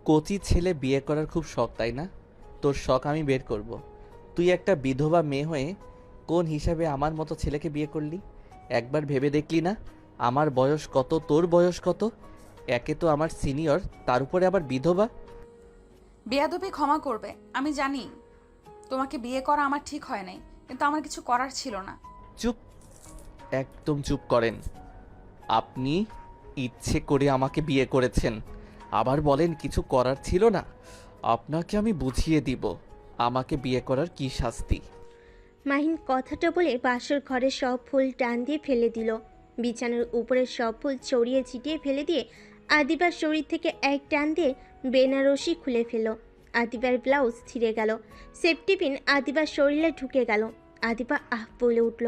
কচি ছেলে বিয়ে করার খুব শখ, তাই না? তোর শখ আমি বের করব। তুই একটা বিধবা মেয়ে হয়ে কোন হিসাবে আমার মতো ছেলেকে বিয়ে করলি? একবার ভেবে দেখলি না আমার বয়স কত, তোর বয়স কত? একে তো আমার সিনিয়র, তার উপরে আবার বিধবা। বেয়াদবি ক্ষমা করবে, আমি জানি তোমাকে বিয়ে করা আমার ঠিক হয় নাই, কিন্তু আমার কিছু করার ছিল না। চুপ, একদম চুপ করেন। আপনি ইচ্ছে করে আমাকে বিয়ে করেছেন, আবার বলেন কিছু করার ছিল না। আপনাকে আমি বুঝিয়ে দিব আমাকে বিয়ে করার কি শাস্তি। মাহিন কথাটা বলে বাসর ঘরের সব ফুল টান দিয়ে ফেলে দিল। বিছানার উপরে সব ফুল ছড়িয়ে ছিটিয়ে ফেলে দিয়ে আদিবার শরীর থেকে এক টান দিয়ে বেনারসি খুলে ফেলল। আদিবার ব্লাউজ ছিঁড়ে গেল। সেফটি পিন আদিবার শরীরে ঢুকে গেল। আদিবা আহ বলে উঠল।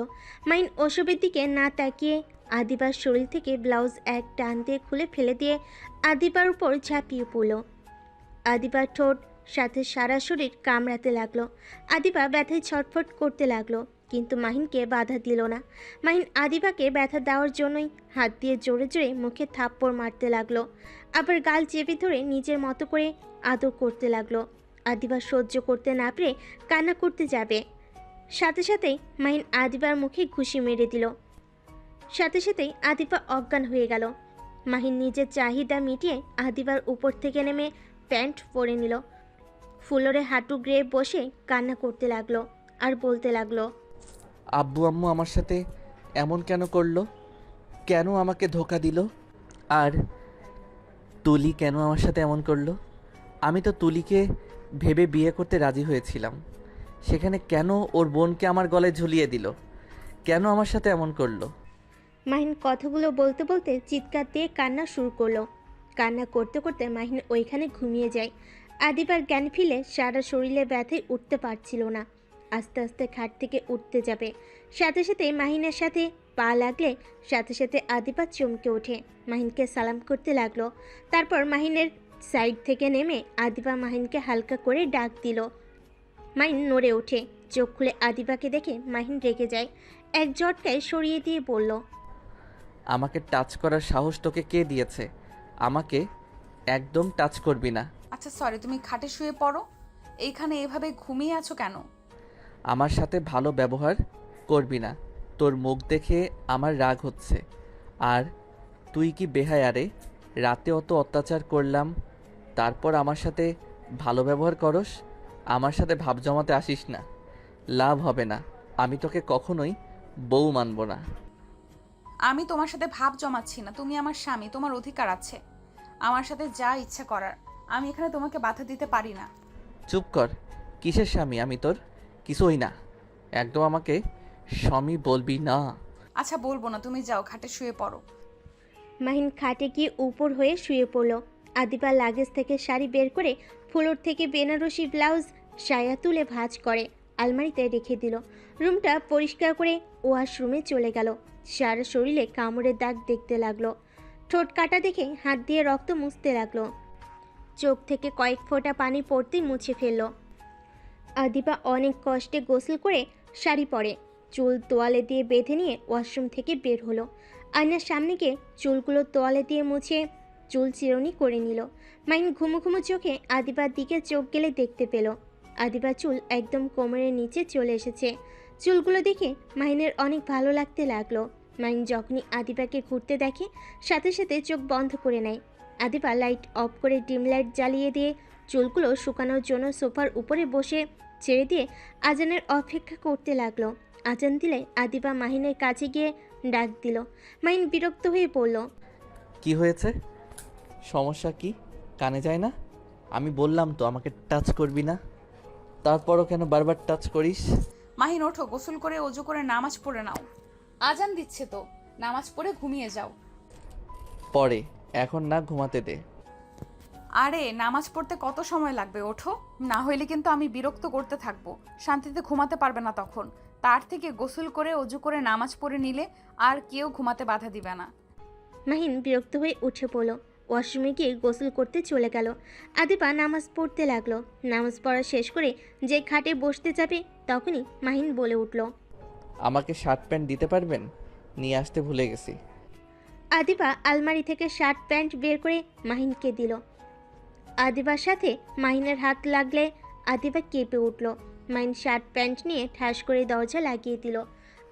মাহিন ওসবের দিকে না তাকিয়ে আদিবার শরীর থেকে ব্লাউজ এক টান দিয়ে খুলে ফেলে দিয়ে আদিবার উপর ঝাঁপিয়ে পড়ল। আদিবার ঠোঁট সাথে সারা শরীর কামড়াতে লাগলো। আদিবা ব্যথায় ছটফট করতে লাগলো, কিন্তু মাহিনকে বাধা দিল না। মাহিন আদিবাকে ব্যথা দেওয়ার জন্যই হাত দিয়ে জোরে জোরে মুখে থাপ্পড় মারতে লাগলো, আবার গাল চেপে ধরে নিজের মতো করে আদর করতে লাগলো। আদিবা সহ্য করতে না পেরে কান্না করতে যাবে, সাথে সাথেই মাহিন আদিবার মুখে ঘুষি মেরে দিল। সাথে সাথেই আদিবা অজ্ঞান হয়ে গেল। মাহিন নিজের চাহিদা মিটিয়ে আদিবার উপর থেকে নেমে প্যান্ট পরে নিল। ফ্লোরে হাঁটু গেড়ে বসে কান্না করতে লাগলো আর বলতে লাগলো, আব্বু আম্মু আমার সাথে এমন কেন করলো? কেন আমাকে ধোকা দিল? আর তুলি কেন আমার সাথে এমন করলো? আমি তো তুলিকে ভেবে বিয়ে করতে রাজি হয়েছিলাম, সেখানে কেন ওর বোনকে আমার গলায় ঝুলিয়ে দিল? কেন আমার সাথে এমন করলো? মাহিন কথাগুলো বলতে বলতে চিৎকার দিয়ে কান্না শুরু করলো। কান্না করতে করতে মাহিন ওইখানে ঘুমিয়ে যায়। আদিবার জ্ঞান ফিরে সারা শরীরে ব্যথায় উঠতে পারছিল না। আস্তে আস্তে খাট থেকে উঠতে যাবে, সাথে সাথে মাহিনের সাথে পা লাগলে সাথে সাথে আদিবা চমকে ওঠে, মাহিনকে সালাম করতে লাগলো। তারপর মাহিনের সাইড থেকে নেমে আদিবা মাহিনকে হালকা করে ডাক দিল। মাহিন নড়ে ওঠে, চোখ খুলে আদিবাকে দেখে মাহিন রেগে যায়। এক ঝটকায় সরিয়ে দিয়ে বলল, আমাকে টাচ করার সাহস তোকে কে দিয়েছে? আমাকে একদম টাচ করবি না। আচ্ছা সরি, তুমি খাটে শুয়ে পড়ো। এইখানে এভাবে ঘুমিয়ে আছো কেন? আমার সাথে ভালো ব্যবহার করবি না, তোর মুখ দেখে আমার রাগ হচ্ছে। আর তুই কি বেহায়া রে? রাতে অত অত্যাচার করলাম, তারপর আমার সাথে ভালো ব্যবহার করস? আমার সাথে ভাব জমাতে আসিস না, লাভ হবে না। আমি তোকে কখনোই বউ মানব না। আমি তোমার সাথে ভাব জমাচ্ছি না, তুমি আমার স্বামী, তোমার অধিকার আছে আমার সাথে যা ইচ্ছা করার। আমি এখানে তোমাকে বাধা দিতে পারি না। চুপ কর, কিসের স্বামী আমি তোর? কিছুই না, একদম আমাকে স্বামী বলবি না। আচ্ছা বলবো না, তুমি যাও খাটে শুয়ে পড়ো। মাহিন খাটে গিয়ে উপর হয়ে শুয়ে পড়ল। আদিবা লাগেজ থেকে শাড়ি বের করে ফ্লোর থেকে বেনারসি ব্লাউজ সায়া তুলে ভাঁজ করে আলমারিতে রেখে দিল। রুমটা পরিষ্কার করে ওয়াশরুমে চলে গেল। সারা শরীরে কামড়ের দাগ দেখতে লাগলো। ঠোঁট কাটা দেখে হাত দিয়ে রক্ত মুছতে লাগলো। চোখ থেকে কয়েক ফোঁটা পানি পড়তেই মুছে ফেলল। আদিবা অনেক কষ্টে গোসল করে শাড়ি পরে চুল তোয়ালে দিয়ে বেঁধে নিয়ে ওয়াশরুম থেকে বের হলো। আয়নার সামনে গিয়ে চুলগুলো তোয়ালে দিয়ে মুছে চুল চিরুনি করে নিল। মাইন ঘুমো ঘুমো চোখে আদিবার দিকে চোখ গেলে দেখতে পেল আদিবার চুল একদম কোমরের নিচে চলে এসেছে। চুলগুলো দেখে মাইনের অনেক ভালো লাগতে লাগলো। মাইন যখনই আদিবাকে ঘুরতে দেখে সাথে সাথে চোখ বন্ধ করে নেয়। আদিবা লাইট অফ করে ডিম লাইট জ্বালিয়ে দিয়ে চুলগুলো শুকানোর জন্য সোফার উপরে বসে ছেড়ে দিয়ে আজানের অপেক্ষা করতে লাগলো। আজান দিলে আদিবা মাহিনের কাছে গিয়ে ডাক দিল। মাহিন বিরক্ত হয়ে পড়ল, কি হয়েছে? সমস্যা কি? কানে যায় না? আমি বললাম তো আমাকে টাচ করবি না, তারপরও কেন বারবার টাচ করিস? মাহিন ওঠো, গোসল করে অজু করে নামাজ পড়ে নাও। আজান দিচ্ছে তো, নামাজ পড়ে ঘুমিয়ে যাও। পরে, এখন না, ঘুমাতে দে। আরে নামাজ পড়তে কত সময় লাগবে, ওঠো। না হইলে কিন্তু আমি বিরক্ত করতে থাকবো, শান্তিতে ঘুমাতে পারবে না তখন। তার থেকে গোসল করে অজু করে নামাজ পড়ে নিলে আর কেউ ঘুমাতে বাধা দিবে না। মাহিন বিরক্ত হয়ে উঠে পড়ল। ওয়াশরুমে গিয়ে গোসল করতে চলে গেল। আদিবা নামাজ পড়তে লাগলো। নামাজ পড়া শেষ করে যে খাটে বসতে যাবে তখনই মাহিন বলে উঠল, আমাকে শার্ট প্যান্ট দিতে পারবেন? নিয়ে আসতে ভুলে গেছি। আদিবা আলমারি থেকে শার্ট প্যান্ট বের করে মাহিনকে দিল। আদিবার সাথে মাহিনের হাত লাগলে আদিবা কেঁপে উঠল। মাহিন শার্ট প্যান্ট নিয়ে ঠাস করে দরজা লাগিয়ে দিল।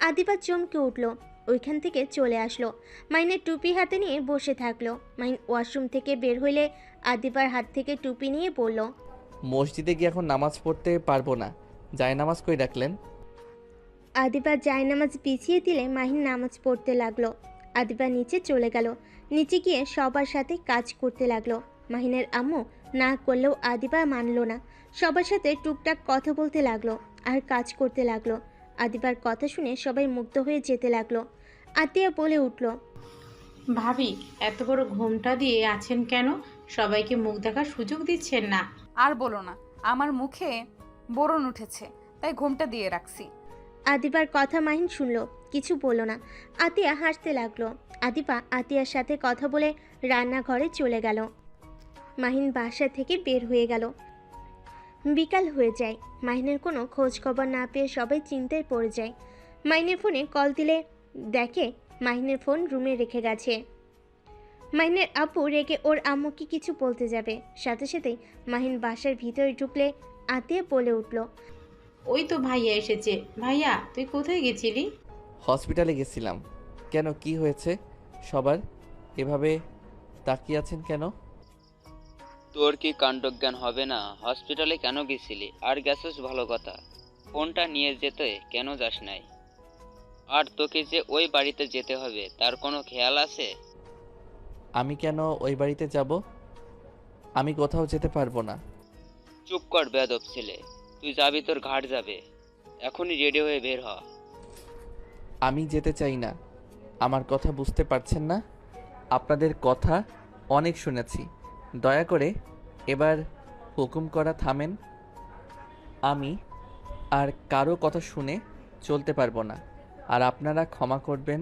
আদিবা চমকে উঠল, ওইখান থেকে চলে আসলো। মাহিনের টুপি হাতে নিয়ে বসে থাকলো। মাহিন ওয়াশরুম থেকে বের হইলে আদিবার হাত থেকে টুপি নিয়ে বলল, মসজিদে গিয়ে এখন নামাজ পড়তে পারবো না, যায় নামাজ কই রাখলেন? আদিবা জায়নামাজ বিছিয়ে দিলে মাহিন নামাজ পড়তে লাগলো। আদিবা নিচে চলে গেল। নিচে গিয়ে সবার সাথে কাজ করতে লাগলো। মাহিনের আম্মু না করলেও আদিবা মানলো না। সবার সাথে টুকটাক কথা বলতে লাগলো আর কাজ করতে লাগলো। আদিবার কথা শুনে সবাই মুগ্ধ হয়ে যেতে লাগলো। আতিয়া বলে উঠল, ভাবি, এত বড় ঘোমটা দিয়ে আছেন কেন? সবাইকে মুখ দেখার সুযোগ দিচ্ছেন না? আর বলো না, আমার মুখে বোরন উঠেছে, তাই ঘোমটা দিয়ে রাখছি। আদিবার কথা মাহিন শুনলো, কিছু বলল না। আতিয়া হাসতে লাগলো। আদিবা আতিয়ার সাথে কথা বলে রান্নাঘরে চলে গেল। মাহিন বাসা থেকে বের হয়ে গেল। বিকাল হয়ে যায়। মাহিনের কোনো খোঁজ খবর না পেয়ে সবাই চিন্তায় পড়ে যায়। মাহিনের ফোনে কল দিলে দেখে মাহিনের ফোন রুমে রেখে গেছে। মাহিনের আপু রেগে ওর আম্মুকে কিছু বলতে যাবে, সাথে সাথেই মাহিন বাসার ভিতরে ঢুকলে আতিয়া বলে উঠল, ওই তো ভাইয়া এসেছে। ভাইয়া, তুই কোথায় গেছিলি? হসপিটালে গেছিলাম। কেন, কি হয়েছে? সবার এভাবে তাকিয়ে আছেন কেন? তোর কি কাণ্ডজ্ঞান হবে না? হসপিটালে কেন গেছিলি? আর গেছিস ভালো কথা, ফোনটা নিয়ে যেতে কেন যাস নাই? আর তোকে যে ওই বাড়িতে যেতে হবে তার কোনো খেয়াল আছে? আমি কেন ওই বাড়িতে যাব? আমি কোথাও যেতে পারবো না। চুপ কর বেয়াদব ছেলে, তুই যাবি তোর ঘাট যাবে। এখনই রেডি হয়ে বের হ। আমি যেতে চাই না। আমার কথা বুঝতে পারছেন না? আপনাদের কথা অনেক শুনেছি, দয়া করে এবার হুকুম করা থামেন। আমি আর কারো কথা শুনে চলতে পারবো না, আর আপনারা ক্ষমা করবেন,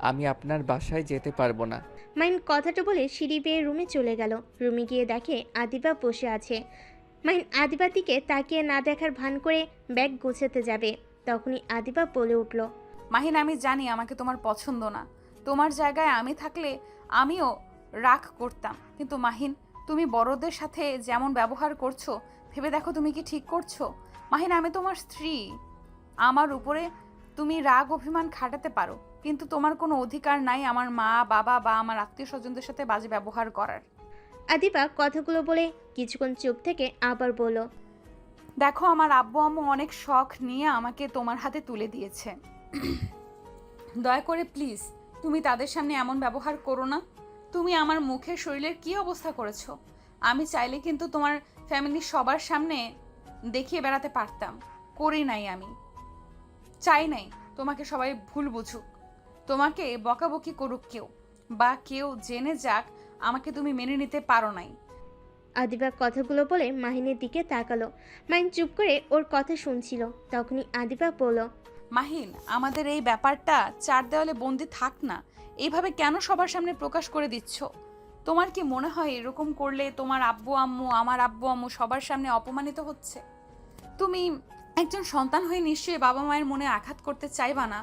আমি আপনার বাসায় যেতে পারবো না। মাহিন কথাটা বলে সিঁড়ি বেয়ে রুমে চলে গেল। রুমে গিয়ে দেখে আদিবা বসে আছে। মাহিন আদিবার দিকে তাকিয়ে না দেখার ভান করে ব্যাগ গোছাতে যাবে, তখনই আদিবা বলে উঠল, মাহিন, আমি জানি আমাকে তোমার পছন্দ না। তোমার জায়গায় আমি থাকলে আমিও রাগ করতাম, কিন্তু মাহিন, তুমি বড়দের সাথে যেমন ব্যবহার করছো, ভেবে দেখো তুমি কি ঠিক করছো? মাহিন, আমি তোমার স্ত্রী। আমার উপরে তুমি রাগ অভিমান খাটাতে পারো, কিন্তু তোমার কোনো অধিকার নাই আমার মা বাবা বা আমার আত্মীয় স্বজনদের সাথে বাজে ব্যবহার করার। আদিবা কথাগুলো বলে কিছুক্ষণ চুপ থেকে আবার বলল, দেখো, আমার আব্বু আম্মু অনেক শখ নিয়ে আমাকে তোমার হাতে তুলে দিয়েছে। দয়া করে প্লিজ তুমি তাদের সামনে এমন ব্যবহার করো না। তুমি আমার মুখের শরীরের কি অবস্থা করেছো? আমি চাইলে কিন্তু তোমার ফ্যামিলির সবার সামনে দেখিয়ে বেড়াতে পারতাম, করি নাই। আমি চাই নাই তোমাকে সবাই ভুল বুঝুক, তোমাকে বকাবকি করুক কেউ, বা কেউ জেনে যাক আমাকে তুমি মেনে নিতে পারো নাই। আদিবা কথাগুলো বলে মাহিনের দিকে তাকালো। মাহিন চুপ করে ওর কথা শুনছিল। তখনই আদিবা বলল, মাহিন, আমাদের এই ব্যাপারটা চার দেওয়ালে বন্দি থাক না। এইভাবে কেন সবার সামনে প্রকাশ করে দিচ্ছ? তোমার কি মনে হয় এরকম করলে তোমার আব্বু আম্মু, আমার আব্বু আম্মু সবার সামনে অপমানিত হচ্ছে? তুমি একজন সন্তান হয়ে নিশ্চয়ই বাবা মায়ের মনে আঘাত করতে চাইবা না।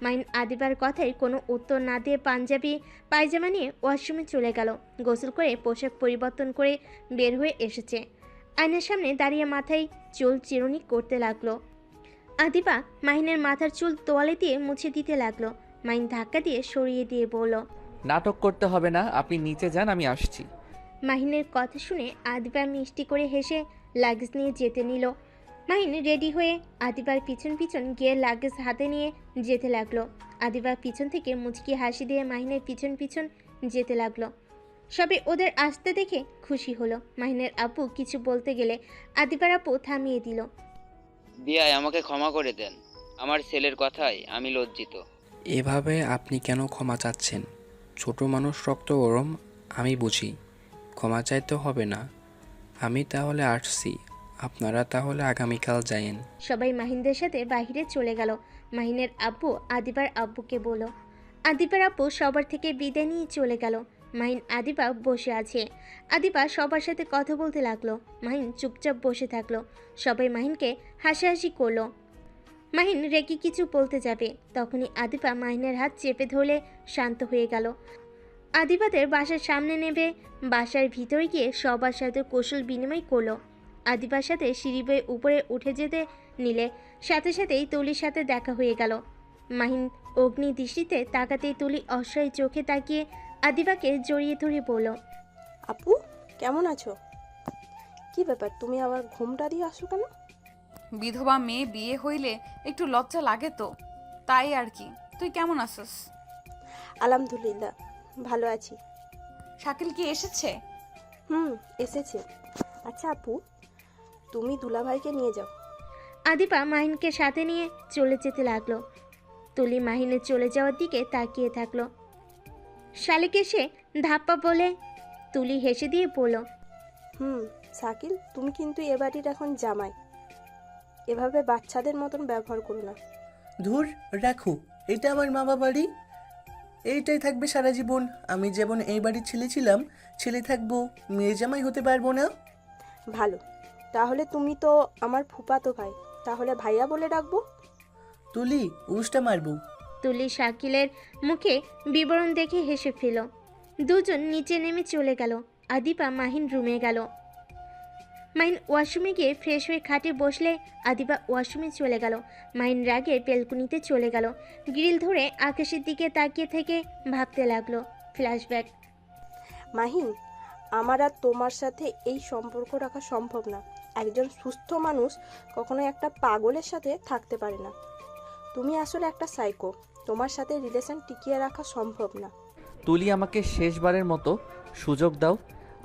মাহিন আদিবার কথায় কোনো উত্তর না দিয়ে পাঞ্জাবি পায়জামা নিয়ে ওয়াশরুমে চলে গেল। গোসল করে পোশাক পরিবর্তন করে বের হয়ে এসেছে। আয়নার সামনে দাঁড়িয়ে মাথায় চুল চিরুনি করতে লাগলো। আদিবা মাহিনের মাথার চুল তোয়ালে দিয়ে মুছে দিতে লাগলো। মাহিন ধাক্কা দিয়ে সরিয়ে দিয়ে বলল, নাটক করতে হবে না, আপনি নিচে যান, আমি আসছি। মাহিনের কথা শুনে আদিবা মিষ্টি করে হেসে লাগেজ নিয়ে যেতে নিল। মাহিন রেডি হয়ে আদিবার পিছন পিছন গিয়ে লাগেজ হাতে নিয়ে যেতে লাগলো। আদিবার পিছন থেকে মুচকি হাসি দিয়ে মাহিনের পিছন পিছন যেতে লাগলো। সবে ওদের আসতে দেখে খুশি হলো। মাহিনের আপু কিছু বলতে গেলে আদিবার আপু থামিয়ে দিল। বিয়াই, আমাকে ক্ষমা করে দেন, আমার ছেলের কথায় আমি লজ্জিত। এভাবে আপনি কেন ক্ষমা চাচ্ছেন? ছোট মানুষ, রক্ত গরম, আমি বুঝি। ক্ষমা চাইতে হবে না। আমি তাহলে আসছি, আপনারা তাহলে আগামীকাল যায়েন। সবাই মাহিনদের সাথে বাইরে চলে গেল। মাহিনের আব্বু আদিবার আব্বুকে বলল। আদিবার আব্বু সবার থেকে বিদায় নিয়ে চলে গেল। মাহিন আদিবা বসে আছে। আদিবা সবার সাথে কথা বলতে লাগলো। মাহিন চুপচাপ বসে থাকলো। সবাই মাহিনকে হাসাহাসি করলো। মাহিন রেগে কিছু বলতে যাবে, তখনই আদিবা মাহিনের হাত চেপে ধরলে শান্ত হয়ে গেল। আদিবাদের বাসার সামনে নেবে বাসার ভিতরে গিয়ে সবার সাথে কৌশল বিনিময় করলো। আদিবার সাথে সিঁড়ি বেয়ে উপরে উঠে যেতে নিলে সাথে সাথেই তুলির সাথে দেখা হয়ে গেল। মাহিন অগ্নি দৃষ্টিতে তাকাতেই তুলি অসহায় চোখে তাকিয়ে আদিবাকে জড়িয়ে ধরে বলল, আপু কেমন আছো? কি ব্যাপার, তুমি আবার ঘুমটা দিয়ে আসো কেন? বিধবা মেয়ে বিয়ে হইলে একটু লজ্জা লাগে তো, তাই আর কি। তুই কেমন আছিস? আলহামদুলিল্লাহ ভালো আছি। শাকিল কি এসেছে? এসেছে। আচ্ছা আপু, তুমি দুলাভাইকে নিয়ে যাও। আদিবা মাহিনকে সাথে নিয়ে চলে যেতে লাগলো। তুলি মাহিনের চলে যাওয়ার দিকে তাকিয়ে থাকলো। শালিক এসে ধাপ্পা বলে তুলি হেসে দিয়ে বলল, শাকিল, তুমি কিন্তু এ বাড়ির এখন জামাই, এভাবে বাচ্চাদের মতন ব্যবহার করো না। ধুর, রাখো, এটা আমার মামা বাড়ি, এইটাই থাকবে সারা জীবন। আমি যেমন এই বাড়ির ছেলে ছিলাম, ছেলে থাকবো, মেয়ে জামাই হতে পারবো না। ভালো, তাহলে তুমি তো আমার ফুফাতো ভাই, তাহলে ভাইয়া বলে ডাকবো। তুলি, উষ্টা মারবো। তুলি শাকিলের মুখে বিবরণ দেখে হেসে ফেল। দুজন নিচে নেমে চলে গেল। আদিবা মাহিন রুমে গেল। মাহিন ওয়াশরুমে গিয়ে ফ্রেশ হয়ে খাটে বসলে আদিবা ওয়াশরুমে চলে গেল। মাহিন রাগে বেলকুনিতে চলে গেল। গ্রিল ধরে আকাশের দিকে তাকিয়ে থেকে ভাবতে লাগলো। ফ্ল্যাশব্যাক। মাহিন, আমার আর তোমার সাথে এই সম্পর্ক রাখা সম্ভব না। একজন সুস্থ মানুষ কখনো একটা পাগলের সাথে থাকতে পারে না। তুমি আসলে একটা সাইকো, তোমার সাথে রিলেশন টিকিয়ে রাখা সম্ভব না। তুলি, আমাকে শেষবারের মতো সুযোগ দাও।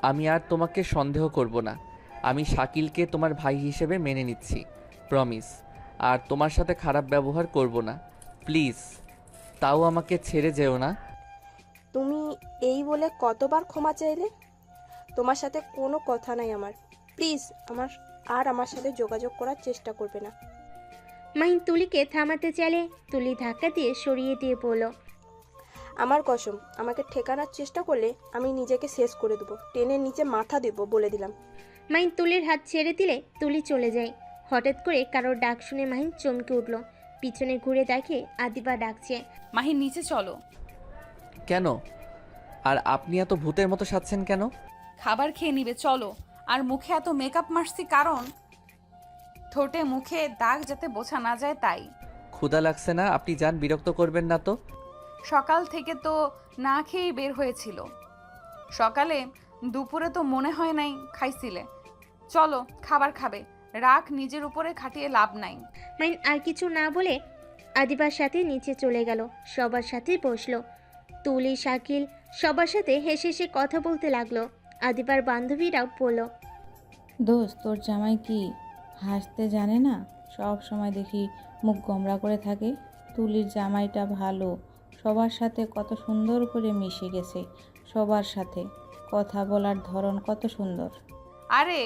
আমি আর তোমাকে সন্দেহ করব না। আমি শাকিলকে তোমার ভাই হিসেবে মেনে নিচ্ছি, প্রমিস। আর তোমার সাথে খারাপ ব্যবহার করব না, প্লিজ। তাও আমাকে ছেড়ে যেও না। তুমি এই বলে কতবার ক্ষমা চাইলে? তোমার সাথে কোনো কথা নাই আমার। প্লিজ আমার সাথে যোগাযোগ করার চেষ্টা করবে না। মাহিন তুলিকে থামাতে চাইলে তুলি ধাক্কা দিয়ে সরিয়ে দিয়ে বলল, আমার কসম, আমাকে ঠেকানোর চেষ্টা করলে আমি নিজেকে শেষ করে দেবো, টেনে নিচে মাথা দেবো বলে দিলাম। মাহিন তুলির হাত ছেড়ে দিলে তুলি চলে যায়। হঠাৎ করে কারোর ডাক শুনে মাহিন চমকে উঠল। পিছনে ঘুরে দেখে আদিবা ডাকছে, মাহিন নিচে চলো। কেন? আর আপনি এত ভূতের মতো সাজছেন কেন? খাবার খেয়ে নিবে, চলো। আর মুখে এত মেকআপ মারছি কারণ ঠোঁটে মুখে দাগ যাতে বোঝা না যায় তাই। ক্ষুধা লাগছে না? আপনি যান, বিরক্ত করবেন না তো। সকাল থেকে তো না খেয়েই বের হয়েছিল। সকালে দুপুরে তো মনে হয় নাই খাইছিলে। চলো, খাবার খাবে। রাগ নিজের উপরে খাটিয়ে লাভ নাই। মাহিন আর কিছু না বলে আদিবার সাথে নিচে চলে গেল। সবার সাথে বসলো। তুলি, শাকিল সবার সাথে হেসে হেসে কথা বলতে লাগলো। আদিবার বান্ধবীরাও বলল, দোস্ত, তোর জামাই কি হাসতে জানে না? সব সময় দেখি মুখ গোমরা করে থাকে। তুলির জামাইটা ভালো, সবার সাথে কত সুন্দর করে মিশে গেছে। সবার সাথে কথা বলার ধরন কত সুন্দর। আরে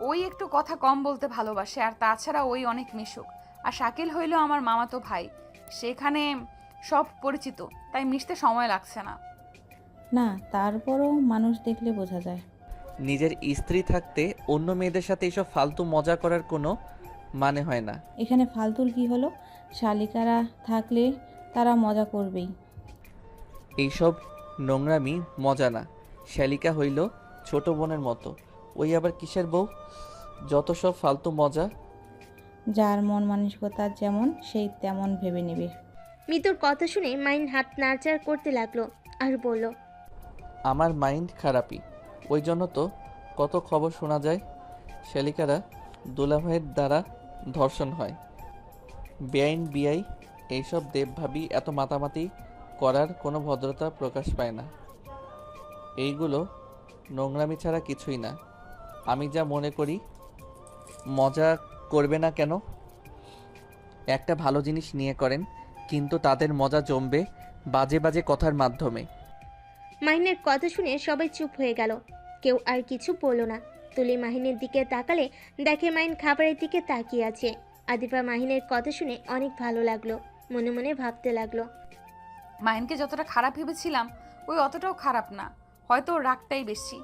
ওই একটু কথা কম বলতে ভালোবাসে, আর তাছাড়া ওই অনেক মিশুক। আর শাকিল হইল আমার মামাতো ভাই, সেখানে সব পরিচিত, তাই মিশতে সময় লাগছে না। না, তারপরও মানুষ দেখলে বোঝা যায়। নিজের স্ত্রী থাকতে অন্য মেয়েদের সাথে এসব ফালতু মজা করার কোনো মানে হয় না। এখানে ফালতুর কি হলো? শালিকারা থাকলে তারা মজা করবেই। এইসব নোংরামি মজা না। শ্যালিকা হইল ছোট বোনের মতো, ওই আবার কিসের বউ? যত সব ফালতু মজা। যার মন মানসিকতা যেমন সেই তেমন ভেবে নেবে। মিতুর কথা শুনে মাহিন হাত নাড়চাড় করতে লাগলো আর বলল, আমার মাইন্ড খারাপই, ওই জন্য তো কত খবর শোনা যায়। শ্যালিকারা দুলাভাইয়ের দ্বারা ধর্ষণ হয়, বেআইন বিআই এইসব দেবভাবি এত মাতামাতি করার কোনো ভদ্রতা প্রকাশ পায় না। এইগুলো নোংরামি ছাড়া কিছুই না। আমি যা মনে করি, মজা করবে না কেন? একটা ভালো জিনিস নিয়ে করেন, কিন্তু তাদের মজা জমবে বাজে বাজে কথার মাধ্যমে। মাহিনের কথা শুনে সবাই চুপ হয়ে গেল। কেউ আর কিছু বলল না। তুলি মাহিনের দিকে তাকালে দেখে মাহিন খাবারের দিকে তাকিয়ে আছে। আদিবা মাহিনের কথা শুনে অনেক ভালো লাগলো। মনে মনে ভাবতে লাগলো, মাহিনকে যতটা খারাপ ভেবেছিলাম ওই অতটাও খারাপ না, হয়তো ওর রাগটাই বেশি।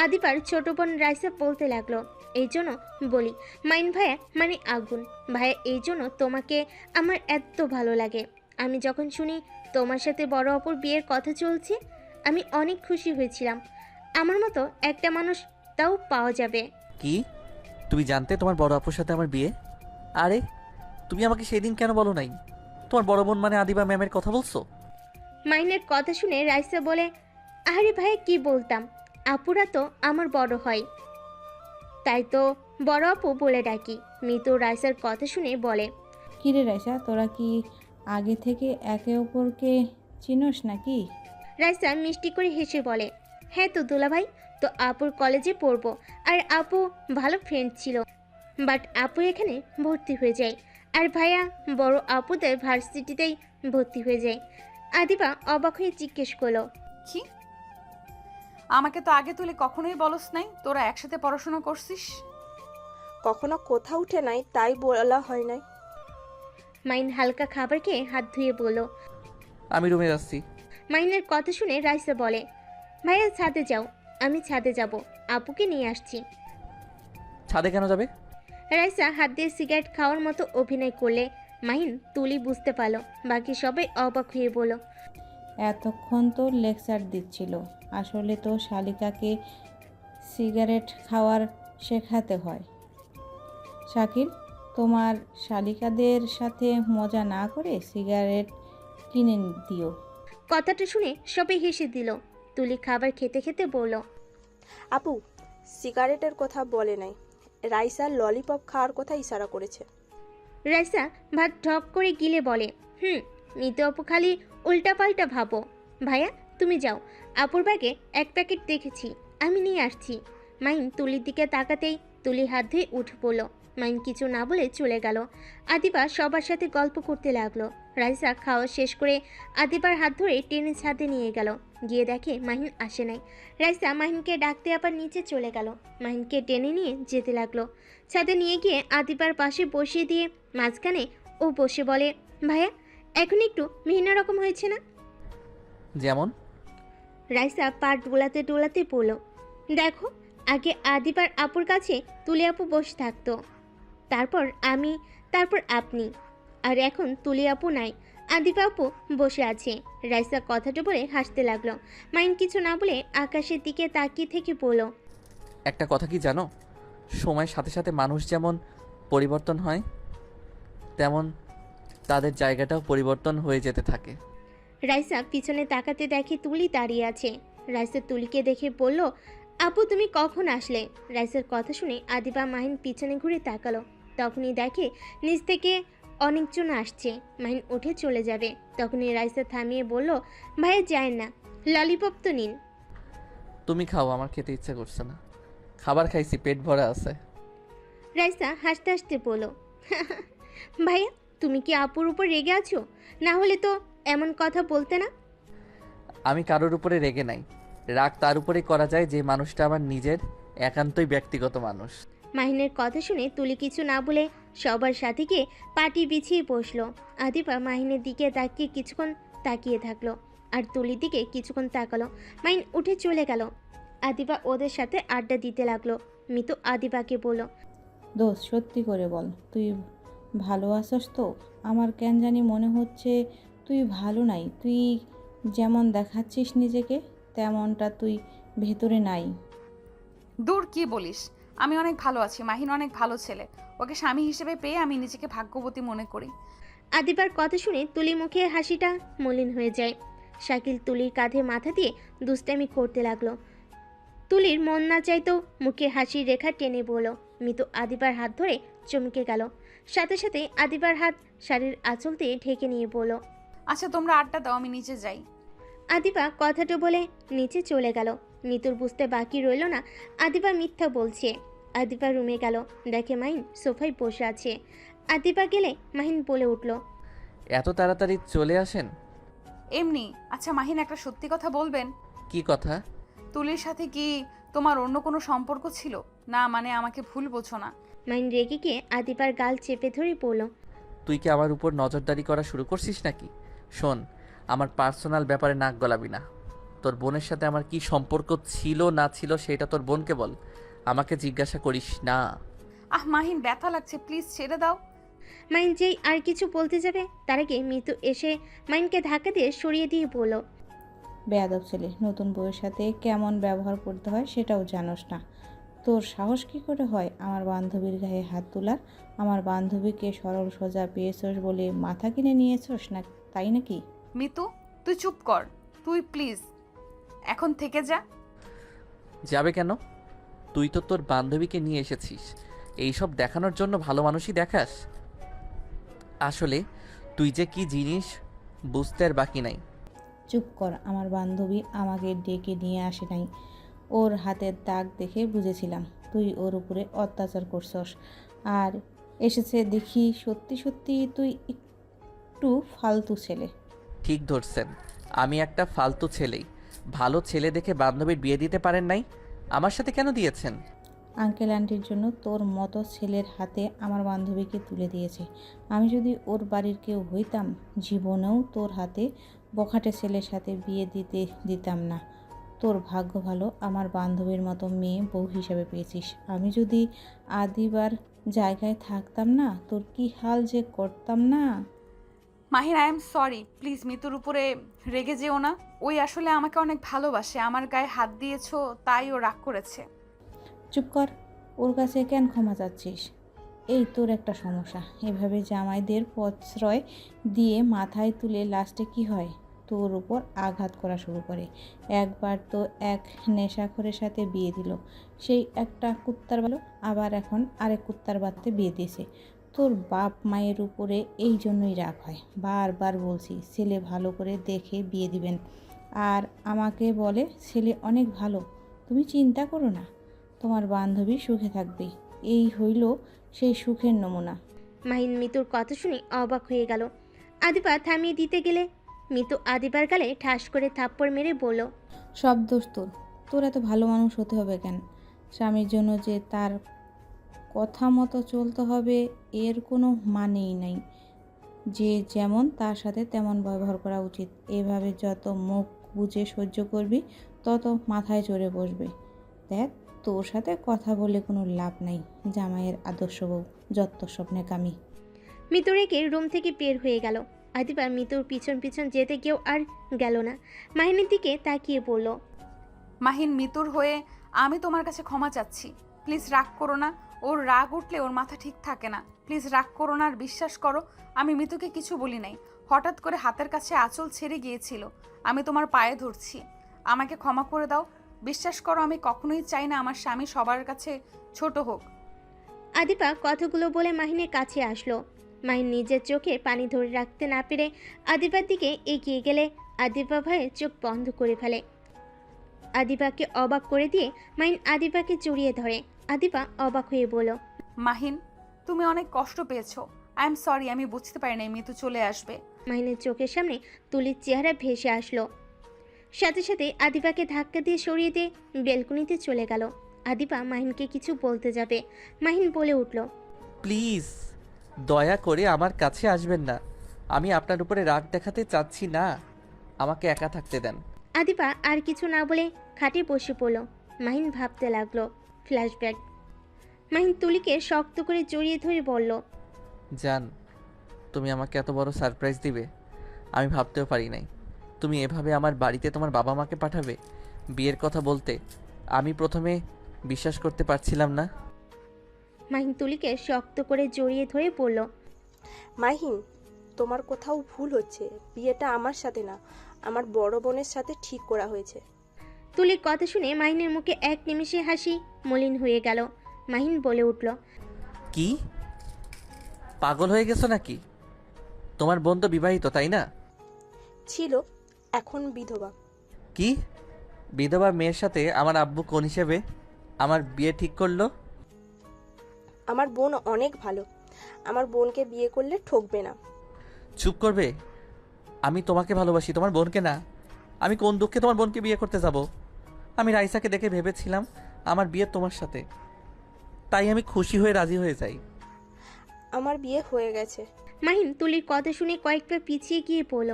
আদিবার ছোট বোন রাইসা বলতে লাগলো, এই জন্য বলি মাইন ভাইয়া মানে আগুন ভাইয়া, এই জন্য তোমাকে আমার এত ভালো লাগে। আমি যখন শুনি তোমার সাথে বড় অপর বিয়ের কথা চলছে, আমি অনেক খুশি হয়েছিলাম। আমার মতো একটা মানুষ তাও পাওয়া যাবে। কি তুমি জানতে তোমার বড় আপুর সাথে আমার বিয়ে? আরে তুমি আমাকে সেদিন কেন বলো নাই? তোমার বড় বোন মানে আদিবা ম্যামের কথা বলছো? মাহিনের কথা শুনে রাইসা বলে, আরে ভাই কি বলতাম, আপুরা তো আমার বড় হয়, তাই তো বড় আপু বলে ডাকি। মিতু রাইসার কথা শুনে বলে, কিরে রাইসা, তোরা কি আগে থেকে একে অপরকে চিনোস নাকি? রাইসা মিষ্টি করে হেসে বলে, হ্যাঁ তো দুলাভাই, তো আপুর কলেজে পড়বো, আর আপু ভালো ফ্রেন্ড ছিল, বাট আপু এখানে ভর্তি হয়ে যায়, আর ভাইয়া বড় আপুদের ভার্সিটিতেই ভর্তি হয়ে যায়। আদিবা অবাক হয়ে জিজ্ঞেস করলো, কি? আমাকে তো আগে তুলে কখনোই বলস নাই তোরা একসাথে পড়াশোনা করছিস। কখনো কোথাও উঠে নাই, তাই বলা হয় নাই। মাইন হালকা খাবার খেয়ে হাত ধুয়ে বলল। আমি রুমে যাচ্ছি। মাইনের কথা শুনে রাইসা বলে, ভাইয়া ছাদে যাও, আমি ছাদে যাব, আপুকে নিয়ে আসছি। ছাদে কেন যাবে? রাইসা হাত দিয়ে সিগারেট খাওয়ার মতো অভিনয় করলে মাহিন তুলি বুঝতে পারলো। বাকি সবাই অবাক হয়ে বলল, এতক্ষণ তো লেকচার দিচ্ছিল, আসলে তো শালিকাকে সিগারেট খাওয়ার শেখাতে হয়। শাকিল, তোমার শালিকাদের সাথে মজা না করে সিগারেট কিনে দিও। কথাটা শুনে সবাই হেসে দিল। তুলি খাবার খেতে খেতে বলল, আপু সিগারেটের কথা বলে নাই, রাইসার ললিপপ খাওয়ার কথা ইশারা করেছে। রাইসা ভাত ঢক করে গিলে বলে, মিতু আপু খালি উল্টাপাল্টা ভাবো। ভাইয়া তুমি যাও, আপুর ব্যাগে এক প্যাকেট দেখেছি, আমি নিয়ে আসছি। মাইন তুলির দিকে তাকাতেই তুলি হাত ধুয়ে উঠে পড়ল। মাইন কিছু না বলে চলে গেল। আদিবা সবার সাথে গল্প করতে লাগলো। রাইসা খাওয়া শেষ করে আদিবার হাত ধরে টেনে ছাদে নিয়ে গেল। গিয়ে দেখে মাহিন আসে নাই। রাইসা মাহিনকে ডাকতে আবার নিচে চলে গেল। মাহিনকে টেনে নিয়ে যেতে লাগলো। ছাদে নিয়ে গিয়ে আদিবার পাশে বসিয়ে দিয়ে মাঝখানে ও বসে বলে, ভাইয়া এখন একটু ভিন্ন রকম হয়েছে না? যেমন? রাইসা পা ডোলাতে ডোলাতে বলল, দেখো, আগে আদিবার আপুর কাছে তুলি আপু বসে থাকতো, তারপর আমি, তারপর আপনি, আর এখন তুলি আপু নাই, আদিবা আপু বসে আছে। রাইসা কথাটা বলে হাসতে লাগলো। মাইন কিছু না বলে আকাশের দিকে তাকিয়ে থেকে বলল, একটা কথা কি জানো, সময়ের সাথে সাথে মানুষ যেমন পরিবর্তন হয়, তেমন তাদের জায়গাটাও পরিবর্তন হয়ে যেতে থাকে। রাইসা পিছনে তাকাতে দেখে তুলি দাঁড়িয়ে আছে। রাইসা তুলিকে দেখে বলল, আপু তুমি কখন আসলে? রাইসার কথা শুনে আদিবা মাহিন পিছনে ঘুরে তাকালো। তখনই দেখে নিচ থেকে অনেকজন আসছে। মাহিন উঠে চলে যাবে। তখনই রাইসা থামিয়ে বলল, ভাইয়া যায় না, ললিপপ তো নিন। তুমি খাও, আমার খেতে ইচ্ছে করছে না। খাবার খাইছি, পেট ভরা আছে। রাইসা হাসতে হাসতে বলল, ভাইয়া তুমি কি আপুর উপর রেগে আছো? না হলে তো এমন কথা বলতে না। আমি কারোর উপরে রেগে নাই, রাগ তার উপরেই করা যায় যে মানুষটা আমার নিজের একান্তই ব্যক্তিগত মানুষ। মাহিনের কথা শুনে তুলি কিছু না বলে সবার সাথে গিয়ে পাটি বিছিয়ে বসলো। আদিবা মাহিনের দিকে তাকিয়ে কিছুক্ষণ তাকিয়ে থাকলো, আর তুলির দিকে কিছুক্ষণ তাকালো। মাহিন উঠে চলে গেল। আদিবা ওদের সাথে আড্ডা দিতে লাগলো। মিতু আদিবাকে বলল, দোস্ত সত্যি করে বল, তুই ভালো আছস তো? আমার কেন জানি মনে হচ্ছে তুই ভালো নাই। তুই যেমন দেখাচ্ছিস নিজেকে, তেমনটা তুই ভেতরে নাই। দূর, কি বলিস? আমি অনেক ভালো আছি, মাহিন অনেক ভালো ছেলে, ওকে স্বামী হিসেবে পেয়ে আমি নিজেকে ভাগ্যবতী মনে করি। আদিবার কথা শুনে তুলি মুখে হাসিটা মলিন হয়ে যায়। শাকিল তুলির কাঁধে মাথা দিয়ে দুষ্টামি করতে লাগলো। তুলির মন না চাইতেও মুখে হাসির রেখা টেনে বলল। মিতু আদিবার হাত ধরে চমকে গেল। সাথে সাথে আদিবার হাত শাড়ির আঁচল দিয়ে ঢেকে নিয়ে বলল, আচ্ছা তোমরা আড্ডা দাও, আমি নিচে যাই। আদিবা কথাটা বলে নিচে চলে গেল। মিতুর বুঝতে বাকি রইল না আদিবা মিথ্যা বলছে। আদিবা রুমে গেল, দেখে মাহিন সোফায় বসে আছে। আদিবা গেলে মাহিন বলে উঠল, এত তাড়াতাড়ি চলে আসেন? এমনি। আচ্ছা মাহিন, একটা সত্যি কথা বলবেন? কি কথা? তুলির সাথে কি তোমার অন্য কোনো সম্পর্ক ছিল? না মানে আমাকে ভুল বোঝো না। মাহিন রেগে গিয়ে আদিবার গাল চেপে ধরে বলল, তুই কি আমার উপর নজরদারি করা শুরু করছিস নাকি? শোন, আমার পার্সোনাল ব্যাপারে নাক গলাবি না। তোর বোনের সাথে আমার কি সম্পর্ক ছিল না ছিল সেটা তোর বোনকে বল, আমাকে জিজ্ঞাসা করিস না। মাহিন ব্যথা লাগছে, প্লিজ ছেড়ে দাও। মাইন যেই আর কিছু বলতে যাবে তার আগে মিতু এসে মাইনকে ধাক্কা দিয়ে সরিয়ে দিয়ে বলল, বেয়াদব ছেলে, নতুন বউয়ের সাথে কেমন ব্যবহার করতে হয় সেটাও জানোস না। তোর সাহস কী করে হয় আমার বান্ধবীর গায়ে হাত তোলার? আমার বান্ধবীকে সরল সোজা পেয়েছস বলে মাথা কিনে নিয়েছস না, তাই নাকি? মিতু, তুই চুপ কর। তুই প্লিজ এখন থেকে যা। যাবে কেন? তুই তো তোর বান্ধবীকে নিয়ে এসেছিস এইসব দেখানোর জন্য, ভালো মানুষই দেখাস। আসলে তুই যে কি জিনিস বুঝতে আর বাকি নাই। চুপ কর, আমার বান্ধবী আমাকে ডেকে নিয়ে আসে নাই। ওর হাতের দাগ দেখে বুঝেছিলাম তুই ওর উপরে অত্যাচার করছস, আর এসেছে দেখি সত্যি সত্যি তুই একটু ফালতু ছেলে। ঠিক ধরছেন, আমি একটা ফালতু ছেলেই। ভালো ছেলে দেখে বান্ধবীর বিয়ে দিতে পারেন নাই, আমার সাথে কেন দিয়েছেন? আঙ্কেল আন্টির জন্য তোর মতো ছেলের হাতে আমার বান্ধবীকে তুলে দিয়েছে। আমি যদি ওর বাড়ির কেউ হইতাম, জীবনেও তোর হাতে বখাটে ছেলের সাথে বিয়ে দিতাম না। তোর ভাগ্য ভালো আমার বান্ধবীর মতো মেয়ে বউ হিসাবে পেয়েছিস। আমি যদি আদিবার জায়গায় থাকতাম না, তোর কি হাল যে করতাম না। Mahin, I am sorry, please মিতুর উপরে রেগে যেও না। ওই আসলে আমাকে অনেক ভালোবাসে, আমার গায়ে হাত দিয়েছো তাই ও রাগ করেছে। চুপ কর, ওর কাছে কেন ক্ষমা চাচ্ছিস? এই তোর একটা সমস্যা, এভাবে জামাইদের প্রশ্রয় দিয়ে মাথায় তুলে লাস্টে কি হয়, তোর উপর আঘাত করা শুরু করে। একবার তো এক নেশাখোরের সাথে বিয়ে দিল, সেই একটা কুত্তার ভালো, আবার এখন আরেক কুত্তার বাড়িতে বিয়ে দিয়েছে। তোর বাপ মায়ের উপরে এই জন্যই রাগ হয়। বারবার বলছি ছেলে ভালো করে দেখে বিয়ে দিবেন, আর আমাকে বলে ছেলে অনেক ভালো। তুমি চিন্তা করো না, তোমার বান্ধবী সুখে থাকবে। এই হইল সেই সুখের নমুনা। মাহিন মিতুর কথা শুনে অবাক হয়ে গেল। আদিবা থামিয়ে দিতে গেলে মিতু আদিবার গালে ঠাস করে থাপ্পড় মেরে বলল, সব দোষ তোর। তোর এত ভালো মানুষ হতে হবে কেন? স্বামীর জন্য যে তার কথা মতো চলতে হবে এর কোনো মানেই নাই। যে যেমন তার সাথে তেমন ব্যবহার করা উচিত। এভাবে যত মুখ বুজে সহ্য করবি তত মাথায় চড়ে বসবে। দেখ, তোর সাথে কথা বলে কোনো লাভ নাই। জামাইয়ের আদর্শ বউ, যত স্বপ্নে কামি। মিতু রেগে রুম থেকে বের হয়ে গেল। আদিবা মিতুর পিছন পিছন যেতে কেউ আর গেল না। মাহিনের দিকে তাকিয়ে বলল, মাহিন, মিতুর হয়ে আমি তোমার কাছে ক্ষমা চাচ্ছি। প্লিজ রাগ করো না। ওর রাগ উঠলে ওর মাথা ঠিক থাকে না। প্লিজ রাগ করো না, আর বিশ্বাস করো আমি মিতুকে কিছু বলি নাই। হঠাৎ করে হাতের কাছে আঁচল ছেড়ে গিয়েছিল। আমি তোমার পায়ে ধরছি, আমাকে ক্ষমা করে দাও। বিশ্বাস করো আমি কখনোই চাই না আমার স্বামী সবার কাছে ছোট হোক। আদিবা কথাগুলো বলে মাহিনের কাছে আসলো। মাহিন নিজের চোখে পানি ধরে রাখতে না পেরে আদিবার দিকে এগিয়ে গেলে আদিবা ভয়ে চোখ বন্ধ করে ফেলে। আদিবাকে অবাক করে দিয়ে মাহিন আদিবাকে জড়িয়ে ধরে। আদিবা অবাক হয়ে বলল, মাহিন, তুমি অনেক কষ্ট পেয়েছো। আই এম সরি, আমি বুঝতে পারি নাই মিতু চলে আসবে। মাহিনের চোখের সামনে তুলির চেহারা ভেসে আসলো। সাথে সাথে আদিবাকে ধাক্কা দিয়ে সরিয়ে দিয়ে বেলকুনিতে চলে গেল। আদিবা মাহিনকে কিছু বলতে যাবে, মাহিন বলে উঠল, প্লিজ দয়া করে আমার কাছে আসবেন না। আমি আপনার উপরে রাগ দেখাতে চাচ্ছি না, আমাকে একা থাকতে দেন। আদিবা আর কিছু না বলে খাটে বসে পড়ল। মাহিন ভাবতে লাগলো। ফ্ল্যাশব্যাক। মাহিন তুলিকে শক্ত করে জড়িয়ে ধরে বলল, জান, তুমি আমাকে এত বড় সারপ্রাইজ দিবে আমি ভাবতেও পারি নাই। তুমি এভাবে আমার বাড়িতে তোমার বাবা মাকে পাঠাবে বিয়ের কথা বলতে। আমি প্রথমে বিশ্বাস করতে পারছিলাম না। মাহিন তুলিকে শক্ত করে জড়িয়ে ধরে বলল, মাহিন, তোমার কোথাও ভুল হচ্ছে। বিয়েটা আমার সাথে না, আমার বড় বোনের সাথে ঠিক করা হয়েছে। তুলির কথা শুনে মাহিনের মুখে এক নিমেষে হাসি মলিন হয়ে গেল। মাহিন বলে উঠল, কি পাগল হয়ে গেছো নাকি? তোমার বোন তো বিবাহিত, তাই না? ছিল, এখন বিধবা। কি বিধবা মেয়ের সাথে আমার আব্বু কোন হিসেবে আমার বিয়ে ঠিক করলো? আমার বোন অনেক ভালো, আমার বোনকে বিয়ে করলে ঠকবে না। চুপ করবে? আমি তোমাকে ভালোবাসি, তোমার বোনকে না। আমি কোন দুঃখে তোমার বোনকে বিয়ে করতে যাব? আমি রাইসাকে দেখে ভেবেছিলাম আমার বিয়ে তোমার সাথে, তাই আমি খুশি হয়ে রাজি হয়ে যাই। আমার বিয়ে হয়ে গেছে। মাহিন তুলির কথা শুনে কয়েকবার পিছিয়ে গিয়ে বলল,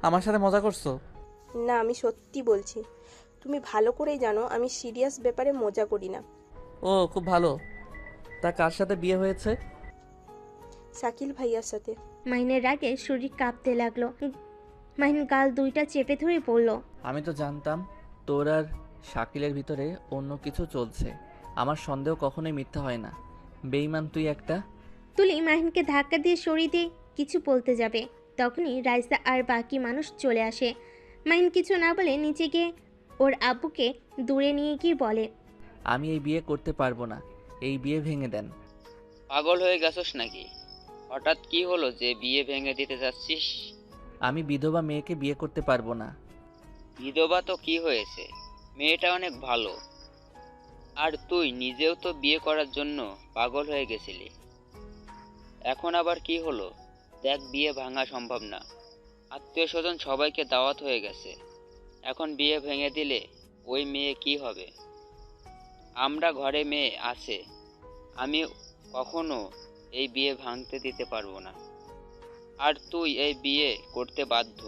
আমার সাথে মজা করছো? না, আমি সত্যি বলছি। তুমি ভালো করেই জানো আমি সিরিয়াস ব্যাপারে মজা করি না। ও খুব ভালো। তা কার সাথে বিয়ে হয়েছে? শাকিল ভাইয়ার সাথে। মাহিনের রাগে শরীর কাঁপতে লাগলো। মাহিন গাল দুইটা চেপে ধরে বলল, আমি তো জানতাম তোর আর শাকিলের ভিতরে অন্য কিছু চলছে। আমার সন্দেহ কখনোই মিথ্যা হয় না। বেঈমান তুই একটা। তুলি মাহিনকে ধাক্কা দিয়ে সরিয়ে দিয়ে কিছু বলতে যাবে, তখনই রাইসা আর বাকি মানুষ চলে আসে। মাহিন কিছু না বলে নিচে গিয়ে ওর আব্বুকে দূরে নিয়ে গিয়ে বলে, আমি এই বিয়ে করতে পারবো না, এই বিয়ে ভেঙে দেন। পাগল হয়ে গেছস নাকি? হঠাৎ কি হলো যে বিয়ে ভেঙে দিতে যাচ্ছিস? আমি বিধবা মেয়েকে বিয়ে করতে পারবো না। বিধবা তো কি হয়েছে, মেয়েটা অনেক ভালো। আর তুই নিজেও তো বিয়ে করার জন্য পাগল হয়ে গেছিলি। এখন আবার কি হলো? দেখ, বিয়ে ভাঙা সম্ভব না। আত্মীয় স্বজন সবাইকে দাওয়াত হয়ে গেছে। এখন বিয়ে ভেঙে দিলে ওই মেয়ে কি হবে? আমরা ঘরে মেয়ে আছে, আমি কখনো এই বিয়ে ভাঙতে দিতে পারবো না। আর তুই এই বিয়ে করতে বাধ্য।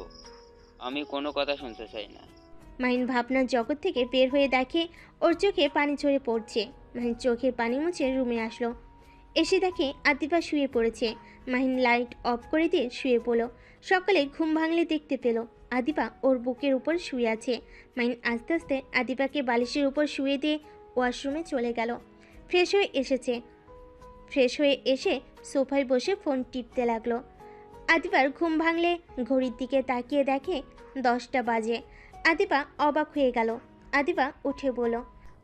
আমি কোনো কথা শুনতে চাই না। মাহিন ভাবনার জগৎ থেকে বের হয়ে দেখে ওর চোখে পানি ঝরে পড়ছে। মাহিন চোখের পানি মুছে রুমে আসলো। এসে দেখে আদিবা শুয়ে পড়েছে। মাহিন লাইট অফ করে দিয়ে শুয়ে পড়ল। সকালে ঘুম ভাঙলে দেখতে পেল আদিবা ওর বুকের উপর শুয়ে আছে। মাহিন আস্তে আস্তে আদিবাকে বালিশের উপর শুয়ে দিয়ে ওয়াশরুমে চলে গেল। ফ্রেশ হয়ে এসে সোফায় বসে ফোন টিপতে লাগলো। আদিবার ঘুম ভাঙলে ঘড়ির দিকে তাকিয়ে দেখে 10টা বাজে। আদিবা অবাক হয়ে গেল। আদিবা উঠে বলল,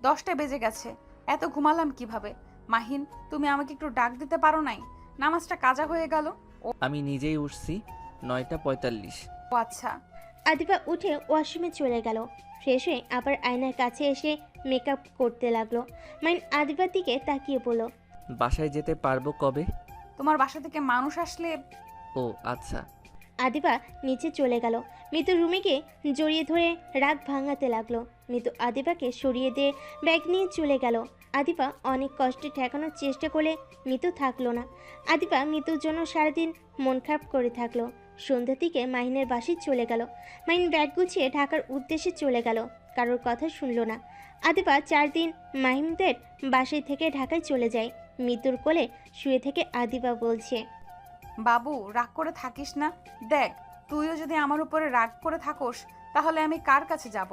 10টা বেজে গেছে, এত ঘুমালাম কিভাবে? মাহিন, তুমি আমাকে একটু ডাক দিতে পারো নাই? নামাজটা কাজা হয়ে গেল। আমি নিজেই উঠছি 9টা 45। ও আচ্ছা। আদিবা উঠে ওয়াশরুমে চলে গেল। ফ্রেশ হয়ে আবার আয়নার কাছে এসে মেকআপ করতে লাগলো। মাইন আদিবার দিকে তাকিয়ে বলল, বাসায় যেতে পারবো কবে? তোমার বাসা থেকে মানুষ আসলে। ও আচ্ছা। আদিবা নিচে চলে গেল। মিতু রুমে গিয়ে জড়িয়ে ধরে রাগ ভাঙাতে লাগলো। মিতু আদিবাকে সরিয়ে দিয়ে ব্যাগ নিয়ে চলে গেল। আদিবা অনেক কষ্টে ঠেকানোর চেষ্টা করলে মিতু থাকলো না। আদিবা মিতুর জন্য সারাদিন মন খারাপ করে থাকলো। সন্ধ্যার দিকে মাহিনের বাসায় চলে গেল। মাহিন ব্যাগ গুছিয়ে ঢাকার উদ্দেশ্যে চলে গেল। কারোর কথা শুনলো না। আদিবা 4 দিন মাহিমদের বাসায় থেকে ঢাকায় চলে যায়। মিতুর কোলে শুয়ে থেকে আদিবা বলছে, বাবু, রাগ করে থাকিস না। দেখ, তুইও যদি আমার উপরে রাগ করে থাকোস তাহলে আমি কার কাছে যাব?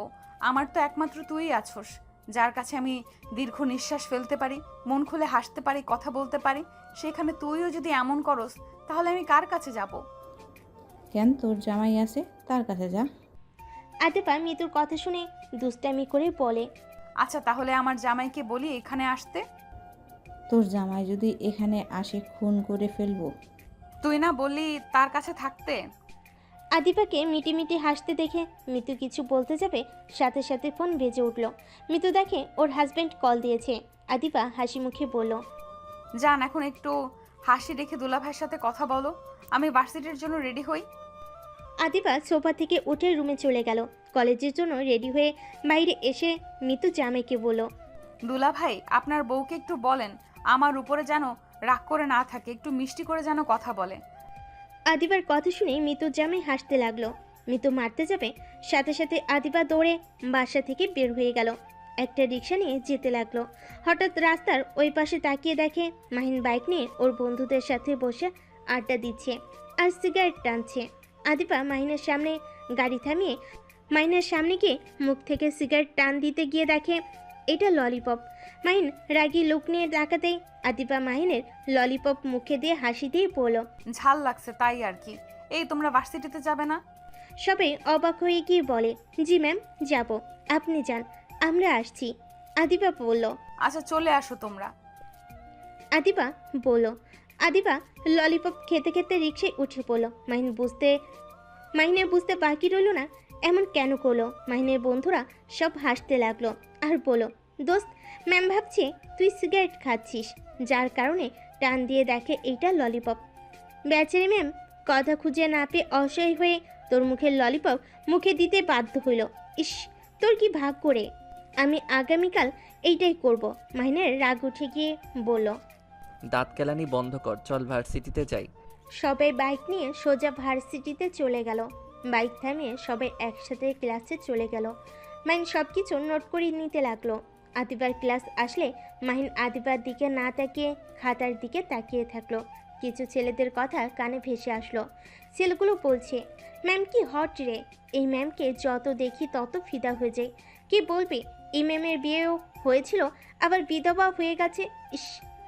আমার তো একমাত্র তুই আছোস, যার কাছে আমি দীর্ঘ নিঃশ্বাস ফেলতে পারি, মন খুলে হাসতে পারি, কথা বলতে পারি। সেখানে তুইও যদি এমন করস তাহলে আমি কার কাছে যাব? কেন, তোর জামাই আছে, তার কাছে যা। আদিবা মিতুর কথা শুনে দুষ্টামি করে বলে, আচ্ছা, তাহলে আমার জামাইকে বলি এখানে আসতে। তোর জামাই যদি এখানে আসে খুন করে ফেলবো। তুই না বললি তার কাছে থাকতে? আদিবাকে মিটিমিটি হাসতে দেখে মিতু কিছু বলতে যাবে, সাথে সাথে ফোন বেজে উঠল। মিতু দেখে ওর হাজবেন্ড কল দিয়েছে। আদিবা হাসি মুখে বলল, যান, এখন একটু হাসি রেখে দুলাভাইয়ের সাথে কথা বলো, আমি ভার্সিটির জন্য রেডি হই। আদিবা সোফা থেকে উঠে রুমে চলে গেল। কলেজের জন্য রেডি হয়ে বাইরে এসে মিতু জামাইকে বলল, দুলাভাই, আপনার বউকে একটু বলেন আমার উপরে যেন রাগ করে না থাকে, একটু মিষ্টি করে যেন কথা বলে। আদিবার কথা শুনে মিতুর জামাই হাসতে লাগলো। মিতু মারতে যাবে, সাথে সাথে আদিবা দৌড়ে বাসা থেকে বের হয়ে গেল। একটা রিক্সা নিয়ে যেতে লাগলো। হঠাৎ রাস্তার ওই পাশে তাকিয়ে দেখে মাহিন বাইক নিয়ে ওর বন্ধুদের সাথে বসে আড্ডা দিচ্ছে আর সিগারেট টানছে। আদিবা মাহিনের সামনে গাড়ি থামিয়ে মাহিনের সামনে গিয়ে মুখ থেকে সিগারেট টান দিতে গিয়ে দেখে এটা ললিপপ। মাহিন রাগী লুক নিয়ে ডাকাতেই আদিবা মাহিনের ললিপপ মুখে দিয়ে হাসি দিয়ে বলল, ঝাল লাগছে তাই আর কি। এই, তোমরা ভার্সিটিতে যাবে না? সবাই অবাক হয়ে গিয়ে বলে, জি ম্যাম, যাব, আপনি যান, আমরা আসছি। আদিবা বলল, আচ্ছা, চলে আসো তোমরা। আদিবা ললিপপ খেতে খেতে রিক্সায় উঠে পড়ল। মাহিনের বুঝতে বাকি রইল না এমন কেন করলো। মাহিনের বন্ধুরা সব হাসতে লাগলো আর বলল, দোস্ত, ম্যাম ভাবছে তুই সিগারেট খাচ্ছিস, যার কারণে টান দিয়ে দেখে এইটা ললিপপ। বেচারি ম্যাম কথা খুঁজে না পেয়ে অসহায় হয়ে তোর মুখের ললিপপ মুখে দিতে বাধ্য হইল। ইস, তোর কি ভাগ করে, আমি আগামীকাল এইটাই করব। মাহিনের রাগ উঠে গিয়ে বলল, দাঁত কেলানি বন্ধ কর, চল ভার্সিটিতে যাই। সবাই বাইক নিয়ে সোজা ভার্সিটিতে চলে গেল। বাইক থামিয়ে সবাই একসাথে ক্লাসে চলে গেল। মাহিন সব কিছু নোট করে নিতে লাগলো। আদিবার ক্লাস আসলে মাহিন আদিবার দিকে না তাকিয়ে খাতার দিকে তাকিয়ে থাকলো। কিছু ছেলেদের কথা কানে ভেসে আসলো। ছেলেগুলো বলছে, ম্যাম কি হট রে, এই ম্যামকে যত দেখি তত ফিদা হয়ে যায়। কি বলবি, এই ম্যামের বিয়েও হয়েছিল, আবার বিধবা হয়ে গেছে। ইস,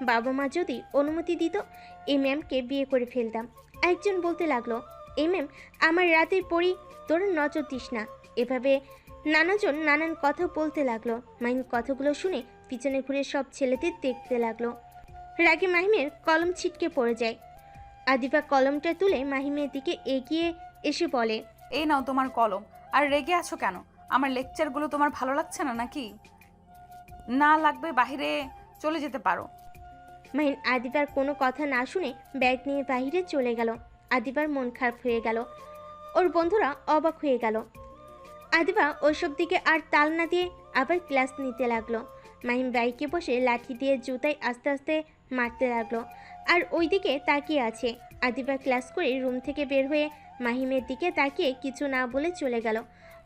বাবা মা যদি অনুমতি দিত এই ম্যামকে বিয়ে করে ফেলতাম। একজন বলতে লাগলো, এই ম্যাম আমার রাতের পরই, তোর নজর দিস না। এভাবে নানাজন নানান কথা বলতে লাগলো। মাহিম কথাগুলো শুনে পিছনে ঘুরে সব ছেলেদের দেখতে লাগলো। রাগে মাহিমের কলম ছিটকে পড়ে যায়। আদিবা কলমটা তুলে মাহিমের দিকে এগিয়ে এসে বলে, এই নাও তোমার কলম। আর রেগে আছো কেন? আমার লেকচারগুলো তোমার ভালো লাগছে না নাকি? না লাগবে বাইরে চলে যেতে পারো। মাহিন আদিবার কোনো কথা না শুনে ব্যাগ নিয়ে বাইরে চলে গেল। আদিবার মন খারাপ হয়ে গেল, ওর বন্ধুরা অবাক হয়ে গেল। আদিবা ওইসব দিকে আর তাল না দিয়ে আবার ক্লাস নিতে লাগলো। মাহিম বাইকে বসে লাঠি দিয়ে জুতায় আস্তে আস্তে মারতে লাগলো, আর ওইদিকে তাকিয়ে আছে। আদিবা ক্লাস করে রুম থেকে বের হয়ে মাহিমের দিকে তাকিয়ে কিছু না বলে চলে গেল।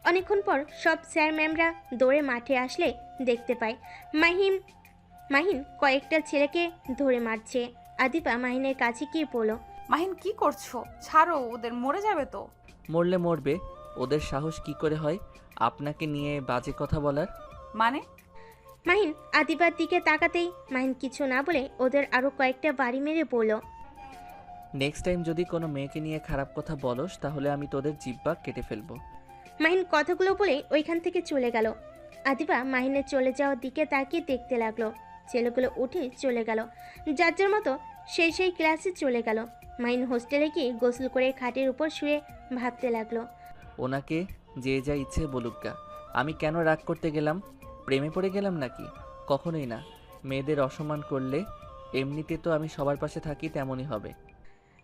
অনেকক্ষণ পর সব স্যার ম্যামরা দৌড়ে মাঠে আসলে দেখতে পায় মাহিন কয়েকটা ছেলেকে ধরে মারছে। আদিবা মাহিনের কাছে গিয়ে বলল, মাহিন কি করছো? ছাড়ো ওদের, মরে যাবে তো। মরলে মরবে, ওদের সাহস কি করে হয় আপনাকে নিয়ে বাজে কথা বলার? মানে? মাহিন আদিবার দিকে তাকাতেই মাহিন কিছু না বলে ওদের আরো কয়েকটা বাড়ি মেরে বলল, নেক্সট টাইম যদি কোনো মেয়েকে নিয়ে খারাপ কথা বলস তাহলে আমি তোদের জিব্বা কেটে ফেলবো। মাহিন কথাগুলো বলে ওইখান থেকে চলে গেল। আদিবা মাহিনের চলে যাওয়ার দিকে তাকিয়ে দেখতে লাগলো। ছেলেগুলো উঠে চলে গেল, যার যার মতো সেই ক্লাসে চলে গেল। মাহিন হোস্টেলে গিয়ে গোসল করে খাটের উপর শুয়ে ভাবতে লাগলো। ওনাকে যে যা ইচ্ছে বলুক গা, আমি কেন রাগ করতে গেলাম? প্রেমে পড়ে গেলাম নাকি? কখনোই না। মেয়েদের অসম্মান করলে এমনিতে তো আমি সবার পাশে থাকি, তেমনই হবে।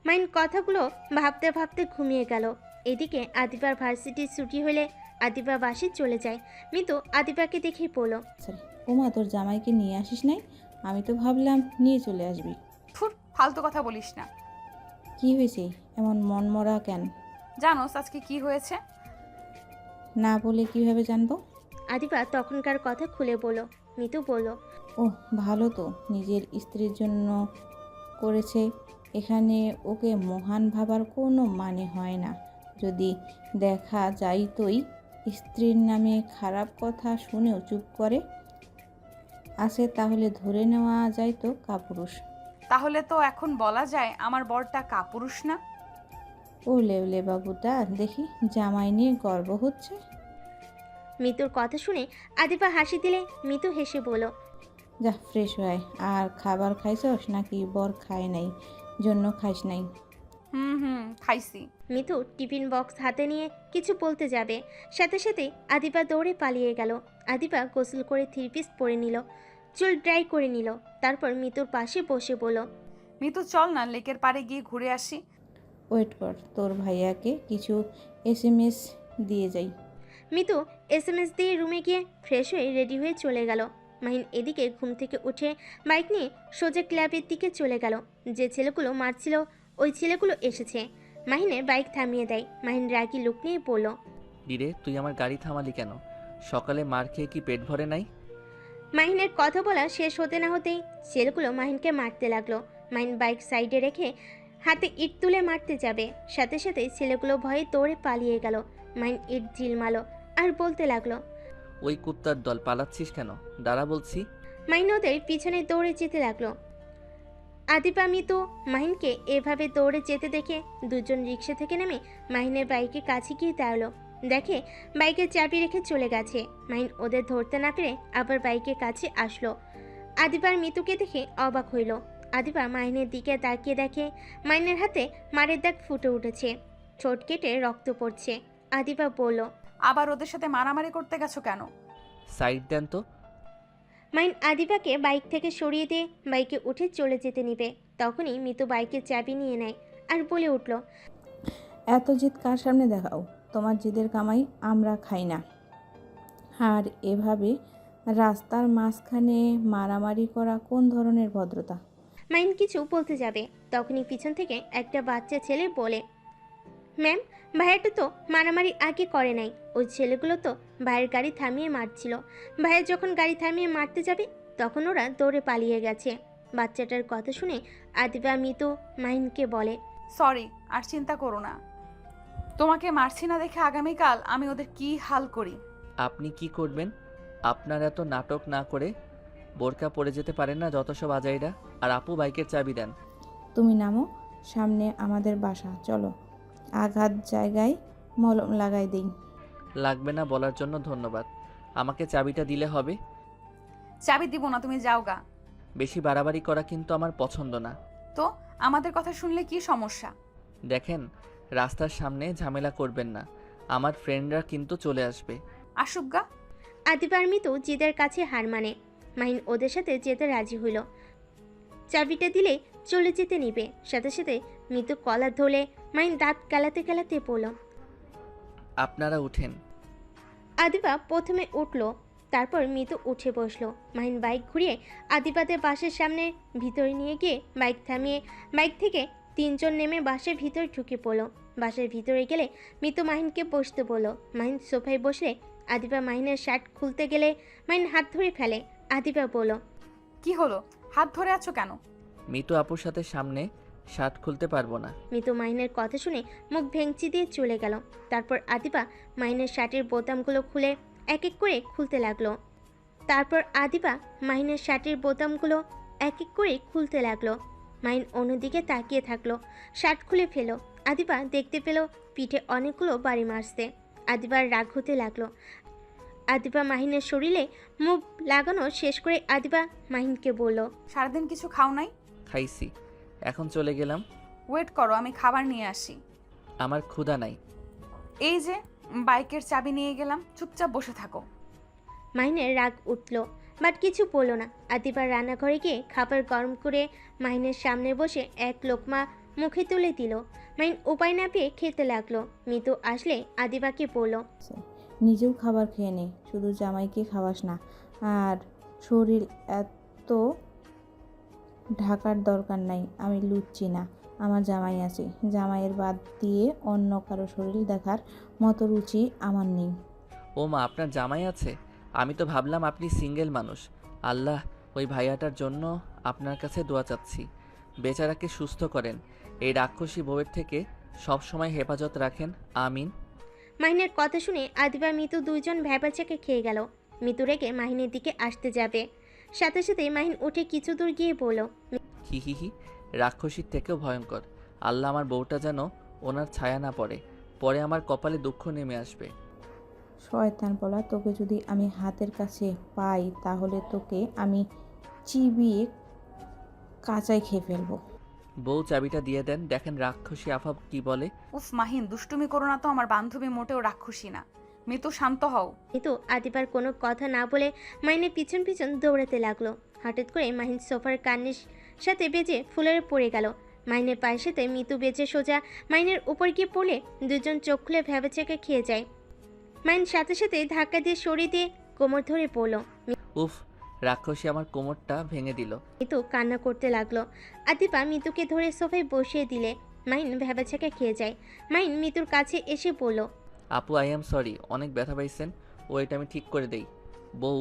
মাহিন কথাগুলো ভাবতে ভাবতে ঘুমিয়ে গেল। এদিকে আদিবার ভার্সিটির ছুটি হলে আদিবা বাসে চলে যায়। মিতু আদিবাকে দেখেই বলল, সরি, ওমা তোর জামাইকে নিয়ে আসিস নাই? আমি তো ভাবলাম নিয়ে চলে আসবি। ফুট, ফালতু কথা বলিস না। কি হয়েছে, এমন মনমরা কেন? জানোস আজকে কি হয়েছে? না বলে কিভাবে জানবো? আদিবা তখনকার কথা খুলে বলল। মিতু বলল, ওহ ভালো তো, নিজের স্ত্রীর জন্য করেছে। এখানে ওকে মহান ভাবার কোনো মানে হয় না। যদি দেখা যাইতই স্ত্রীর নামে খারাপ কথা শুনেও চুপ করে আছে, তাহলে ধরে নেওয়া যাইতো কাপুরুষ। তাহলে তো এখন বলা যায় আমার বরটা কাপুরুষ না? ও লেবলে বাবুটা দেখি জামাই নিয়ে গর্ব হচ্ছে। মিতুর কথা শুনে আদিবা হাসি দিলে মিতু হেসে বলল, যা ফ্রেশ হয়। আর খাবার খাইছস নাকি বর খায় নাই জন্য খাইস নাই? খাইছি। মিতু টিফিন বক্স হাতে নিয়ে কিছু বলতে যাবে, সাথে সাথে আদিবা দৌড়ে পালিয়ে গেল। আদিবা গোসল করে 3 পিস পরে নিল, চুল ড্রাই করে নিল, তারপর মিতুর পাশে বসে বলল, মিতু চল না লেকের পাড়ে গিয়ে ঘুরে আসি। ওয়েট কর, তোর ভাইয়াকে কিছু SMS দিয়ে যাই। মিতু SMS দিয়ে রুমে গিয়ে ফ্রেশ হয়ে রেডি হয়ে চলে গেল। মাহিন এদিকে ঘুম থেকে উঠে বাইক নিয়ে সোজা ক্লাবের দিকে চলে গেল। যে ছেলেগুলো মারছিল ওই ছেলেগুলো এসেছে। মাহিনের বাইক থামিয়ে দেয়। মাহিন রাগি লুক নিয়ে বলল, দিরে তুই আমার গাড়ি থামালি কেন? সকালে মার খেয়ে কি পেট ভরে নাই? মাহিনের কথা বলা শেষ হতে না হতেই ছেলেগুলো মাহিনকে মারতে লাগলো। মাহিন বাইক সাইডে রেখে হাতে ইট তুলে মারতে যাবে, সাথে সাথে ছেলেগুলো ভয়ে দৌড়ে পালিয়ে গেল। মাহিন ইট ঝিলমালো আর বলতে লাগলো, ওই কুত্তার দল, পালাচ্ছিস কেন? দাঁড়া বলছি। মাহিন ওদের পিছনে দৌড়ে যেতে লাগলো। আদিবা মিতু মাহিনকে এভাবে দৌড়ে যেতে দেখে দুজন রিক্সা থেকে নেমে মাহিনের বাইকের কাছে গিয়ে দাঁড়ালো। দেখে বাইকের চাবি রেখে চলে গেছে। মাহিন ওদের ধরতে না পেরে আবার বাইকের কাছে আসলো। আদিবার মিতুকে দেখে অবাক হইল। আদিবা মাহিনের দিকে তাকিয়ে দেখে মাহিনের হাতে মারের দাগ ফুটে উঠেছে, ঠোঁট কেটে রক্ত পড়ছে। আদিবা বলল, আবার ওদের সাথে মারামারি করতে গেছো কেন? সাইড দেন তো। মাহিন আদিবাকে বাইক থেকে সরিয়ে দিয়ে বাইকে উঠে চলে যেতে নিবে, তখনই মিতু বাইকের চাবি নিয়ে নেয় আর বলে উঠল, এত জিদ কার সামনে দেখাও? তোমার জিদের কামাই আমরা খাই না। আর এভাবে রাস্তার মাঝখানে মারামারি করা কোন ধরনের ভদ্রতা? মাহিন কিছু বলতে যাবে, তখনই পিছন থেকে একটা বাচ্চা ছেলে বলে, ম্যাম ভাইয়াটা তো মারামারি আগে করে নাই, ওই ছেলেগুলো তো ভাইয়ের গাড়ি থামিয়ে মারছিল। ভাইয়া যখন গাড়ি থামিয়ে মারতে যাবে তখন ওরা দৌড়ে পালিয়ে গেছে। বাচ্চাটার কথা শুনে আদিবা মিতু মাহিনকে বলে, সরি, আর চিন্তা করো না। তোমাকে মারছি না দেখে আগামীকাল আমি ওদের কি হাল করি। আপনি কি করবেন? আপনার এত নাটক না করে বোরকা পরে যেতে পারেন না যত সব আজাইরা। আর আপু বাইকের চাবি দেন। তুমি নামো, সামনে আমাদের বাসা, চলো আঘাত জায়গায় মলম লাগাই দিই। লাগবে না বলার জন্য ধন্যবাদ। আমাকে চাবিটা দিলে হবে। চাবি দিব না, তুমি যাও গা। বেশি বাড়াবাড়ি করা কিন্তু আমার পছন্দ না। তো আমাদের কথা শুনলে কি সমস্যা? দেখেন, রাস্তার সামনে ঝামেলা করবেন না, আমার ফ্রেন্ডরা কিন্তু চলে আসবে। আসুক গা। আদিবা আর মিতু জিদের কাছে হার মানে। মাহিন ওদের সাথে যেতে রাজি হইল। চাবিটা দিলে চলে যেতে নিবে। সাথে সাথে মিতু কলার ধরলে মাহিন দাঁত কেলাতে কেলাতে পড়ল। আপনারা উঠেন। আদিবা প্রথমে উঠল, তারপর মিতু উঠে বসলো। মাহিন বাইক ঘুরিয়ে আদিবাদের বাসের সামনে ভিতরে নিয়ে গিয়ে বাইক থামিয়ে বাইক থেকে তিনজন নেমে বাসের ভিতরে ঢুকে পড়লো। বাসের ভিতরে গেলে মিতু মাহিনকে বসতে বলল। মাহিন সোফায় বসলে আদিবা মাহিনের শার্ট খুলতে গেলে মাহিন হাত ধরে ফেলে। আদিবা বলল, কি হলো, হাত ধরে আছো কেন? মিতু আপুর সাথে সামনে শার্ট খুলতে পারবো না। মিতু মাহিনের কথা শুনে মুখ ভেঙচি দিয়ে চলে গেল। তারপর আদিবা মাহিনের শার্টের বোতামগুলো খুলে এক এক করে খুলতে লাগলো। মাহিন অন্যদিকে তাকিয়ে থাকলো। শার্ট খুলে ফেলো। আদিবা দেখতে পেল পিঠে অনেকগুলো বাড়ি মারছে। আদিবার রাগ হতে লাগলো। আদিবা মাহিনের শরীরে মুখ লাগানো শেষ করে আদিবা মাহিনকে বলল, সারাদিন কিছু খাও নাই? খাইছি, এখন চলে গেলাম। ওয়েট করো, আমি খাবার নিয়ে আসি। আমার ক্ষুধা নাই। এই যে বাইকের চাবি নিয়ে গেলাম, চুপচাপ বসে থাকো। মাহিনের রাগ উঠল, বাট কিছু বলল না। আদিবার রান্নাঘরে গিয়ে খাবার গরম করে মাহিনের সামনে বসে এক লোকমা মুখে তুলে দিল। মাহিন উপায় না পেয়ে খেতে লাগলো। মিতু আসলে আদিবাকে বলল, নিজেও খাবার খেয়ে নে, শুধু জামাইকে খাওয়াস না। আর শরীর এত ঢাকার দরকার নাই, আমি লুচ্ছি না, আমার জামাই আছে। জামাইয়ের বাদ দিয়ে অন্য কারো শরীর দেখার মতো রুচি আমার নেই। ও মা, আপনার জামাই আছে? আমি তো ভাবলাম আপনি সিঙ্গেল মানুষ। আল্লাহ ওই ভাইয়াটার জন্য আপনার কাছে দোয়া চাচ্ছি, বেচারাকে সুস্থ করেন, এই রাক্ষসী বউয়ের থেকে সব সময় হেফাজত রাখেন, আমিন। মাহিনের কথা শুনে আদিবা মিতু দুইজন ভ্যাবাচাকে খেয়ে গেল। মিতু রেগে মাহিনের দিকে আসতে যাবে, সাথে সাথে মাহিন উঠে কিছু দূর গিয়ে বলল, হি হি হি, রাক্ষসীর থেকেও ভয়ঙ্কর। আল্লাহ আমার বউটা যেন ওনার ছায়া না পড়ে, পরে আমার কপালে দুঃখ নেমে আসবে। শয়তান বলা, তোকে যদি আমি হাতের কাছে পাই তাহলে তোকে আমি চিবিয়ে কাঁচাই খেয়ে ফেলবো। বউ চাবিটা দিয়ে দেন, দেখেন রাক্ষসী আফা কি বলে। উফ মাহিন, দুষ্টুমি করো না তো, আমার বান্ধবী মোটেও রাক্ষসী না। মিতু, শান্ত হও। মিতু আদিবার কোনো কথা না বলে মাহিনের পিছন পিছন দৌড়াতে লাগলো। হঠাৎ করে মাহিন সোফার কান্নির সাথে বেজে ফুলের পড়ে গেল। মাহিনের পায়ের সাথে মিতু বেজে সোজা মাহিনের উপর গিয়ে পড়লে দুজন চোখ খুলে ভ্যাবাচাকে খেয়ে যায়। মাহিন সাথে সাথে ধাক্কা দিয়ে সরিয়ে দিয়ে কোমর ধরে পড়ল। উফ, রাক্ষসী আমার কোমরটা ভেঙে দিল। মিতু কান্না করতে লাগলো। আদিবা মিতুকে ধরে সোফায় বসিয়ে দিলে মাহিন ভ্যাবাচাকে খেয়ে যায়। মাহিন মিতুর কাছে এসে বলল, আপু, আই এম সরি, অনেক ব্যথা পাইছেন, ওইটা আমি ঠিক করে দেই। বউ,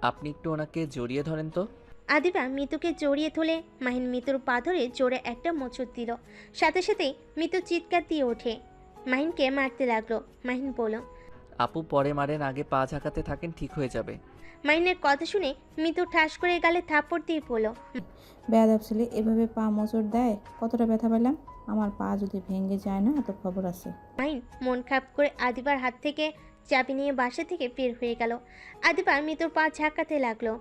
আপনি একটু ওনাকে জড়িয়ে ধরেন তো। আদিবা মিতুকে জড়িয়ে ধরে মাহিন মিতুর পা ধরে জোরে একটা মোচড় দিল। সাথে সাথেই মিতু চিৎকার দিয়ে ওঠে, মাহিনকে মারতে লাগলো। মাহিন বলল, আপু পরে মারেন, আগে পা ঝাঁকাতে থাকেন, ঠিক হয়ে যাবে। মাহিনের কথা শুনে মিতু ঠাস করে গালে থাপ্পড় দিয়ে বলল, বেয়াদব ছেলে এভাবে পা মোচড় দেয়, কতটা ব্যথা পেলাম। আমার পা যদি ভেঙে যায় না তো খবর আছে। মাহিন মন খারাপ করে আদিবার হাত থেকে চাবি নিয়ে বাসা থেকে বের হয়ে গেল। আদিবা মিতুর পা ঝাঁকাতে লাগলো।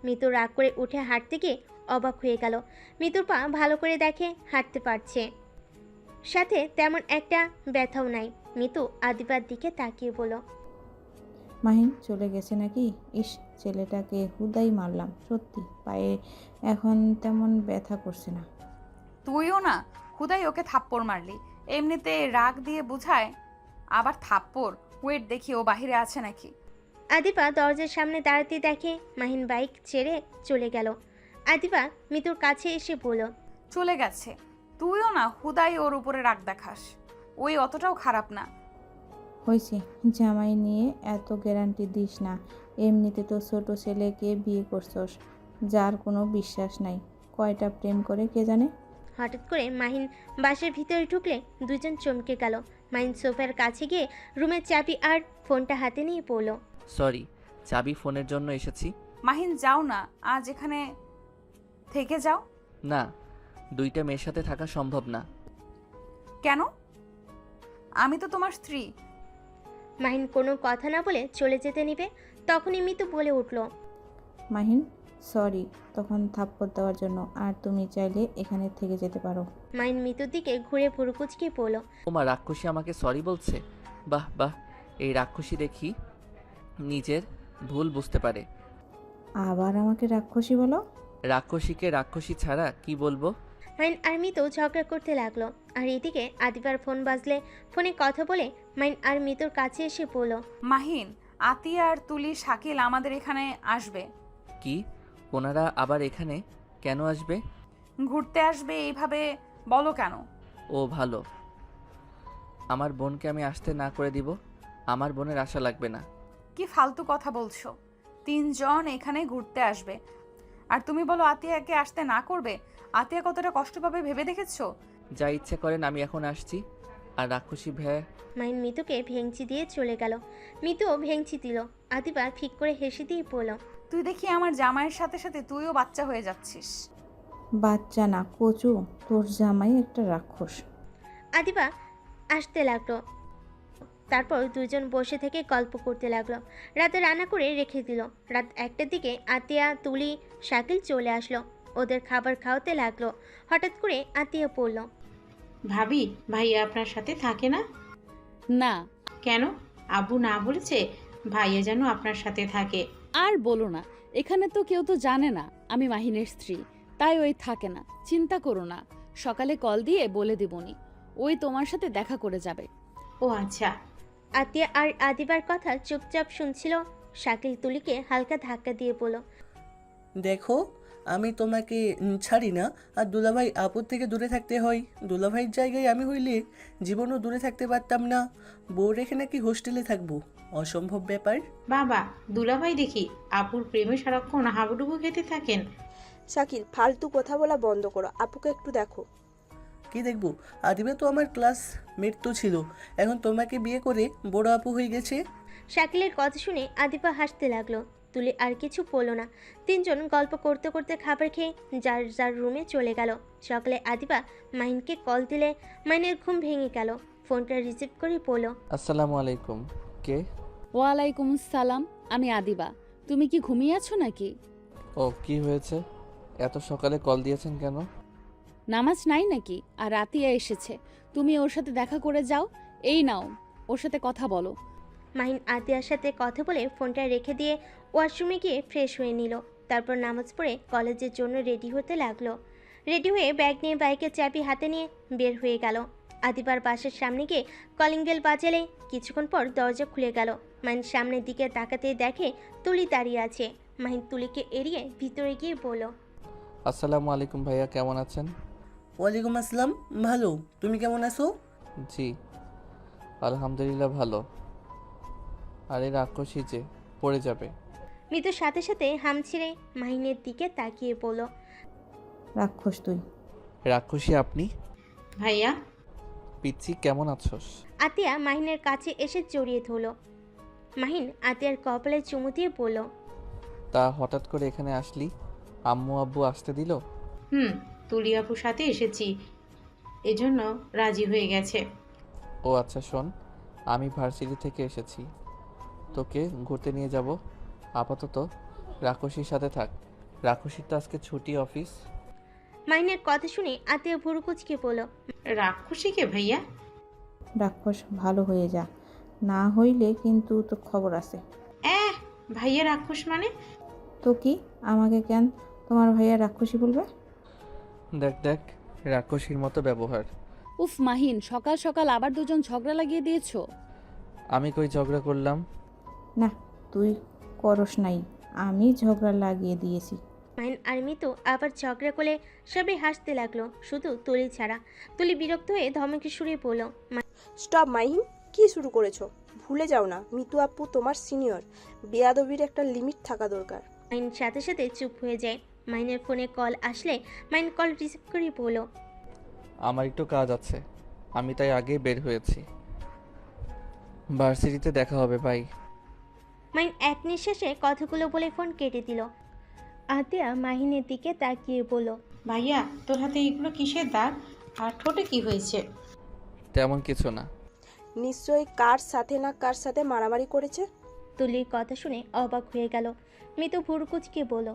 মিতু রাগ করে উঠে হাঁটতে গিয়ে অবাক হয়ে গেল। মিতুর পা ভালো করে দেখে হাঁটতে পারছে, সাথে তেমন একটা ব্যথাও নাই। মিতু আদিবার দিকে তাকিয়ে বলল, মাহিন চলে গেছে নাকি? ইস, ছেলেটাকে হুদাই মারলাম, সত্যি পায়ে এখন তেমন ব্যথা করছে না। তুইও না খুদাই ওকে থাপ্পড় মারলি, এমনিতে রাগ দিয়ে বুঝায়, আবার থাপ্পড়। ওয়েট দেখি ও বাহিরে আছে নাকি। আদিবা দরজার সামনে দাঁড়াতে দেখে মাহিন বাইক ছেড়ে চলে গেল। আদিবা মিতুর কাছে এসে বলল, চলে গেছে, তুইও না হুদাই ওর উপরে রাগ দেখাস, ওই অতটাও খারাপ না। হয়েছে, জামাই নিয়ে এত গ্যারান্টি দিস না, এমনিতে তো ছোট ছেলেকে বিয়ে করছস, যার কোনো বিশ্বাস নাই, কয়টা প্রেম করে কে জানে। হঠাৎ করে মাহিন বাসের ভিতরে ঢুকলে দুজন চমকে গেল। মাহিন সোফার কাছে গিয়ে রুমের চাবি আর ফোনটা হাতে নিয়ে পড়ল। সরি, চাবি ফোনের জন্য এসেছি। মাহিন যাও না, আজ এখানে থেকে যাও। না, দুইটা মেয়ের সাথে থাকা সম্ভব না। কেন? আমি তো তোমার স্ত্রী। মাহিন কোনো কথা না বলে চলে যেতে নিবে, তখনই মিতু বলে উঠল। মাহিন, সরি তখন থাপ্পড় দেওয়ার জন্য, আর তুমি চাইলে এখানে থেকে যেতে পারো। মাহিন মিতুর দিকে ঘুরে পুরুকুচকে পড়ল। ওমা, রাক্ষসী আমাকে সরি বলছে। বাহ বাহ, এই রাক্ষসী দেখি নিজের ভুল বুঝতে পারে। আবার আমাকে রাক্ষসী বলো? রাক্ষসীকে রাক্ষসী ছাড়া কি বলবো? মাহিন আর মিতু ঝগড়া করতে লাগলো। আর এদিকে আদিবার ফোন বাজলে ফোনে কথা বলে মাহিন আর মিতুর কাছে এসে পড়ল। মাহিন, আতিয়া আর তুলি, শাকিল আমাদের এখানে আসবে। কি? ওনারা আবার এখানে কেন আসবে? ঘুরতে আসবে এইভাবে বলো কেন? ও ভালো, আমার বোনকে আমি আসতে না করে দিব। আমার বোনের আশা লাগবে না। কি ফালতু কথা বলছো? 3 জন এখানে ঘুরতে আসবে আর তুমি বলো আতিয়াকে আসতে না করবে? আতিয়া কতটা কষ্ট পাবে ভেবে দেখেছো? যা ইচ্ছে করেন, আমি এখন আসছি। আর রাক্ষসী ভ্যা। মাহিন মিতুকে ভেঙচি দিয়ে চলে গেল। মিতুও ভেঙচি দিল। আদিবা ফিক করে হেসে দিয়ে পড়ল। তুই দেখি আমার জামাইয়ের সাথে সাথে তুইও বাচ্চা হয়ে যাচ্ছিস। বাচ্চা না কচু, তোর জামাই একটা রাক্ষস। আদিবা আসতে লাগলো। তারপর দুজন বসে থেকে গল্প করতে লাগলো। রাতে রান্না করে রেখে দিল। রাত 1টার দিকে আতিয়া, তুলি, শাকিল চলে আসলো। ওদের খাবার খাওয়াতে লাগলো। হঠাৎ করে আতিয়া পড়ল। ভাবি, ভাইয়া আপনার সাথে থাকে না? না। কেন? আব্বু না বলেছে ভাইয়া যেন আপনার সাথে থাকে? আর বলো না, এখানে তো কেউ তো জানে না আমি মাহিনের স্ত্রী, তাই ওই থাকে না। চিন্তা করো না, সকালে কল দিয়ে বলে দেবনি, ওই তোমার সাথে দেখা করে যাবে। ও আচ্ছা। আতিয়া আর আদিবার কথা চুপচাপ শুনছিল। শাকিল তুলিকে হালকা ধাক্কা দিয়ে বলল। দেখো, আমি তোমাকে ছাড়ি না। আর দুলাভাই আপুর থেকে দূরে থাকতে হয়। দুলাভাইয়ের জায়গায় আমি হইলে জীবনও দূরে থাকতে পারতাম না। বউ রেখে নাকি হোস্টেলে থাকবো, অসম্ভব ব্যাপার। বাবা, দুলাভাই দেখি আপুর প্রেমে সারাক্ষণ হাবুডুবু খেতে থাকেন। শাকিল, ফালতু কথা বলা বন্ধ করো, আপুকে একটু দেখো। কি দেখবো? আদিবা তো আমার ক্লাসমেট তো ছিল, এখন তোমাকে বিয়ে করে বড় আপু হয়ে গেছে। শাকিলের কথা শুনে আদিবা হাসতে লাগলো। তুলি আর কিছু বলল না। 3 জন গল্প করতে করতে খাবার খেয়ে যার যার রুমে চলে গেল। সকালে আদিবা মাহিনকে কল দিলে মাহিনের ঘুম ভেঙে গেল। ফোনটা রিসিভ করে বলল। আসসালামু আলাইকুম। কে? ওয়ালাইকুম সালাম, আমি আদিবা। তুমি কি ঘুমিয়ে আছো নাকি? ও, কি হয়েছে? এত সকালে কল দিয়েছেন কেন? নামাজ নাই নাকি? আর আতিয়া এসেছে, তুমি ওর সাথে দেখা করে যাও। এই নাও, ওর সাথে কথা বলো। মাহিন আতিয়ার সাথে কথা বলে ফোনটা রেখে দিয়ে ওয়াশরুমে গিয়ে ফ্রেশ হয়ে নিল। তারপর নামাজ পড়ে কলেজের জন্য রেডি হতে লাগলো। রেডি হয়ে ব্যাগ নিয়ে বাইকের চাবি হাতে নিয়ে বের হয়ে গেল। আদিবার বাসার সামনে গিয়ে কলিং বেল বাজালে কিছুক্ষণ পর দরজা খুলে গেল। মাহিন সামনের দিকে তাকাতেই দেখে তুলি দাঁড়িয়ে আছে। মাহিন তুলিকে এড়িয়ে ভিতরে গিয়ে বলল। আসসালামু আলাইকুম ভাইয়া, কেমন আছেন? ওয়ালাইকুম আসসালাম, ভালো। তুমি কেমন আছো? জি আলহামদুলিল্লাহ ভালো। আরে রাক্ষসী যে পড়ে যাবে। মৃত্যুর সাথে সাথে হাম ছেড়ে মাহিনের দিকে তাকিয়ে বলল। রাক্ষস তুই? রাক্ষসী আপনি? ভাইয়া। পিচ্ছি, কেমন আছোস? আতিয়া মাহিনের কাছে এসে জড়িয়ে ধরল। মাহিন আতিয়ার কপালে চুমু দিয়ে বলল। তা হঠাৎ করে এখানে আসলি? আম্মু আব্বু আসতে দিল? তুলি আপুর সাথে এসেছি, এজন্য রাজি হয়ে গেছে। ও আচ্ছা, শোন, আমি ভার্সিটি থেকে এসেছি, তোকে ঘুরতে নিয়ে যাব। আপাতত রাক্ষসীর সাথে থাক। রাক্ষসীর তো আজকে ছুটি অফিস। মাহিনের কথা শুনে আতিয়া ভুরু কুচকে বলল। রাক্ষসীকে ভাইয়া? রাক্ষস ভালো হয়ে যা, না হইলে কিন্তু তো খবর আছে। ভাইয়া রাক্ষস মানে? তো কি, আমাকে কেন তোমার ভাইয়া রাক্ষসী বলবে? দেখ দেখ, রাক্ষসীর মতো ব্যবহার। উফ মাহিন, সকাল সকাল আবার দুজন ঝগড়া লাগিয়ে দিয়েছো। আমি কই ঝগড়া করলাম? না, তুই করস নাই, আমি ঝগড়া লাগিয়ে দিয়েছি। মাহিন আর মিতু আবার ঝগড়া করে সবাই হাসতে লাগলো, শুধু তুলি ছাড়া। তুলি বিরক্ত হয়ে ধমকে সুরে বলল। স্টপ মাহিন, কি শুরু করেছো? ভুলে যাও না, মিতু আপু তোমার সিনিয়র। বেয়াদবির একটা লিমিট থাকা দরকার। মাহিন সাথে সাথে চুপ হয়ে যায়। মাহিনের ফোনে কল আসলে মাহিন কল রিসিভ করে বলল। আমার একটু কাজ আছে, আমি তাই আগে বের হয়েছি। ভার্সিটিতে দেখা হবে, বাই। মাহিন এক নিঃশ্বাসে কথাগুলো বলে ফোন কেটে দিল। আতিয়া মাহিনের দিকে তাকিয়ে বলল, ভাইয়া তোর হাতে এগুলো কিসের দাগ আর ঠোঁটে কি হয়েছে? তেমন কিছু না। নিশ্চয়ই কার সাথে না কার সাথে মারামারি করেছে। তুলির কথা শুনে অবাক হয়ে গেল। মিতু ভুরুকুচকে বলল,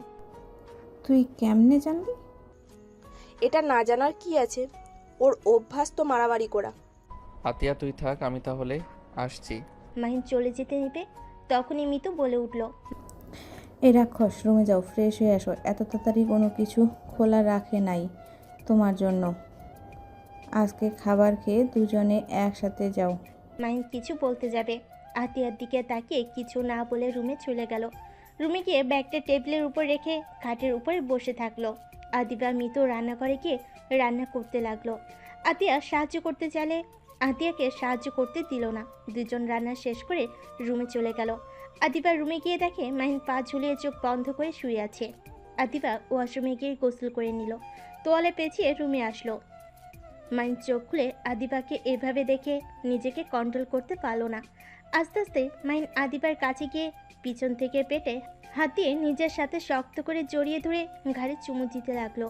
তুই কেমনে জানলি? এটা না জানার কি আছে, ওর অভ্যাস তো মারামারি করা। আতিয়া তুই থাক, আমি তাহলে আসছি। মাহিন চলে যেতে নেবে তখনই মিতু বলে উঠল, এই রাক্ষস, রুমে যাও, ফ্রেশ হয়ে আসো। এত তাড়াতাড়ি কোনো কিছু খোলা রাখে নাই তোমার জন্য। আজকে খাবার খেয়ে দুজনে একসাথে যাও। মাহিন কিছু বলতে যাবে, আতিয়ার দিকে তাকিয়ে কিছু না বলে রুমে চলে গেল। রুমে গিয়ে ব্যাগটা টেবিলের উপর রেখে খাটের উপরে বসে থাকলো। আদিবা মিতু রান্নাঘরে গিয়ে রান্না করতে লাগলো। আতিয়া সাহায্য করতে চাইলে আতিয়াকে সাহায্য করতে দিল না। দুজন রান্না শেষ করে রুমে চলে গেল। আদিবা রুমে গিয়ে দেখে মাহিন পা ঝুলিয়ে চোখ বন্ধ করে শুয়ে আছে। আদিবা ওয়াশরুমে গিয়ে গোসল করে নিল, তোয়ালে পেঁচিয়ে রুমে আসলো। মাহিন চোখ খুলে আদিবাকে এভাবে দেখে নিজেকে কন্ট্রোল করতে পারল না। আস্তে আস্তে মাহিন আদিবার কাছে গিয়ে পিছন থেকে পেটে হাত দিয়ে নিজের সাথে শক্ত করে জড়িয়ে ধরে ঘাড়ে চুমু দিতে লাগলো।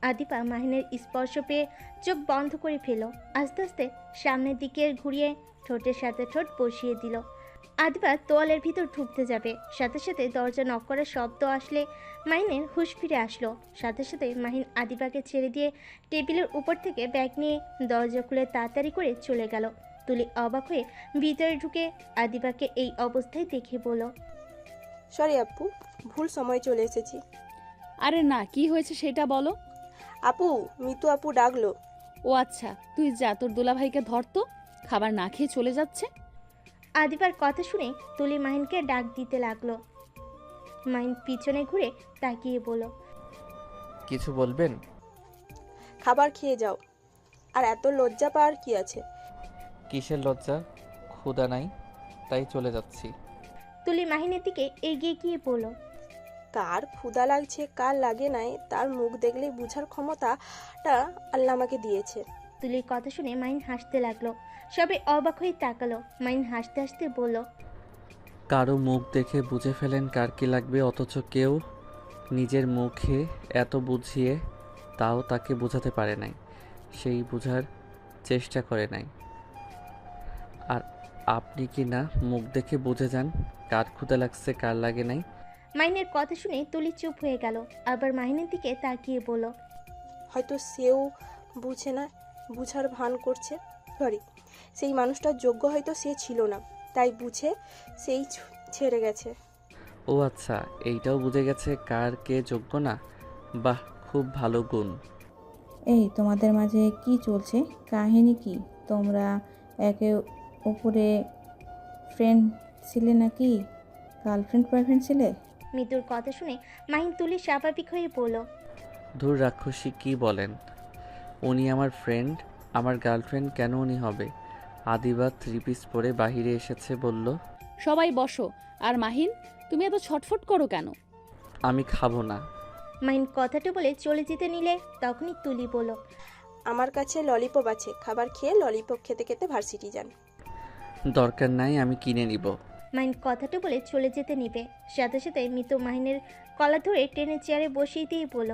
আদিবা মাহিনের স্পর্শ পেয়ে চোখ বন্ধ করে ফেল। আস্তে আস্তে সামনের দিকে ঘুরিয়ে ঠোঁটের সাথে ঠোঁট বসিয়ে দিল। আদিবা তোয়ালের ভিতর ঢুকতে যাবে, সাথে সাথে দরজা নক করার শব্দ আসলে মাহিনের হুঁশ ফিরে আসলো। সাথে সাথে মাহিন আদিবাকে ছেড়ে দিয়ে টেবিলের উপর থেকে ব্যাগ নিয়ে দরজা খুলে তাড়াতাড়ি করে চলে গেল। তুলি অবাক হয়ে ভিতরে ঢুকে আদিবাকে এই অবস্থায় দেখে বলল, সরি আপু, ভুল সময় চলে এসেছি। আরে না, কি হয়েছে সেটা বলো। আপু, মিতু আপু ডাকলো। ও আচ্ছা, তুই যা, তোর দুলাভাইকে ধর তো, খাবার না খেয়ে চলে যাচ্ছে। আদিবার কথা শুনে তুলি মাহিনকে ডাক দিতে লাগলো। মাহিন পিছনে ঘুরে তাকিয়ে বলল, কিছু বলবেন? খাবার খেয়ে যাও। আর এত লজ্জা পাওয়ার কি আছে? কিসের লজ্জা? ক্ষুধা নাই, তাই চলে যাচ্ছি। তুলি মাহিনের দিকে এগিয়ে গিয়ে বলল, কার ক্ষুধা লাগছে কার লাগে নাই তার মুখ দেখলেই বুঝার ক্ষমতাটা আল্লাহ আমাকে দিয়েছে। তুলির কথা শুনে মাহিন হাসতে লাগলো। সবে অবাক হয়ে তাকালো। মাহিন হাসতে হাসতে বলল, কারো মুখ দেখে বুঝে ফেলেন কার কি লাগবে, অথচ কেউ নিজের মুখে এত বুঝিয়ে তাও তাকে বোঝাতে পারে নাই, সেই বোঝার চেষ্টা করে নাই। আর আপনি কি না মুখ দেখে বুঝে যান কার ক্ষুধা লাগছে কার লাগে নাই? মাহিনের কথা শুনে তুলি চুপ হয়ে গেল। আবার মাহিনের দিকে তাকিয়ে বলল, হয়তো সেও বুঝে না, বুঝার ভান করছে। সরি, সেই মানুষটার যোগ্য হয়তো সে ছিল না, তাই বুঝে সেই ছেড়ে গেছে। ও আচ্ছা, এইটাও বুঝে গেছে কার কে যোগ্য না। বাহ, খুব ভালো গুণ। এই তোমাদের মাঝে কি চলছে? কাহিনী কি? তোমরা একে অপরে ফ্রেন্ড ছিলে নাকি গার্লফ্রেন্ড বয়ফ্রেন্ড ছিলে? মিতুর কথা শুনে মাহিন তুলি স্বাভাবিক হয়ে বলল, ধুর রাক্ষসী, কি বলেন? উনি আমার ফ্রেন্ড, আমার গার্লফ্রেন্ড কেন উনি হবে? আদিবা 3 পিস পরে বাহিরে এসেছে বলল। সবাই বসো। আর মাহিন, তুমি এত ছটফট করো কেন? আমি খাবো না। মাহিন কথাটা বলে চলে যেতে নিলে তখনই তুলি বলল, আমার কাছে ললিপপ আছে, খাবার খেয়ে ললিপপ খেতে খেতে ভার্সিটি যান। দরকার নাই, আমি কিনে নিব। মাহিন কথাটা বলে চলে যেতে নিবে, সাথে সাথে মিতু মাহিনের কলা ধরে টেনে চেয়ারে বসিয়ে দিয়ে বলল,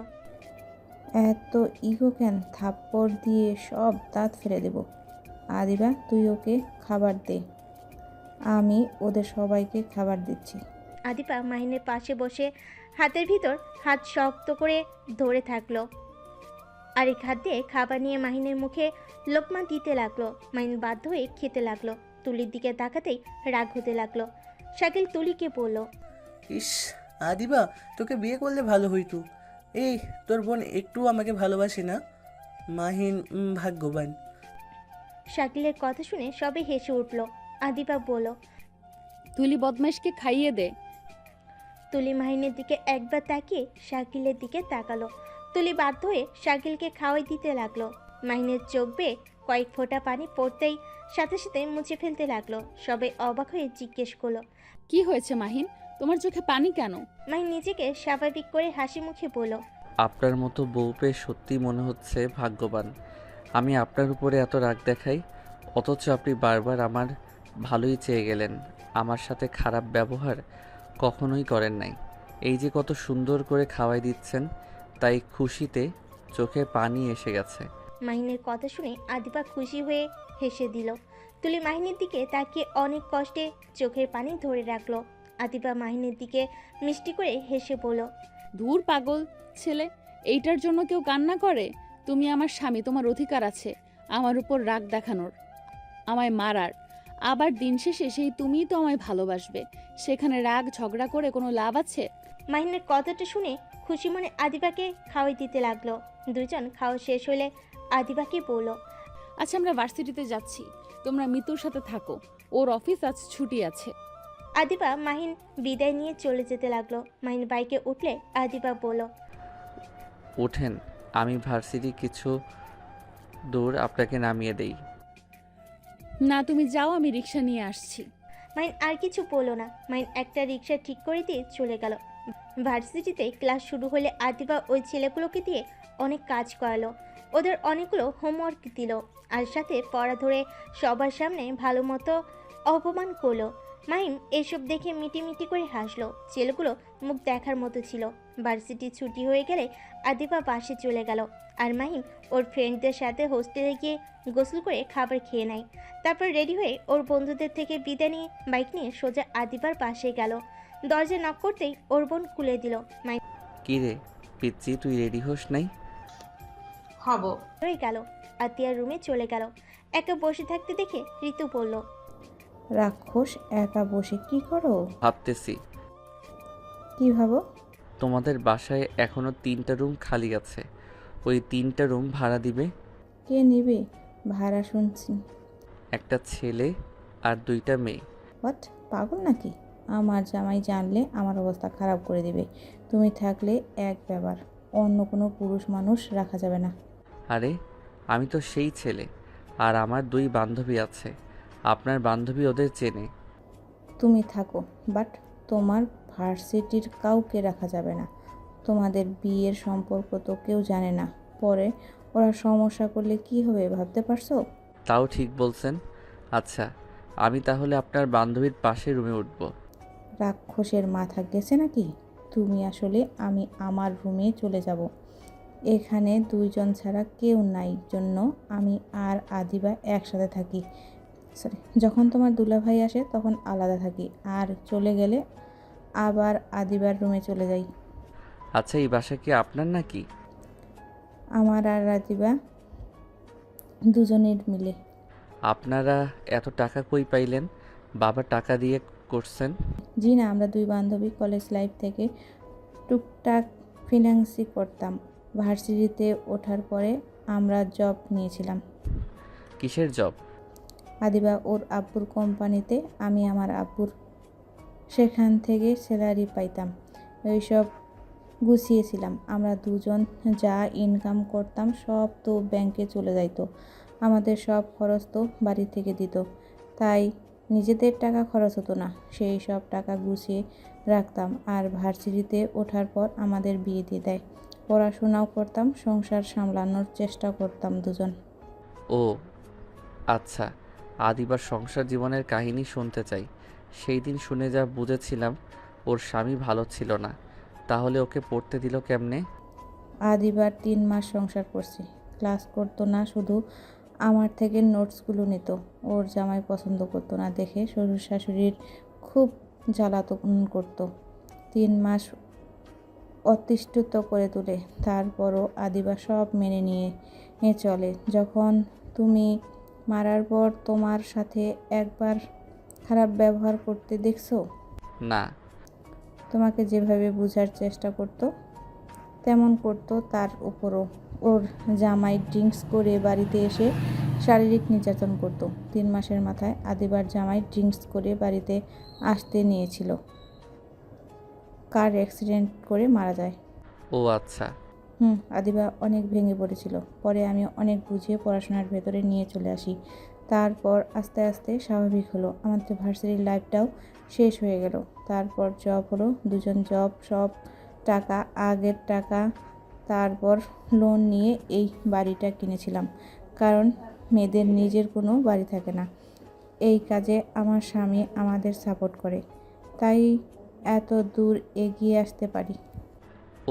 এত ইগো কেন? থাপ্পড় দিয়ে সব দাঁত ফেলে দেব। আদিবা, তুই ওকে খাবার দে, আমি ওদের সবাইকে খাবার দিচ্ছি। আদিবা মাহিনের পাশে বসে হাতের ভিতর হাত শক্ত করে ধরে থাকলো। আরেক হাত দিয়ে খাবার নিয়ে মাহিনের মুখে লোকমা দিতে লাগলো। মাহিন বাধ্য হয়ে খেতে লাগলো। তুলির দিকে তাকাতেই রাগ হতে লাগলো। শাকিল তুলিকে বলল, ইস আদিবা, তোকে বিয়ে করলে ভালো হইতো। এই তোর বোন একটু আমাকে ভালোবাসে না। মাহিন ভাগ্যবান। শাকিলের কথা শুনে সবে হেসে উঠল। আদিবা বলল, তুলি বদমাইশকে খাইয়ে দে। তুলি মাহিনের দিকে একবার তাকিয়ে শাকিলের দিকে তাকালো। তুলি বাধ্য হয়ে শাকিলকে খাওয়াই দিতে লাগলো। মাহিনের চোখ বেয়ে কয়েক ফোঁটা পানি পড়তেই সাথে সাথে মুছে ফেলতে লাগলো। সবাই অবাক হয়ে জিজ্ঞেস করলো, কি হয়েছে মাহিন, তোমার চোখে পানি কেন? মাহিন নিজেকে স্বাভাবিক করে হাসি মুখে বলল, আপনার মতো বউ পেয়ে সত্যি মনে হচ্ছে ভাগ্যবান। আমি আপনার উপরে এত রাগ দেখাই, অথচ আপনি বারবার আমার ভালোই চেয়ে গেলেন। আমার সাথে খারাপ ব্যবহার কখনোই করেন নাই। এই যে কত সুন্দর করে খাওয়াই দিচ্ছেন, তাই খুশিতে চোখে পানি এসে গেছে। মাহিনের কথা শুনে আদিবা খুশি হয়ে হেসে দিল। তুলি মাহিনের দিকে তাকিয়ে অনেক কষ্টে চোখের পানি ধরে রাখলো। আদিবা মাহিনের দিকে মিষ্টি করে হেসে বলল, দূর পাগল ছেলে, এইটার জন্য কেউ কান্না করে? তুমি আমার স্বামী, তোমার অধিকার আছে আমার উপর রাগ দেখানোর, আমায় মারার। আবার দিন শেষে সেই তুমিই তো আমায় ভালোবাসবে। সেখানে রাগ ঝগড়া করে কোনো লাভ আছে? মাহিনের কথাটা শুনে খুশি মনে আদিবাকে খাওয়াই দিতে লাগলো। দুজন খাওয়া শেষ হলে আদিবাকে বলল, আচ্ছা, আমরা ভার্সিটিতে যাচ্ছি, তোমরা মিতুর সাথে থাকো, ওর অফিস আজ ছুটি আছে। আদিবা মাহিন বিদায় নিয়ে চলে যেতে লাগলো। মাহিন বাইকে উঠলে আদিবা বলল, ওঠেন, আমি ভার্সিটি কিছু দূর আপনাকে নামিয়ে দেই। না, তুমি যাও, আমি রিক্সা নিয়ে আসছি। মাহিন আর কিছু বলল না। মাহিন একটা রিক্সা ঠিক করে দিয়ে চলে গেল। ভার্সিটিতে ক্লাস শুরু হলে আদিবা ওই ছেলেগুলোকে দিয়ে অনেক কাজ করালো। ওদের অনেকগুলো হোমওয়ার্ক দিল, আর সাথে পড়া ধরে সবার সামনে ভালো মতো অপমান করলো। মাহিম এসব দেখে মিটি করে হাসলো। ছেলেগুলো মুখ দেখার মতো ছিল। ভার্সিটি ছুটি হয়ে গেলে আদিবা বাসে চলে গেল, আর মাহিম ওর ফ্রেন্ডদের সাথে হোস্টেলে গিয়ে গোসল করে খাবার খেয়ে নেয়। তারপর রেডি হয়ে ওর বন্ধুদের থেকে বিদায় নিয়ে বাইক নিয়ে সোজা আদিবার পাশে গেল। দরজা নক করতেই ওর বোন খুলে দিল। মাহিম কি রে পিচ্চি, তুই রেডি হোস নাই? হব। হয়ে গেল। আতিয়ার রুমে চলে গেল। একা বসে থাকতে দেখে ঋতু বলল, রাক্ষস, একা বসে কি করো? ভাবতেছি কি ভাবো? তোমাদের বাসায় এখনো 3টা রুম খালি আছে, ওই 3টা রুম ভাড়া দিবে। কে নিবে ভাড়া শুনছি? একটা ছেলে আর 2টা মেয়ে। হোয়াট, পাগল নাকি? আমার জামাই জানলে আমার অবস্থা খারাপ করে দিবে। তুমি থাকলে এক ব্যাপার, অন্য কোনো পুরুষ মানুষ রাখা যাবে না। আরে আমি তো সেই ছেলে, আর আমার 2 বান্ধবী আছে। আপনার বান্ধবী ওদের চেনে। তুমি থাকো, বাট তোমার ভার্সিটির কাউকে রাখা যাবে না। তোমাদের বিয়ের সম্পর্ক তো কেউ জানে না, পরে ওরা সমস্যা করলে কি হবে ভাবতে পারছো? তাও ঠিক বলছেন। আচ্ছা, আমি তাহলে আপনার বান্ধবীর পাশে রুমে উঠব। রাক্ষসের মাথা গেছে নাকি? তুমি আসলে আমি আমার রুমে চলে যাব। এখানে 2 জন ছাড়া কেউ নাই জন্য আমি আর আদিবা একসাথে থাকি। সরি, যখন তোমার দুলাভাই আসে তখন আলাদা থাকি, আর চলে গেলে আবার আদিবার রুমে চলে যাই। আচ্ছা, এই বাসা কি আপনার নাকি? আমার আর আদিবা দুজনের মিলে। আপনারা এত টাকা কই পাইলেন? বাবা টাকা দিয়ে করছেন? জি না, আমরা 2 বান্ধবী কলেজ লাইফ থেকে টুকটাক ফিন্যান্সই করতাম। ভার্সিটিতে ওঠার পরে আমরা জব নিয়েছিলাম। কিসের জব? আদিবা ওর আব্বুর কোম্পানিতে, আমি আমার আব্বুর, সেখান থেকে স্যালারি পাইতাম। ওইসব গুছিয়েছিলাম। আমরা 2 জন যা ইনকাম করতাম সব তো ব্যাংকে চলে যাইতো। আমাদের সব খরচ তো বাড়ি থেকে দিত, তাই নিজেদের টাকা খরচ হতো না। সেই সব টাকা গুছিয়ে রাখতাম, আর ভার্সিটিতে ওঠার পর আমাদের বিয়ে দিয়ে দেয়। পড়াশোনাও করতাম, সংসার সামলানোর চেষ্টা করতাম দুজন। ও আচ্ছা, আদিবার সংসার জীবনের কাহিনী শুনতে চাই। সেই দিন শুনে যা বুঝেছিলাম ওর স্বামী ভালো ছিল না, তাহলে ওকে পড়তে দিল কেমনে? আদিবার 3 মাস সংসার করছি। ক্লাস করতো না, শুধু আমার থেকে নোটসগুলো নিত। ওর জামাই পছন্দ করতো না দেখে শ্বশুর শাশুড়ির খুব জ্বালাতন করতো। 3 মাস অতিষ্ঠিত করে তোলে, তারপরও আদিবা সব মেনে নিয়ে চলে। যখন তুমি মারার পর তোমার সাথে একবার খারাপ ব্যবহার করতে দেখছো? না। তোমাকে যেভাবে বোঝার চেষ্টা করতো তেমন করতো। তার উপরও ওর জামাই ড্রিঙ্কস করে বাড়িতে এসে শারীরিক নির্যাতন করতো। 3 মাসের মাথায় আদিবার জামাই ড্রিঙ্কস করে বাড়িতে আসতে নিয়েছিল, কার অ্যাক্সিডেন্ট করে মারা যায়। ও আচ্ছা। আদিবা অনেক ভেঙে পড়েছিল। পরে আমি অনেক বুঝিয়ে পড়াশোনার ভেতরে নিয়ে চলে আসি। তারপর আস্তে আস্তে স্বাভাবিক হলো। আমাদের ভার্সিটির লাইফটাও শেষ হয়ে গেল। তারপর জব হলো, 2 জন জব, সব টাকা আগের টাকা। তারপর লোন নিয়ে এই বাড়িটা কিনেছিলাম, কারণ মেয়েদের নিজের কোনো বাড়ি থাকে না। এই কাজে আমার স্বামী আমাদের সাপোর্ট করে, তাই এত দূর এগিয়ে আসতে পারি।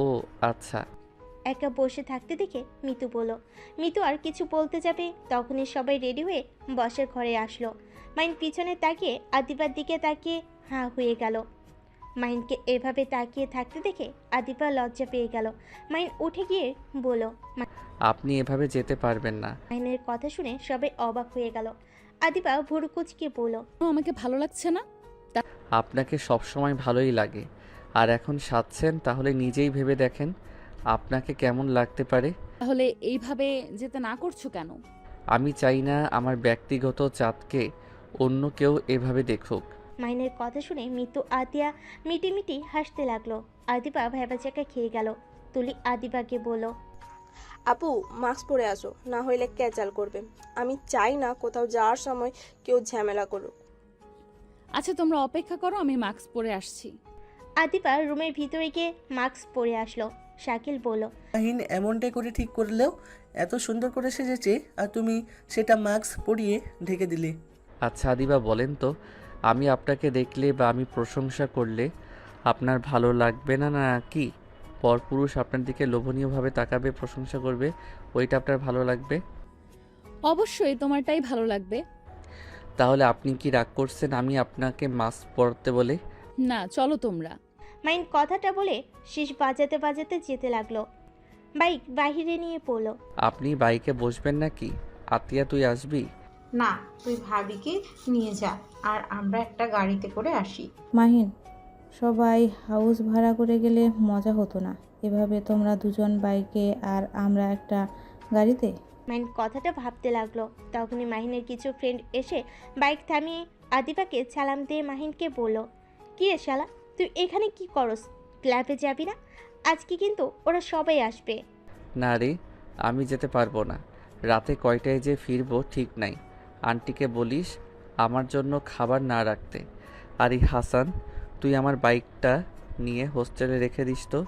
ও আচ্ছা। একা বসে থাকতে দেখে মিতু বলল। মিতু আর কিছু বলতে যাবে তখনই সবাই রেডি হয়ে বসের ঘরে আসলো। মাইন পিছনে তাকিয়ে আদিবার দিকে তাকিয়ে হাঁ হয়ে গেল। মাইনকে এভাবে তাকিয়ে থাকতে দেখে আদিবা লজ্জা পেয়ে গেল। মাইন উঠে গিয়ে বলল। আপনি এভাবে যেতে পারবেন না। মাইনের কথা শুনে সবাই অবাক হয়ে গেল। আদিবা ভুরু কুচকে বলল। আমাকে ভালো লাগছে না। আপনাকে সবসময় ভালোই লাগে, আর এখন সাজছেন, তাহলে নিজেই ভেবে দেখেন আপনাকে কেমন লাগতে পারে। তাহলে এইভাবে যেতে না করছো কেন? আমি চাই না আমার ব্যক্তিগত চাঁদকে অন্য কেউ এভাবে দেখুক। মাইনের কথা শুনে মিতু আতিয়া মিটিমিটি হাসতে লাগলো। আদিবা ভেবাচাকা খেয়ে গেল। তুলি আদিবাকে বলল। আপু মাস্ক পরে আসো, না হইলে ক্যাচাল করবে। আমি চাই না কোথাও যাওয়ার সময় কেউ ঝামেলা করুক। আচ্ছা তোমরা অপেক্ষা করো, আমি মাস্ক পরে আসছি। আদিবা রুমের ভিতরে গিয়ে মাস্ক পরে আসলো। শাকিল বলল। মাহিন এমনটাই করে ঠিক করলেও এত সুন্দর করে সেজেছে আর তুমি সেটা মাস্ক পরিয়ে ঢেকে দিলে। আচ্ছা আদিবা, বলেন তো, আমি আপনাকে দেখলে বা আমি প্রশংসা করলে আপনার ভালো লাগবে না, না কি পরপুরুষ আপনার দিকে লোভনীয়ভাবে তাকাবে, প্রশংসা করবে, ওইটা আপনার ভালো লাগবে? অবশ্যই তোমারটাই ভালো লাগবে। তাহলে আপনি কি রাগ করছেন আমি আপনাকে মাস্ক পরতে বলে? না, চলো তোমরা। মাইন কথাটা বলে শীষ বাজাতে বাজাতে যেতে লাগলো। বাইক বাহিরে নিয়ে পড়লো। আপনি বাইকে বসবেন নাকি? আতিয়া তুই আসবি? না, তুই ভাবিকে নিয়ে যা, আর আমরা একটা গাড়িতে করে আসি। মাহিন, সবাই হাউস ভাড়া করে গেলে মজা হতো না? এভাবে তোমরা দুজন বাইকে আর আমরা একটা গাড়িতে। মাইন কথাটা ভাবতে লাগলো। তখনই মাহিনের কিছু ফ্রেন্ড এসে বাইক থামিয়ে আদিবাকে সালাম দিয়ে মাহিনকে বলল। কি রে শালা, তুই এখানে কি করস? ক্লাবে যাবি না? আজকে কিন্তু ওরা সবাই আসবে। না রে, আমি যেতে পারবো না। রাতে কয়টায় যে ফিরবো ঠিক নাই। আন্টিকে বলিস আমার জন্য খাবার না রাখতে। আর এই হাসান, তুই আমার বাইকটা নিয়ে হোস্টেলে রেখে দিস তো।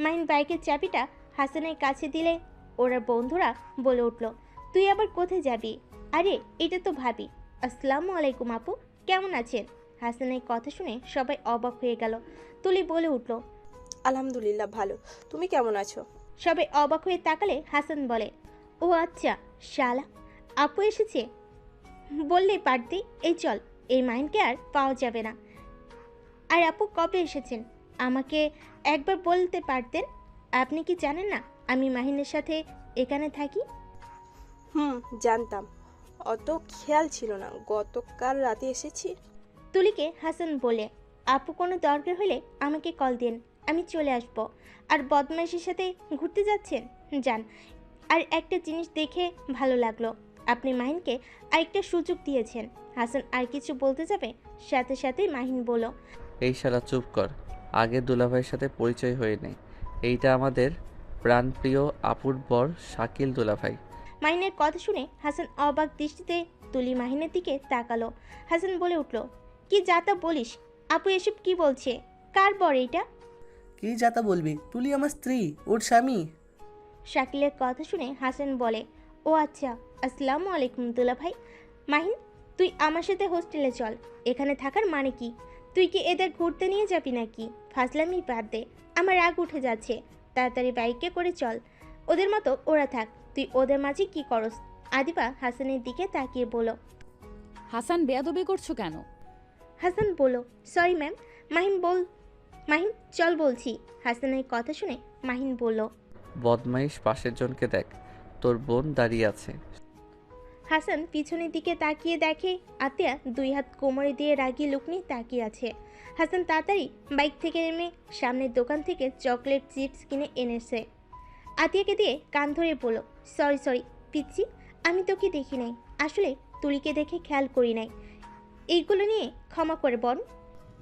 মাহিন বাইকের চাবিটা হাসানের কাছে দিলে ওরা বন্ধুরা বলে উঠল। তুই আবার কোথায় যাবি? আরে এটা তো ভাবি। আসসালামু আলাইকুম আপু, কেমন আছেন? হাসানের কথা শুনে সবাই অবাক হয়ে গেল। তুলি বলে উঠল। আলহামদুলিল্লাহ ভালো, তুমি কেমন আছো? সবাই অবাক হয়ে তাকালে হাসান বলে। ও আচ্ছা, শালা আপু এসেছে বললেই পারতি। এই চল, এই মাইনকে আর পাওয়া যাবে না। আর আপু কবে এসেছেন আমাকে একবার বলতে পারতেন। আপনি কি জানেন না আমি মাহিনের সাথে এখানে থাকি? জানতাম, অত খেয়াল ছিল না। গতকাল রাতে এসেছি। তুলিকে হাসান বলে। আপু কোনো দরকার হলে আমাকে কল দিন, আমি চলে আসব। আর বদমাইশের সাথে ঘুরতে যাচ্ছেন যান। আর একটা জিনিস দেখে ভালো লাগলো, আপনি মাহিনকে আরেকটা সুযোগ দিয়েছেন। হাসান আর কিছু বলতে যাবে সাথে সাথেই মাহিন বলল। এই শালা চুপ কর, আগে দুলাভাইয়ের সাথে পরিচয় হয়ে নেই। এইটা আমাদের প্রাণপ্রিয় আপুর বর শাকিল দুলাভাই। মাহিনের কথা শুনে হাসান অবাক দৃষ্টিতে তুলি মাহিনের দিকে তাকালো। হাসান বলে উঠল। কি যাতা বলিস আপু, এসব কি বলছে? কার বর এইটা? কি যাতা বলবি? তুলি আমার স্ত্রী, ওর স্বামী। শাকিলের কথা শুনে হাসান বলে। ও আচ্ছা, আসসালামু আলাইকুম দুলা ভাই। মাহিন, তুই আমার সাথে হোস্টেলে চল। এখানে থাকার মানে কি? তুই কি এদের ঘুরতে নিয়ে যাবি নাকি? ফাজলামি বাদ দে, আমার রাগ উঠে যাচ্ছে। তাড়াতাড়ি বাইকে করে চল। ওদের মতো ওরা থাক, তুই ওদের মাঝে কি করস? আদিবা হাসানের দিকে তাকিয়ে বলো। হাসান, বেয়াদবি করছো কেন? হাসান বলো, সরি ম্যাম। মাহিন চল বলছি। হাসানের কথা শুনে মাহিন বলল। বদমাইশ, পাশের জনকে দেখ, তোর বোন দাঁড়িয়ে আছে। হাসান পিছনের দিকে তাকিয়ে দেখে আতিয়া দুই হাত কোমরে দিয়ে রাগি লুক নিয়ে তাকিয়ে আছে। হাসান তাড়াতাড়ি বাইক থেকে নেমে সামনের দোকান থেকে চকলেট চিপস কিনে এনেছে। আতিয়াকে দিয়ে কান ধরে বলল, সরি পিচ্ছি, আমি তোকে দেখি নাই, আসলে তুলিকে দেখে খেয়াল করি নাই। এইগুলো নিয়ে ক্ষমা করে বল।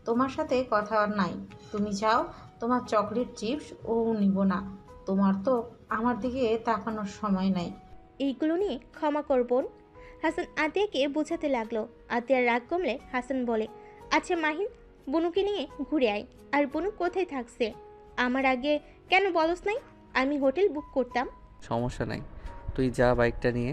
তোমার সাথে কথা আর নাই, তুমি যাও। তোমার চকলেট চিপস ও নিব না। তোমার তো আমার দিকে তাকানোর সময় নাই। এইগুলো নিয়ে ক্ষমা কর বোন। হাসান আতিয়াকে বোঝাতে লাগলো। আতিয়ার রাগ কমলে হাসান বলে, আচ্ছা মাহিন, বনুকে নিয়ে ঘুরে আয়। আর বনু কোথায় থাকছে আমার আগে কেন বলস নাই? আমি হোটেল বুক করতাম। সমস্যা নাই, তুই যা বাইকটা নিয়ে।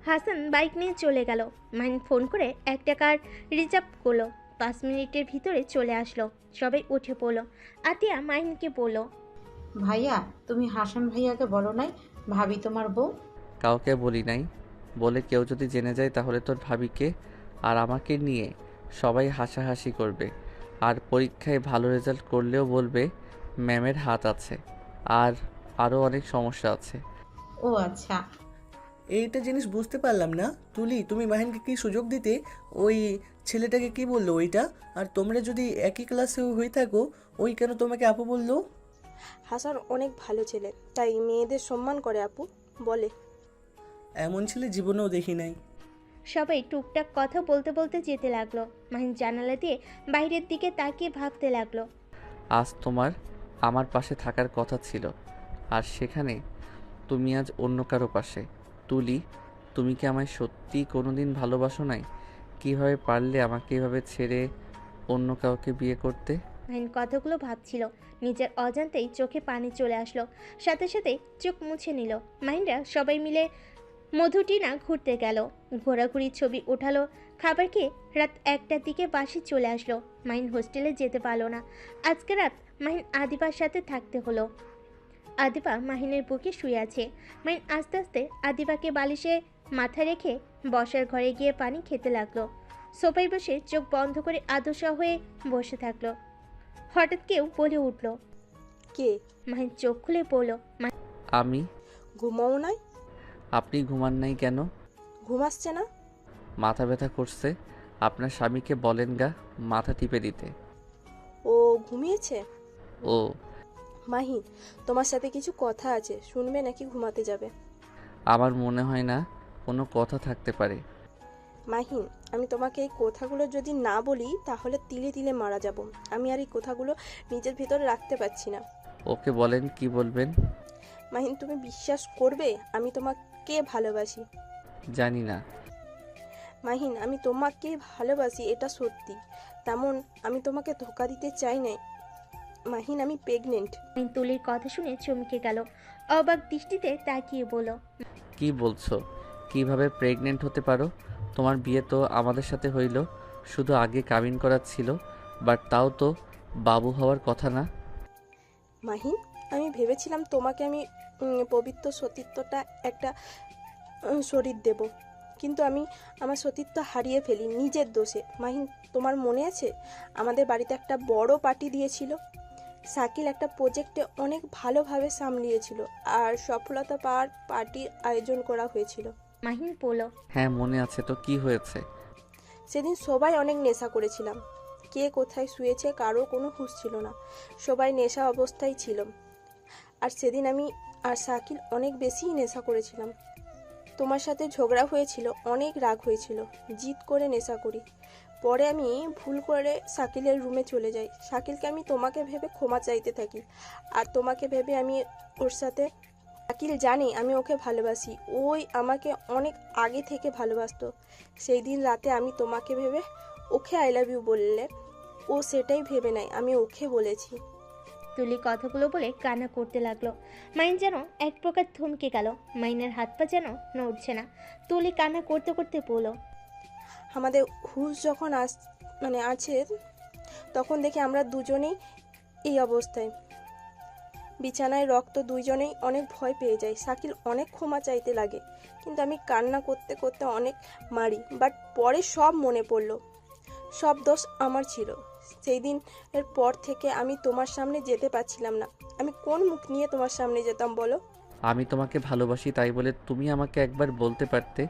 হাসান বাইক নিয়ে চলে গেল। মাহিন ফোন করে একটা কার রিজার্ভ করলো। 5 মিনিটের ভিতরে চলে আসলো। সবাই উঠে পড়লো। আতিয়া মাহিনকে বলল, ভাইয়া, তুমি হাসান ভাইয়াকে বলো নাই ভাবি তোমার বউ? কাউকে বলি নাই। বলে কেউ যদি জেনে যায় তাহলে তোর ভাবিকে আর আমাকে নিয়ে সবাই হাসাহাসি করবে। আর পরীক্ষায় ভালো রেজাল্ট করলেও বলবে ম্যামের হাত আছে। আর আরও অনেক সমস্যা আছে। ও আচ্ছা। এইটা জিনিস বুঝতে পারলাম না। তুলি, তুমি মাহিনকে কি সুযোগ দিতে? ওই ছেলেটাকে কি বললো ওইটা? আর তোমরা যদি একই ক্লাসে হয়ে থাকো, ওই কেন তোমাকে আপু বললো? হাসান অনেক ভালো ছেলে, তাই মেয়েদের সম্মান করে আপু বলে। এমন ছেলে জীবনেও দেখি নাই। সবাই টুকটাক কথা বলতে বলতে যেতে লাগলো। মাহিন জানালা দিয়ে বাইরের দিকে তাকিয়ে ভাবতে লাগলো। আজ তোমার আমার পাশে থাকার কথা ছিল, আর সেখানে তুমি আজ অন্য কারো পাশে। তুলি, তুমি কি আমায় সত্যি কোনো দিন ভালোবাসো নাই? কীভাবে পারলে আমাকে এভাবে ছেড়ে অন্য কাউকে বিয়ে করতে? মাহিন কথাগুলো ভাবছিল। নিজের অজান্তেই চোখে পানি চলে আসলো। সাথে সাথে চোখ মুছে নিল। মাহিনরা সবাই মিলে মধুটিনা ঘুরতে গেল। ঘোরাঘুরির ছবি ওঠালো। খাবার খেয়ে রাত 1টার দিকে বাসে চলে আসলো। মাহিন হোস্টেলে যেতে পারলো না। আজকে রাত মাহিন আদিবার সাথে থাকতে হলো। আদিবা মাহিনের বুকে শুয়ে আছে। মাহিন আস্তে আস্তে আদিবাকে বালিশে মাথা রেখে বসার ঘরে গিয়ে পানি খেতে লাগলো। সোফায় বসে চোখ বন্ধ করে আদশা হয়ে বসে থাকলো। হঠাৎ কেউ বলে উঠল, কে? মাহিন চোখ খুলে পড়ল। আমি। ঘুমাও নাই? আপনি ঘুমান নাই কেন? ঘুমাচ্ছে না? মাথা ব্যথা করছে। আপনার স্বামীকে বলেন গা মাথা টিপে দিতে। ও ঘুমিয়েছে? ও। মাহিন, তোমার সাথে কিছু কথা আছে, শুনবে নাকি ঘুমাতে যাবে? আমার মনে হয় না কোনো কথা থাকতে পারে। মাহিন, আমি তোমাকে এই কথাগুলো যদি না বলি তাহলে তিলে তিলে মারা যাব। আমি আর এই কথাগুলো নিজের ভিতরে রাখতে পারছি না। ওকে বলেন, কি বলবেন? মাহিন, তুমি বিশ্বাস করবে আমি তোমাকে ভালোবাসি? জানি না। মাহিন, আমি তোমাকে ভালোবাসি, এটা সত্যি। তেমন আমি তোমাকে ধোকা দিতে চাই না। মাহিন, আমি প্রেগনেন্ট। মাহিন তুলির কথা শুনে চমকে গেল। অবাক দৃষ্টিতে তাকিয়ে বলল, কি বলছো? কিভাবে প্রেগনেন্ট হতে পারো? তোমার বিয়ে তো আমাদের সাথে হইল, শুধু আগে কাবিন করা ছিল, বাট তাও তো বাবু হওয়ার কথা না। মাহিন, আমি ভেবেছিলাম তোমাকে আমি পবিত্র সতীত্বটা একটা শরীর দেব, কিন্তু আমি আমার সতীত্ব হারিয়ে ফেলি নিজের দোষে। মাহিন, তোমার মনে আছে আমাদের বাড়িতে একটা বড় পার্টি দিয়েছিল? শাকিল একটা প্রজেক্টে অনেক ভালোভাবে সামলিয়েছিল, আর সফলতা পাওয়ার পার্টির আয়োজন করা হয়েছিল। মাহিন বলল, হ্যাঁ মনে আছে তো, কি হয়েছে? সেদিন সবাই অনেক নেশা করেছিলাম। কে কোথায় শুয়েছে কারো কোনো হুঁশ ছিল না, সবাই নেশা অবস্থায় ছিল। আর সেদিন আমি আর শাকিল অনেক বেশিই নেশা করেছিলাম। তোমার সাথে ঝগড়া হয়েছিল, অনেক রাগ হয়েছিল, জিদ করে নেশা করি। পরে আমি ভুল করে শাকিলের রুমে চলে যাই। শাকিলকে আমি তোমাকে ভেবে ক্ষমা চাইতে থাকি, আর তোমাকে ভেবে আমি ওর সাথে। শাকিল জানে আমি ওকে ভালোবাসি, ওই আমাকে অনেক আগে থেকে ভালোবাসতো। সেই দিন রাতে আমি তোমাকে ভেবে ওকে আই লাভ ইউ বললে ও সেটাই ভেবে নেয় আমি ওকে বলেছি। তুলি কথাগুলো বলে কান্না করতে লাগলো। মাইন যেন এক প্রকার থমকে গেল। মাইনের হাত পা যেন নড়ছে না। তুলি কান্না করতে করতে বলল, আমাদের হুশ যখন আছে, তখন দেখি আমরা দুজনেই এই অবস্থায় বিছানায় রক্ত, দুইজনেই অনেক ভয় পেয়ে যাই। শাকিল অনেক ক্ষমা চাইতে লাগে, কিন্তু আমি কান্না করতে করতে অনেক মারি। বাট পরে সব মনে পড়লো, সব দোষ আমার ছিল। সেই দিনের পর থেকে আমি তোমার সামনে যেতে পারছিলাম না। আমি কোন মুখ নিয়ে তোমার সামনে যেতাম বলো? আমি তোমাকে ভালোবাসি তাই বলে তুমি আমাকে একবার বলতে পারতে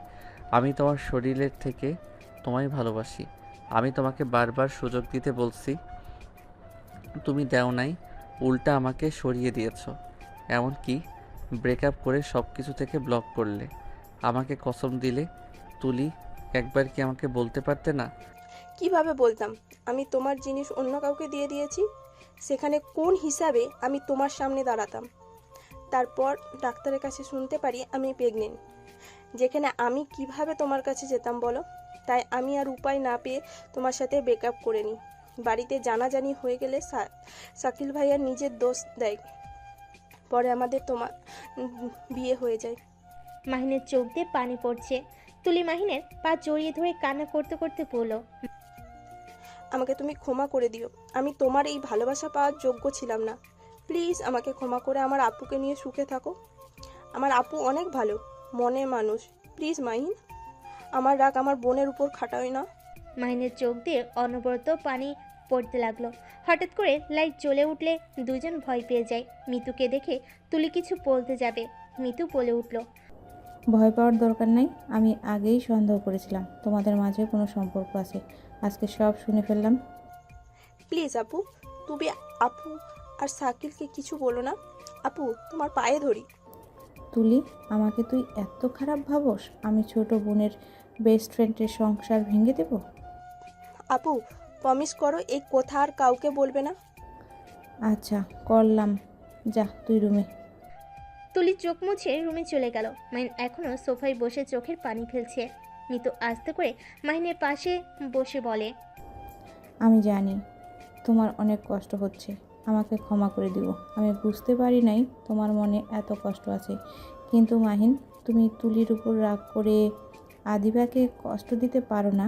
আমি তোমার শরীরের থেকে তোমায় ভালোবাসি। আমি তোমাকে বারবার সুযোগ দিতে বলছি, তুমি দেও নাই, উল্টা আমাকে সরিয়ে দিয়েছো। এমনকি ব্রেকআপ করে সব কিছু থেকে ব্লক করলে, আমাকে কসম দিলে। তুলি, একবার কি আমাকে বলতে পারতে না? কিভাবে বলতাম? আমি তোমার জিনিস অন্য কাউকে দিয়ে দিয়েছি, সেখানে কোন হিসাবে আমি তোমার সামনে দাঁড়াতাম? তারপর ডাক্তারের কাছে শুনতে পারি আমি প্রেগনেন্ট, যেখানে আমি কিভাবে তোমার কাছে যেতাম বলো? তাই আমি আর উপায় না পেয়ে তোমার সাথে ব্রেকআপ করে নিই। বাড়িতে জানাজানি হয়ে গেলে শাকিল ভাইয়া নিজের দোষ দেয়। পরে আমাদের তোমার বিয়ে হয়ে যায়। মাহিনের চোখ দিয়ে পানি পড়ছে। তুলি মাহিনের পা জড়িয়ে ধরে কান্না করতে করতে বলল, আমাকে তুমি ক্ষমা করে দিও, আমি তোমার এই ভালোবাসা পাওয়ার যোগ্য ছিলাম না। প্লিজ আমাকে ক্ষমা করে আমার আপুকে নিয়ে সুখে থাকো। আমার আপু অনেক ভালো মনের মানুষ। প্লিজ মাহিন, আমার রাগ আমার বোনের উপর খাটাই না। মাহিনের চোখ দিয়ে অনবরত পানি পড়তে লাগলো। হঠাৎ করে লাইট জ্বলে উঠলে দুজন ভয় পেয়ে যায়। মিতুকে দেখে তুলি কিছু বলতে যাবে, মিতু বলে উঠল, ভয় পাওয়ার দরকার নেই, আমি আগেই সন্দেহ করেছিলাম তোমাদের মাঝে কোনো সম্পর্ক আছে। আজকে সব শুনে ফেললাম। প্লিজ আপু, তুমি আপু আর সাকিলকে কিছু বলো না। আপু তোমার পায়ে ধরি। তুলি, আমাকে তুই এত খারাপ ভাবস? আমি ছোট বোনের বেস্ট ফ্রেন্ডের সংসার ভেঙে দেব? আপু প্রমিস করো এই কথা আর কাউকে বলবে না। আচ্ছা করলাম, যা তুই রুমে। তুলি চোখ মুছে রুমে চলে গেল। মাহিন এখনো সোফায় বসে চোখের পানি ফেলছে। মিতু আস্তে করে মাহিনের পাশে বসে বলে, আমি জানি তোমার অনেক কষ্ট হচ্ছে, আমাকে ক্ষমা করে দিও। আমি বুঝতে পারি নাই তোমার মনে এত কষ্ট আছে। কিন্তু মাহিন, তুমি তুলির উপর রাগ করে আদিবাকে কষ্ট দিতে পারো না।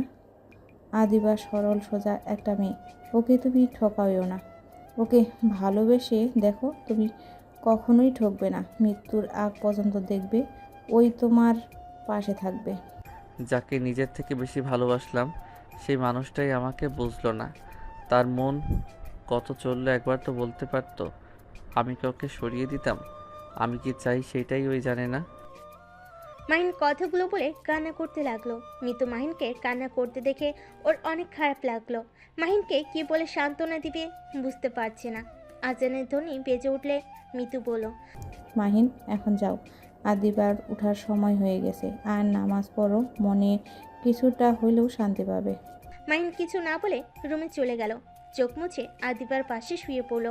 আদিবা সরল সোজা একটা মেয়ে, ওকে তুমি ঠকাওও না। ওকে ভালোবেসে দেখো, তুমি কখনোই ঠকবে না। মৃত্যুর আগ পর্যন্ত দেখবে ওই তোমার পাশে থাকবে। যাকে নিজের থেকে বেশি ভালোবাসলাম সেই মানুষটাই আমাকে বুঝলো না। তার মন কত চললো একবার তো বলতে পারতো। আমি কাউকে সরিয়ে দিতাম? আমি কি চাই সেটাই ওই জানে না। মাহিন কথাগুলো বলে কান্না করতে লাগলো। মিতু মাহিনকে কান্না করতে দেখে ওর অনেক খারাপ লাগলো। মাহিনকে কি বলে সান্ত্বনা দিবে বুঝতে পারছে না। আজানের ধ্বনি বেজে উঠলে মিতু বলল, মাহিন, এখন যাও, আদিবার ওঠার সময় হয়ে গেছে। আর নামাজ পড়ো, মনে কিছুটা হইলেও শান্তি পাবে। মাহিন কিছু না বলে রুমে চলে গেল। চোখ মুছে আদিবার পাশে শুয়ে পড়ল।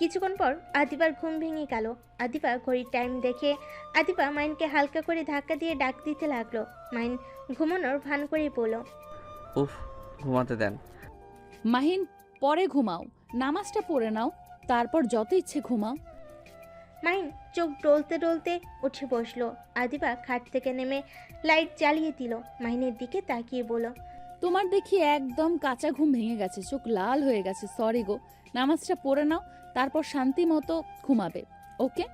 কিছুক্ষণ পর আদিবার ঘুম ভেঙে গেল। আদিবা ঘড়ির টাইম দেখে আদিবা মাহিনকে হালকা করে ধাক্কা দিয়ে ডাক দিতে লাগলো। মাহিন ঘুমানোর ভান করে বলল, উফ, ঘুমাতে দেন। মাহিন, পরে ঘুমাও, নামাজটা পড়ে নাও, তারপর যত ইচ্ছে ঘুমাও। মাহিন চোখ ডলতে ডলতে উঠে বসলো। আদিবা খাট থেকে নেমে লাইট জ্বালিয়ে দিল। মাহিনের দিকে তাকিয়ে বলল, তোমার দেখি একদম কাঁচা ঘুম ভেঙে গেছে, চোখ লাল হয়ে গেছে। সরি গো, নামাজটা পড়ে নাও, তারপর শান্তি মতো ঘুমাবে, ওকে?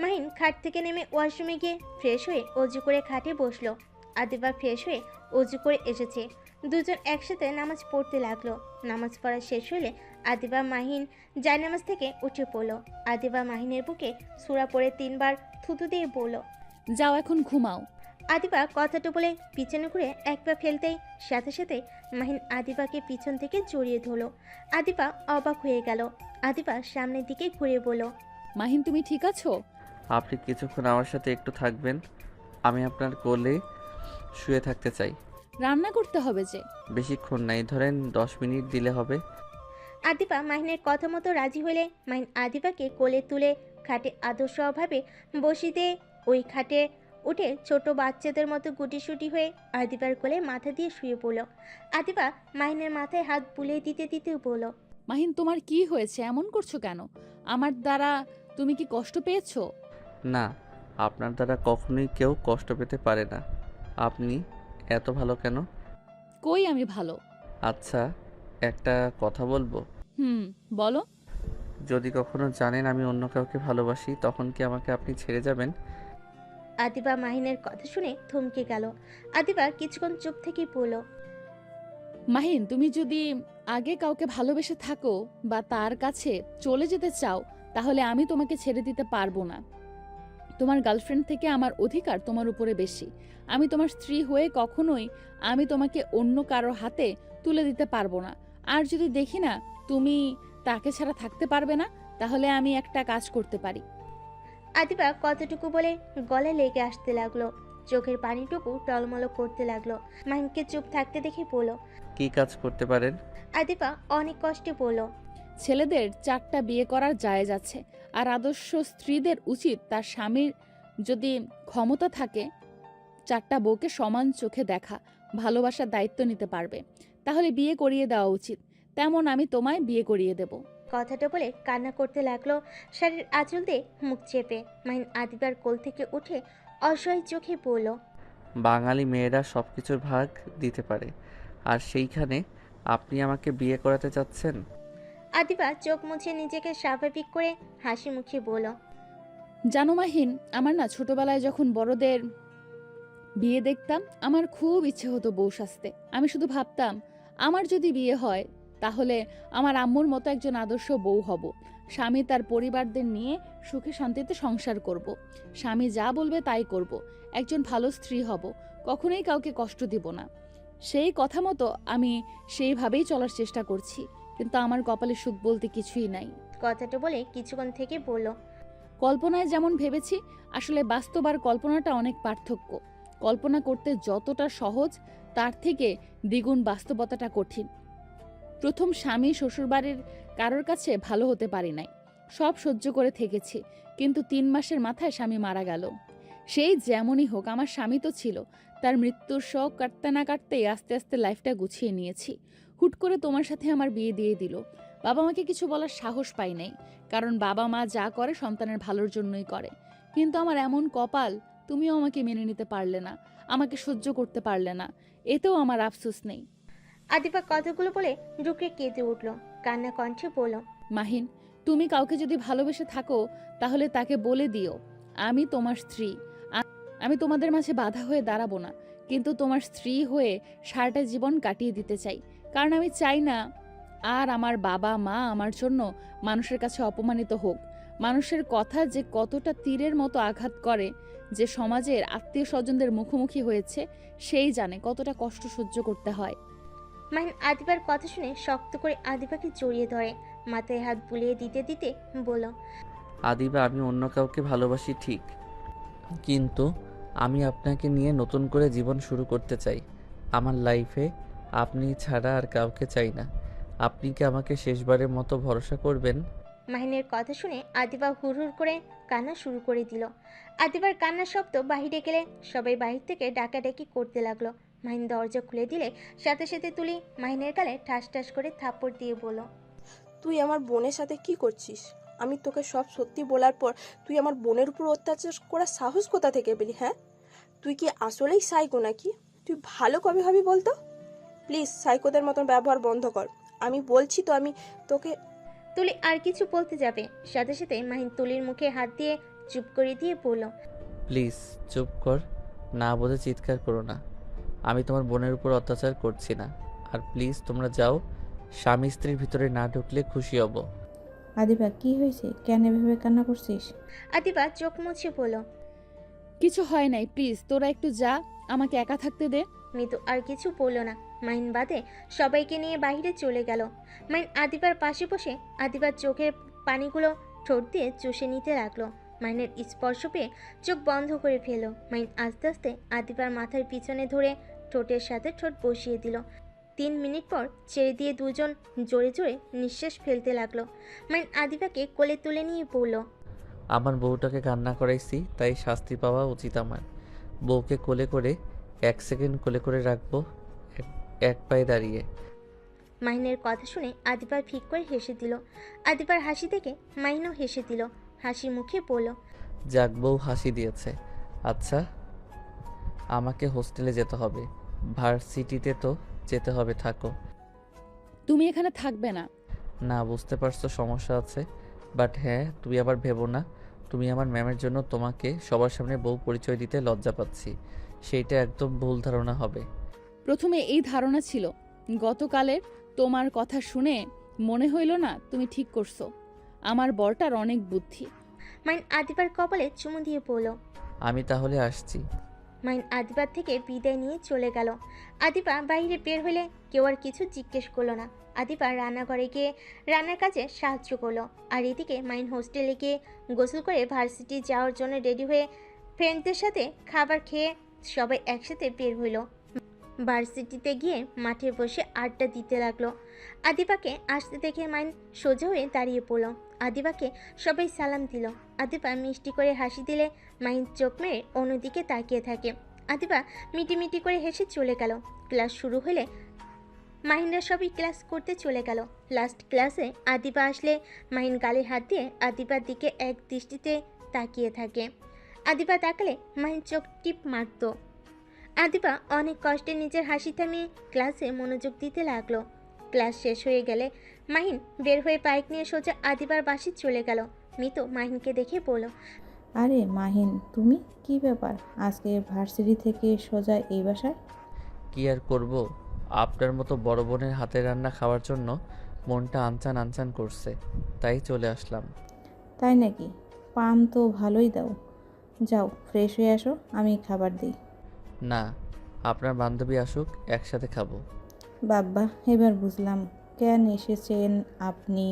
মাহিন খাট থেকে নেমে ওয়াশরুমে গিয়ে ফ্রেশ হয়ে অজু করে খাটে বসলো। আদিবা ফ্রেশ হয়ে অজু করে এসেছে। দুজন একসাথে নামাজ পড়তে লাগলো। নামাজ পড়া শেষ হলে আদিবা মাহিন জায়নামাজ থেকে উঠে পড়লো। আদিবা মাহিনের বুকে সূরা পড়ে 3 বার থুতু দিয়ে বলল, যাও এখন ঘুমাও। আদিবা কথাটা বলে পিছনে ঘুরে এক পা ফেলতেই সাথে সাথে মাহিন আদিবাকে পিছন থেকে জড়িয়ে ধরলো। আদিবা অবাক হয়ে গেল। আদিবা সামনের দিকে ঘুরে বলল, মাহিন, তুমি ঠিক আছো? আপনি কিছুক্ষণ আমার সাথে একটু থাকবেন? আমি আপনার কোলে শুয়ে থাকতে চাই। রান্না করতে হবে যে। বেশিক্ষণ নাই, ধরেন 10 মিনিট দিলে হবে। আদিবা মাহিনের কথা মতো রাজি হলে মাহিন আদিবাকে কোলে তুলে খাটে আদর্শভাবে বসিতে ওই খাটে উঠে ছোট বাচ্চাদের মতো গুটিসুটি হয়ে আদিবার কোলে মাথা দিয়ে শুয়ে পড়ল। আদিবা মাহিনের মাথায় হাত বুলিয়ে দিতে দিতে বলল, মাহিন, তোমার কি হয়েছে? এমন করছো কেন? আমার দ্বারা তুমি কি কষ্ট পেয়েছো? না, আপনার দ্বারা কখনোই কেউ কষ্ট পেতে পারে না। আপনি এত ভালো কেন? কই আমি ভালো? আচ্ছা, একটা কথা বলবো? বলো। যদি কখনো জানেন আমি অন্য কাউকে ভালোবাসি, তখন কি আমাকে আপনি ছেড়ে যাবেন? আদিবা মাহিনের কথা শুনে থমকে গেল। আদিবা কিছুক্ষণ চুপ থেকে বলল, মাহিন, তুমি যদি আগে কাউকে ভালোবেসে থাকো বা তার কাছে চলে যেতে চাও, তাহলে আমি তোমাকে ছেড়ে দিতে পারবো না। তোমার গার্লফ্রেন্ড থেকে আমার অধিকার তোমার উপরে বেশি। আমি তোমার স্ত্রী হয়ে কখনোই আমি তোমাকে অন্য কারো হাতে তুলে দিতে পারবো না। আর যদি দেখি না তুমি তাকে ছাড়া থাকতে পারবে না, তাহলে আমি একটা কাজ করতে পারি। আদিবা কতটুকু বলে গলায় লেগে আসতে লাগলো। চোখের পানিটুকু টলমল করতে লাগলো। মাহিনকে চুপ থাকতে দেখে বলল, কি কাজ করতে পারেন? আদিবা অনেক কষ্টে বলল, ছেলেদের 4টা বিয়ে করার জায়েজ আছে, আর আদর্শ স্ত্রীদের উচিত তার স্বামীর যদি ক্ষমতা থাকে 4টা বউকে সমান চোখে দেখা, ভালোবাসার দায়িত্ব নিতে পারবে, তাহলে বিয়ে করিয়ে দেওয়া উচিত। তেমন আমি তোমায় বিয়ে করিয়ে দেব। কথাটা বলে কান্না করতে লাগলো। শাড়ির আঁচল দিয়ে মুখ চেপে মাহিন আদিবার কোল থেকে উঠে অসহায় চোখে বলল। বাঙালি মেয়েরা সব কিছুর ভাগ দিতে পারে, আর সেইখানে আপনি আমাকে বিয়ে করাতে চাচ্ছেন? আদিবা চোখ মুছে নিজেকে স্বাভাবিক করে হাসি মুখে বলল। জানো মাহিন, আমার না ছোটবেলায় যখন বড়দের বিয়ে দেখতাম আমার খুব ইচ্ছে হতো বউ সাজতে। আমি শুধু ভাবতাম আমার যদি বিয়ে হয় তাহলে আমার আম্মুর মতো একজন আদর্শ বউ হব। স্বামী তার পরিবারদের নিয়ে সুখে শান্তিতে সংসার করব। স্বামী যা বলবে তাই করব। একজন ভালো স্ত্রী হব, কখনোই কাউকে কষ্ট দিব না। সেই কথা মতো আমি সেইভাবেই চলার চেষ্টা করছি, কিন্তু আমার কপালে সুখ বলতে কিছুই নাই। কথাটা বলে কিছুক্ষণ থেকে বলল। কল্পনায় যেমন ভেবেছি, আসলে বাস্তব আর কল্পনাটা অনেক পার্থক্য। কল্পনা করতে যতটা সহজ তার থেকে দ্বিগুণ বাস্তবতাটা কঠিন। প্রথম স্বামী শ্বশুরবাড়ির কারোর কাছে ভালো হতে পারি নাই, সব সহ্য করে থেকেছি, কিন্তু 3 মাসের মাথায় স্বামী মারা গেল। সেই যেমনই হোক, আমার স্বামী তো ছিল। তার মৃত্যুর শোক কাটতে না কাটতেই আস্তে আস্তে লাইফটা গুছিয়ে নিয়েছি। হুট করে তোমার সাথে আমার বিয়ে দিয়ে দিল। বাবা মাকে কিছু বলার সাহস পাই নাই, কারণ বাবা মা যা করে সন্তানের ভালোর জন্যই করে। কিন্তু আমার এমন কপাল, তুমিও আমাকে মেনে নিতে পারলে না, আমাকে সহ্য করতে পারলে না। এতেও আমার আফসোস নেই। আদিবা কথাগুলো বলে রুকে কেঁদে উঠল, কান্না কণ্ঠে বলল। মাহিন, তুমি কাউকে যদি ভালোবেসে থাকো তাহলে তাকে বলে দিও আমি তোমার স্ত্রী। আমি তোমাদের মাঝে বাধা হয়ে দাঁড়াবো না, কিন্তু তোমার স্ত্রী হয়ে সারাটা জীবন কাটিয়ে দিতে চাই। কারণ আমি চাই না আর আমার বাবা মা আমার জন্য মানুষের কাছে অপমানিত হোক। মানুষের কথা যে কতটা তীরের মতো আঘাত করে, যে সমাজের আত্মীয় স্বজনদের মুখোমুখি হয়েছে সেই জানে কতটা কষ্ট সহ্য করতে হয়। মাহিন আদিবার কথা শুনে শক্ত করে আদিবাকে জড়িয়ে ধরে, মাথায় হাত বুলিয়ে দিতে দিতে বলল। আদিবা, আমি অন্য কাউকে ভালোবাসি ঠিক, কিন্তু আমি আপনাকে নিয়ে নতুন করে জীবন শুরু করতে চাই। আমার লাইফে আপনি ছাড়া আর কাউকে চাই না। আপনি কি আমাকে শেষবারের মতো ভরসা করবেন? মাহিনের কথা শুনে আদিবা হুড়হুড় করে কান্না শুরু করে দিল। আদিবার কান্নার শব্দ বাহিরে গেলে সবাই বাহির থেকে ডাকাডাকি করতে লাগলো। মাহিন দরজা খুলে দিলে সাথে সাথে তুলি মাহিনের গালে ঠাস ঠাস করে থাপ্পড় দিয়ে বলল। তুই আমার বোনের সাথে কি করছিস? আমি তোকে সব সত্যি বলার পর তুই আমার বোনের উপর অত্যাচার করার সাহস কোথা থেকে পেলি? হ্যাঁ, তুই কি আসলেই সাইকো নাকি? তুই ভালো কবে হবি বলতো? প্লিজ সাইকোদের মতন ব্যবহার বন্ধ কর, আমি বলছি তো। আমি তোকে। তুলি আর কিছু বলতে যাবে, সাথে সাথে মাহিন তুলির মুখে হাত দিয়ে চুপ করে দিয়ে বলল। প্লিজ চুপ কর, না বোঝে চিৎকার করো না। আমি তোমার বোনের উপর অত্যাচার করছি না। আর প্লিজ তোমরা যাও, স্বামী স্ত্রীর ভিতরে না ঢুকলে খুশি হব। আদিবা, কি হয়েছে? কেন এভাবে কান্না করছিস? আদিবা চোখ মুছে বলল। কিছু হয় নাই, প্লিজ তোরা একটু যা, আমাকে একা থাকতে দে। মিতু আর কিছু বলল না। মাহিন বাদে সবাইকে নিয়ে বাইরে চলে গেল। মাহিন আদিবার পাশে বসে আদিবার চোখের পানিগুলো ঠোঁট দিয়ে চুষে নিতে লাগলো। মাহিনের স্পর্শ পেয়ে চোখ বন্ধ করে ফেলল। মাহিন আস্তে আস্তে আদিবার মাথার পিছনে ধরে ঠোঁটের সাথে ঠোঁট বসিয়ে দিল। 3 মিনিট পর ছেড়ে দিয়ে দুজন জোরে জোরে নিঃশ্বাস ফেলতে লাগলো। মাহিন আদিবাকে কোলে তুলে নিয়ে বলল। আমার বউটাকে কান্না করাইছি, তাই শাস্তি পাওয়া উচিত আমার। বউকে কোলে করে 1 সেকেন্ড কোলে করে রাখবো, এক পায়ে দাঁড়িয়ে। মাহিনের কথা শুনে আদিবার ফিক করে হেসে দিল। আদিবার হাসি দেখে মাহিনও হেসে দিল, হাসি মুখে বলল। যাক, বউ হাসি দিয়েছে। আচ্ছা, আমাকে হোস্টেলে যেতে হবে, ভার্সিটিতে তো যেতে হবে। থাকো। তুমি এখানে থাকবে না। না, বুঝতে পারছো সমস্যা আছে, বাট হ্যাঁ, তুমি আবার ভেবো না তুমি আমার ম্যামের জন্য তোমাকে সবার সামনে বউ পরিচয় দিতে লজ্জা পাচ্ছি। সেইটা একদম ভুল ধারণা হবে। প্রথমে এই ধারণা ছিল, গতকালের তোমার কথা শুনে মনে হইল না তুমি ঠিক করছো। আমার বরটার অনেক বুদ্ধি। মাহিন আদিবার কপালে চুমু দিয়ে বলল। আমি তাহলে আসছি। মাহিন আদিবার থেকে বিদায় নিয়ে চলে গেল। আদিবা বাইরে বের হলে কেউ আর কিছু জিজ্ঞেস করলো না। আদিবা রান্নাঘরে গিয়ে রান্নার কাজে সাহায্য করলো। আর এদিকে মাহিন হোস্টেলে গিয়ে গোসল করে ভার্সিটি যাওয়ার জন্য রেডি হয়ে ফ্রেন্ডদের সাথে খাবার খেয়ে সবাই একসাথে বের হইল। ভার্সিটিতে গিয়ে মাঠে বসে আড্ডা দিতে লাগলো। আদিবাকে আসতে দেখে মাহিন সোজা হয়ে দাঁড়িয়ে পড়ল। আদিবাকে সবাই সালাম দিল। আদিবা মিষ্টি করে হাসি দিলে মাহিন চোখ মেরে অন্যদিকে তাকিয়ে থাকে। আদিবা মিটি করে হেসে চলে গেল। ক্লাস শুরু হলে মাহিনরা সবাই ক্লাস করতে চলে গেল। লাস্ট ক্লাসে আদিবা আসলে মাহিন গালে হাত দিয়ে আদিবার দিকে এক দৃষ্টিতে তাকিয়ে থাকে। আদিবা তাকালে মাহিন চোখ টিপ মারত। আদিবা অনেক কষ্টে নিজের হাসি থামিয়ে ক্লাসে মনোযোগ দিতে লাগলো। ক্লাস শেষ হয়ে গেলে মাহিন বের হয়ে বাইক নিয়ে সোজা আদিবার বাসে চলে গেল। মিতু মাহিনকে দেখে বলল, আরে মাহিন, তুমি কি ব্যাপার আজকে ভার্সিটি থেকে সোজা এই বাসায়? কি আর করব, আপনার মতো বড় বোনের হাতের রান্না খাওয়ার জন্য মনটা আনচান আনচান করছে, তাই চলে আসলাম। তাই নাকি? পান তো ভালোই দাও। যাও ফ্রেশ হয়ে আসো, আমি খাবার দিই। না, আপনার বান্ধবী আসুক, একসাথে খাবো। বাব্বা, এবার বুঝলাম কেন এসেছেন আপনি।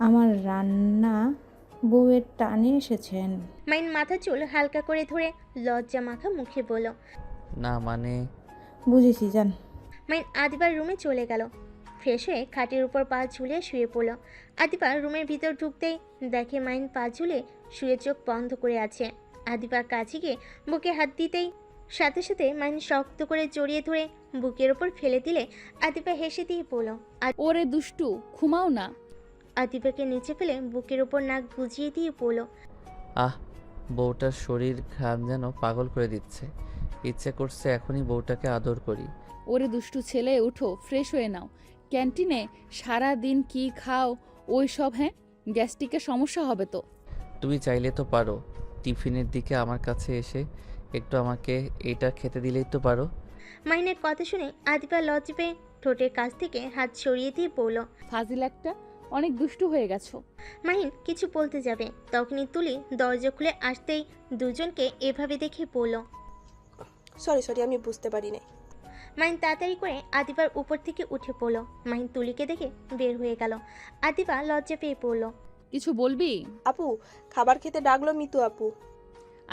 আমার রান্না বউয়ের টানে এসেছেন। মাহিন মাথা চুল হালকা করে ধরে লজ্জা মাখা মুখে বলল। না মানে, বুঝেছি, যান। মাহিন আদিবার রুমে চলে গেল। ফ্রেশ হয়ে খাটের উপর পা ঝুলিয়ে শুয়ে পড়ল। আদিবা রুমের ভিতর ঢুকতেই দেখে মাহিন পা ঝুলে শুয়ে চোখ বন্ধ করে আছে। আদিবা কাছে গিয়ে বুকে হাত দিতেই সাথে সাথে মাহিন শক্ত করে জড়িয়ে ধরে বুকের ওপর ফেলে দিলে আদিবা হেসে দিয়ে পড়ল। ওরে দুষ্টু, ঘুমাও না। আদিবাকে নিচে ফেলে বুকের ওপর নাক গুজিয়ে দিয়ে পড়ল। আহ, বউটার শরীর ঘ্রাণ যেন পাগল করে দিচ্ছে। ইচ্ছে করছে এখনই বউটাকে আদর করি। ওরে দুষ্টু ছেলে, উঠো, ফ্রেশ হয়ে নাও। ক্যান্টিনে সারা দিন কি খাও ওই সব? হ্যাঁ, গ্যাস্ট্রিকের সমস্যা হবে তো। তুমি চাইলে তো পারো, টিফিনের দিকে আমার কাছে এসে একটু আমাকে এইটা খেতে দিলেই তো পারো। মাহিনের কথা শুনে আদিবা লজ্জা পেয়ে ঠোঁটের কাছ থেকে হাত সরিয়ে দিয়ে পড়ল। ফাজিল একটা, অনেক দুষ্টু হয়ে গেছো। মাহিন কিছু বলতে যাবে, তখনই তুলি দরজা খুলে আসতেই দুজনকে এভাবে দেখে পড়ল। সরি, আমি বুঝতে পারি নাই। মাহিন তাড়াতাড়ি করে আদিবার উপর থেকে উঠে পড়ল। মাহিন তুলিকে দেখে বের হয়ে গেল। আদিবা লজ্জা পেয়ে পড়ল। কিছু বলবি? আপু, খাবার খেতে ডাকলো মিতু আপু।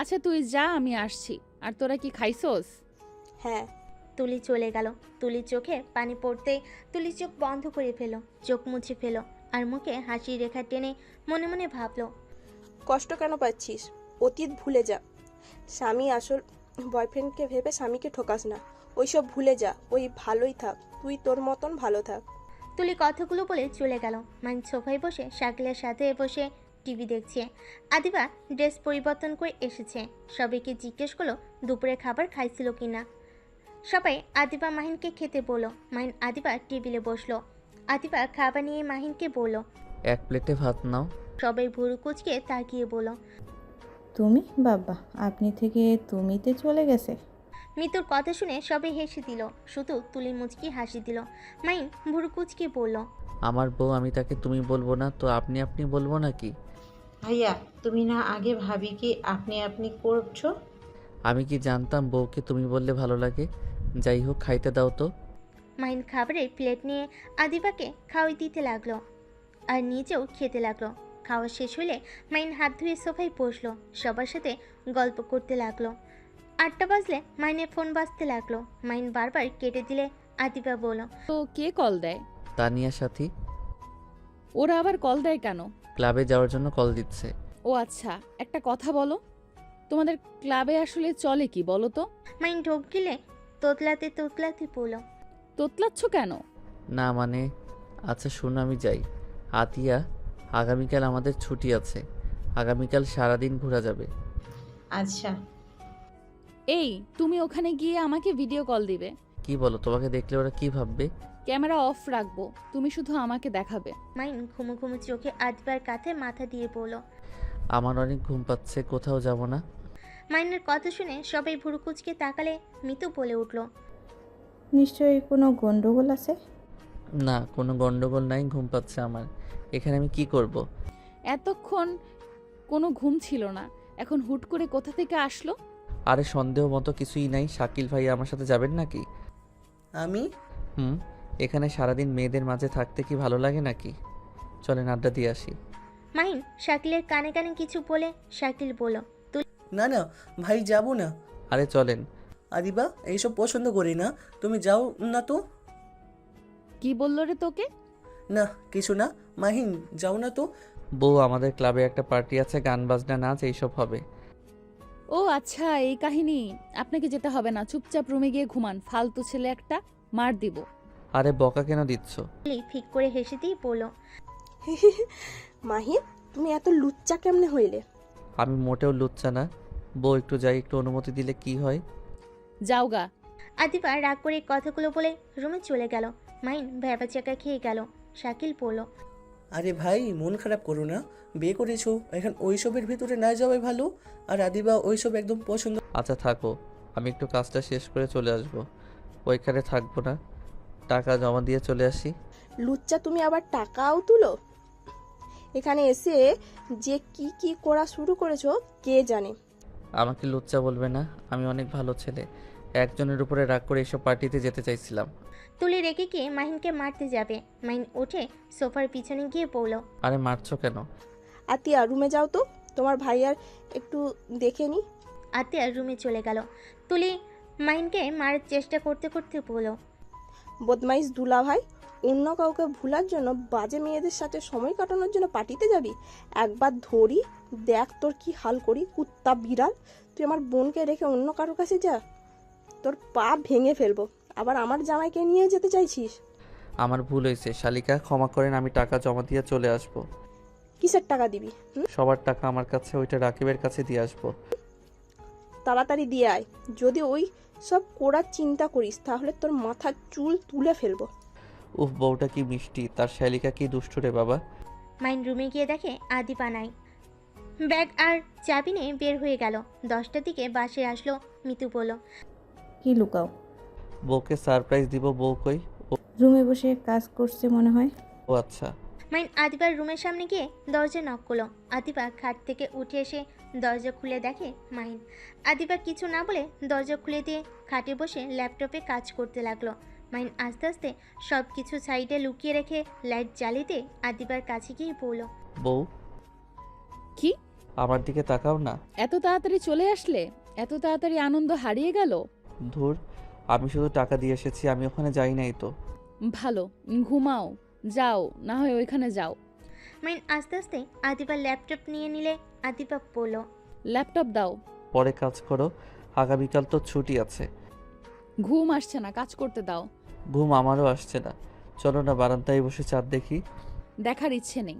আচ্ছা তুই যা, আমি আসছি। আর তোরা কি খাইছস? হ্যাঁ। তুলি চলে গেল। তুলির চোখে পানি পড়তেই তুলি চোখ বন্ধ করে ফেলো, চোখ মুছে ফেলো আর মুখে হাসির রেখা টেনে মনে মনে ভাবলো, কষ্ট কেন পাচ্ছিস? অতীত ভুলে যা। স্বামী আসল বয়ফ্রেন্ডকে ভেবে স্বামীকে ঠকাস না। ওইসব ভুলে যা, ওই ভালোই থাক, তুই তোর মতন ভালো থাক। তুলি কথাগুলো বলে চলে গেল। মাহিন সোফায় বসে শাকিলের সাথে বসে টিভি দেখছে। আদিবা ড্রেস পরিবর্তন করে এসেছে। সবাইকে জিজ্ঞেস করলো দুপুরে খাবার খাইছিল কিনা। সবাই আদিবা মাহিনকে খেতে বলল। মাহিন আদিবা টেবিলে বসলো। আদিবা খাবার নিয়ে মাহিনকে বলল। এক প্লেটে ভাত নাও। সবাই ভুরু কুচকে তাকিয়ে বলল, তুমি? বাব্বা, আপনি থেকে তুমিতে চলে গেছে। মিতুর কথা শুনে সবাই হেসে দিল, শুধু তুলি মুচকি হাসি দিল। মাহিন ভুরু কুচকে বলল, আমার বউ, আমি তাকে তুমি বলবো না তো আপনি আপনি বলবো নাকি? ভাইয়া, তুমি না আগে ভাবিকে আপনি আপনি করছো? আমি কি জানতাম বউকে তুমি বললে ভালো লাগে? যাই হোক, খাইতে দাও তো। মাহিন খাবারের প্লেট নিয়ে আদিবাকে খাওয়াই দিতে লাগলো আর নিজেও খেতে লাগলো। খাওয়া শেষ হলে মাহিন হাত ধুয়ে সোফায় বসলো, সবার সাথে গল্প করতে লাগলো। 8টা বাজলে মাহিনের ফোন বাজতে লাগলো। মাহিন বারবার কেটে দিলে আদিবা বলল, তো কে কল দেয়? তানিয়ার সাথী। ওরা আবার কল দেয় কেন? ক্লাবে যাওয়ার জন্য কল দিচ্ছে। ও আচ্ছা, একটা কথা বলো, তোমাদের ক্লাবে আসলে চলে কি বলো তো? মাহিন ঢোক গিলে তোতলাতে তোতলাতে বলল, তোতলাচ্ছ কেন? না মানে, আচ্ছা শোনো, আমি যাই। আতিয়া, আগামীকাল আমাদের ছুটি আছে। আগামীকাল সারাদিন ঘোরা যাবে। আচ্ছা। এই, তুমি ওখানে গিয়ে আমাকে ভিডিও কল দিবে। কি বলো, তোমাকে দেখলে ওরা কি ভাববে? ক্যামেরা অফ রাখবো, তুমি শুধু আমাকে দেখাবে। মাহিন ঘুমু ঘুমু চোখে আদিবার কাঁধে মাথা দিয়ে বলল। আমার অনেক ঘুম পাচ্ছে, কোথাও যাব না। মাহিনের কথা শুনে সবাই ভুরু কুচকে তাকালে মিতু বলে উঠল, নিশ্চয়ই কোনো গন্ডগোল আছে। না, কোনো গন্ডগোল নাই, ঘুম পাচ্ছে আমার। এখানে আমি কি করব? এতক্ষণ কোনো ঘুম ছিল না, এখন হুট করে কোথা থেকে আসলো? আরে সন্দেহ মতো কিছুই নাই। শাকিল ভাই আমার সাথে যাবেন নাকি? আমি? এখানে সারাদিন মেয়েদের মাঝে থাকতে কি ভালো লাগে নাকি? চলেন আড্ডা দিয়ে আসি। মাহিন শাকিলের কানে কানে কিছু বলে শাকিল বলল, না না ভাই, যাব না। আরে চলেন। আদিবা, এইসব পছন্দ করি না, তুমি যাও না তো। কি বললো রে তোকে? না কিছু না। মাহিন, যাও না তো। বউ, আমাদের ক্লাবে একটা পার্টি আছে, গান বাজনা নাচ এইসব হবে। ও আচ্ছা, এই কাহিনী। আপনাকে যেতে হবে না, চুপচাপ রুমে গিয়ে ঘুমান, ফালতু ছেলে একটা, মার দিব। আরে বকা কেন দিচ্ছ? ফিক করে হেসে দিয়ে বলল, মাহিন, তুমি এত লুচ্চা কেমনে হইলে? আমি মোটেও লুচ্চা না। বউ একটু যাই, একটু অনুমতি দিলে কি হয়? যাওগা। আদিবা রাগ করে কথাগুলো বলে রুমে চলে গেল। মাহিন ভ্যাবাচাকা খেয়ে গেল। শাকিল বলল, আরে ভাই মন খারাপ করো না, বিয়ে করেছো, এখন ওইসবের ভিতরে না যাওয়াই ভালো। আর আদিবা ওইসব একদম পছন্দ। আচ্ছা থাকো, আমি একটু কাজটা শেষ করে চলে আসবো। ওইখানে থাকবো না, টাকা জমা দিয়ে চলে আসি। লুচ্চা, তুমি আবার টাকাও তুলো? এখানে এসে যে কি কি করা শুরু করেছো কে জানে। আমাকে লুচ্চা বলবে না, আমি অনেক ভালো ছেলে। একজনের উপরে রাগ করে এসব পার্টিতে যেতে চাইছিলাম। তুলি রেগে গিয়ে মাহিনকে মারতে যাবে। মাহিন উঠে সোফার পিছনে গিয়ে পড়ল। আরে মারছো কেন? আতিয়া, রুমে যাও তো, তোমার ভাইয়ার একটু দেখে নি। আতিয়া রুমে চলে গেল। তুলি মাহিনকে মারার চেষ্টা করতে করতে বলল, বদমাইশ দুলা ভাই, অন্য কাউকে ভুলার জন্য বাজে মেয়েদের সাথে সময় কাটানোর জন্য পার্টিতে যাবি? একবার ধরি, দেখ তোর কি হাল করি। কুত্তা বিড়াল, তুই আমার বোনকে রেখে অন্য কারো কাছে যা, তোর পা ভেঙে ফেলবো। আবার আমার জামাইকে নিয়ে যেতে চাইছিস? আমার ভুল হয়েছে শালিকা, ক্ষমা করেন, আমি টাকা জমা দিয়ে চলে আসবো। কিসের টাকা দিবি? সবার টাকা আমার কাছে, ওইটা রাকিবের কাছে দিয়ে আসবো। তাড়াতাড়ি দিয়ে আয়। যদি ওই সব করার চিন্তা করিস তাহলে তোর মাথার চুল তুলে ফেলবো। উফ, বউটা কি মিষ্টি, তার শালিকা কি দুষ্টু রে বাবা। মাহিন রুমে গিয়ে দেখে আদিবা নাই। ব্যাগ আর চাবি নিয়ে বের হয়ে গেল। 10টার দিকে বাসে আসলো। মিতু বলল, কি লুকাও? বউকে সারপ্রাইজ দিব। বউ কই? রুমে বসে কাজ করছে মনে হয়। ও আচ্ছা। মাহিন আদিবার রুমের সামনে গিয়ে দরজা নক করলো। আদিবা খাট থেকে উঠে এসে দরজা খুলে দেখে মাহিন। আদিবা কিছু না বলে দরজা খুলে দিয়ে খাটে বসে ল্যাপটপে কাজ করতে লাগলো। মাহিন আস্তে আস্তে সব কিছু সাইডে লুকিয়ে রেখে লাইট জ্বালিতে আদিবার কাছে গিয়ে বলল, বউ, কি? আমার দিকে তাকাও না। এত তাড়াতাড়ি চলে আসলে? এত তাড়াতাড়ি আনন্দ হারিয়ে গেল? ধুর, আমি শুধু টাকা দিয়ে এসেছি, আমি ওখানে যাই নাই তো। ভালো, ঘুমাও, যাও না হয় ওইখানে যাও। মাহিন আস্তে আস্তে আদিবার ল্যাপটপ নিয়ে নিলে আদিবা বলল, ল্যাপটপ দাও। পরে কাজ করো, আগামীকাল তো ছুটি আছে। ঘুম আসছে না, কাজ করতে দাও। ঘুম আমারও আসছে না, চলো না বারান্দায় বসে চাঁদ দেখি। দেখার ইচ্ছে নেই।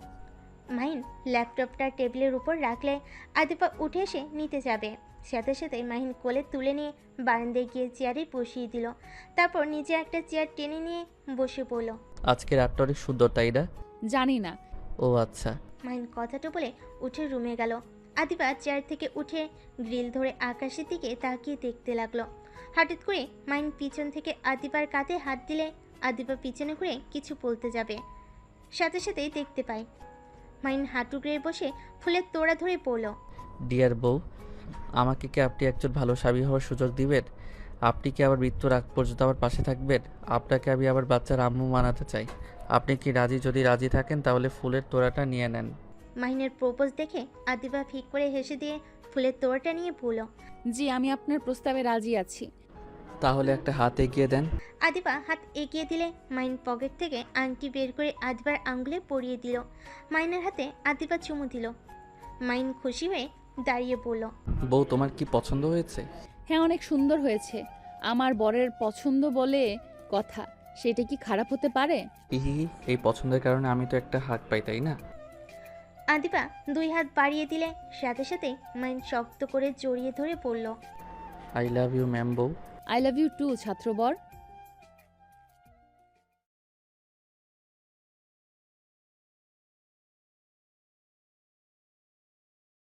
মাহিন ল্যাপটপটা টেবিলের উপর রাখলে আদিবা উঠে এসে নিতে যাবে। সাথে সাথে মাহিন কোলে তুলে নিয়ে বারান্দায় গিয়ে চেয়ারে বসিয়ে দিল। তারপর নিজে একটা চেয়ার টেনে নিয়ে বসে পড়ল। আজকে রাতটা অনেক সুন্দর, তাই না? জানি না। ও আচ্ছা। মাহিন কথাটা বলে উঠে রুমে গেল। আদিবা চেয়ার থেকে উঠে গ্রিল ধরে আকাশের দিকে তাকিয়ে দেখতে লাগলো। হঠাৎ করে মাহিন পিছন থেকে আদিবার কাঁধে হাত দিলে আদিবা পিছনে ঘুরে কিছু বলতে যাবে, সাথে সাথেই দেখতে পায় মাহিন হাঁটু গেড়ে বসে ফুলের তোড়া ধরে পড়ল। ডিয়ার বউ, আমাকে কি আপনি একজন ভালো স্বামী হওয়ার সুযোগ দিবেন? আপনি কি আবার মৃত্যুর আগ পর্যন্ত আমার পাশে থাকবেন? আপনাকে আমি আবার বাচ্চার আম্মু বানাতে চাই। আপনি কি রাজি? যদি রাজি থাকেন তাহলে ফুলের তোড়াটা নিয়ে নেন। মাহিনের প্রপোজ দেখে আদিবা ফিক করে হেসে দিয়ে ফুলের তোড়াটা নিয়ে পড়ল। জি, আমি আপনার প্রস্তাবে রাজি আছি। তাহলে একটা হাত এগিয়ে দেন। আদিবা হাত এগিয়ে দিলে মাহিন পকেট থেকে আংটি বের করে আদিবার আঙুলে পরিয়ে দিল। মাহিনের হাতে আদিবা চুমু দিল। মাহিন খুশি হয়ে দাঁড়িয়ে পড়ল। বউ, তোমার কি পছন্দ হয়েছে? হ্যাঁ, অনেক সুন্দর হয়েছে। আমার বরের পছন্দ বলে কথা, সেটা কি খারাপ হতে পারে? ইহি, এই পছন্দের কারণে আমি তো একটা হাত পাই, তাই না? আদিবা 2 হাত বাড়িয়ে দিলে সাথে সাথে মাহিন শক্ত করে জড়িয়ে ধরে পড়ল। আই লাভ ইউ ম্যাম বউ। I love you too ছাত্রবর।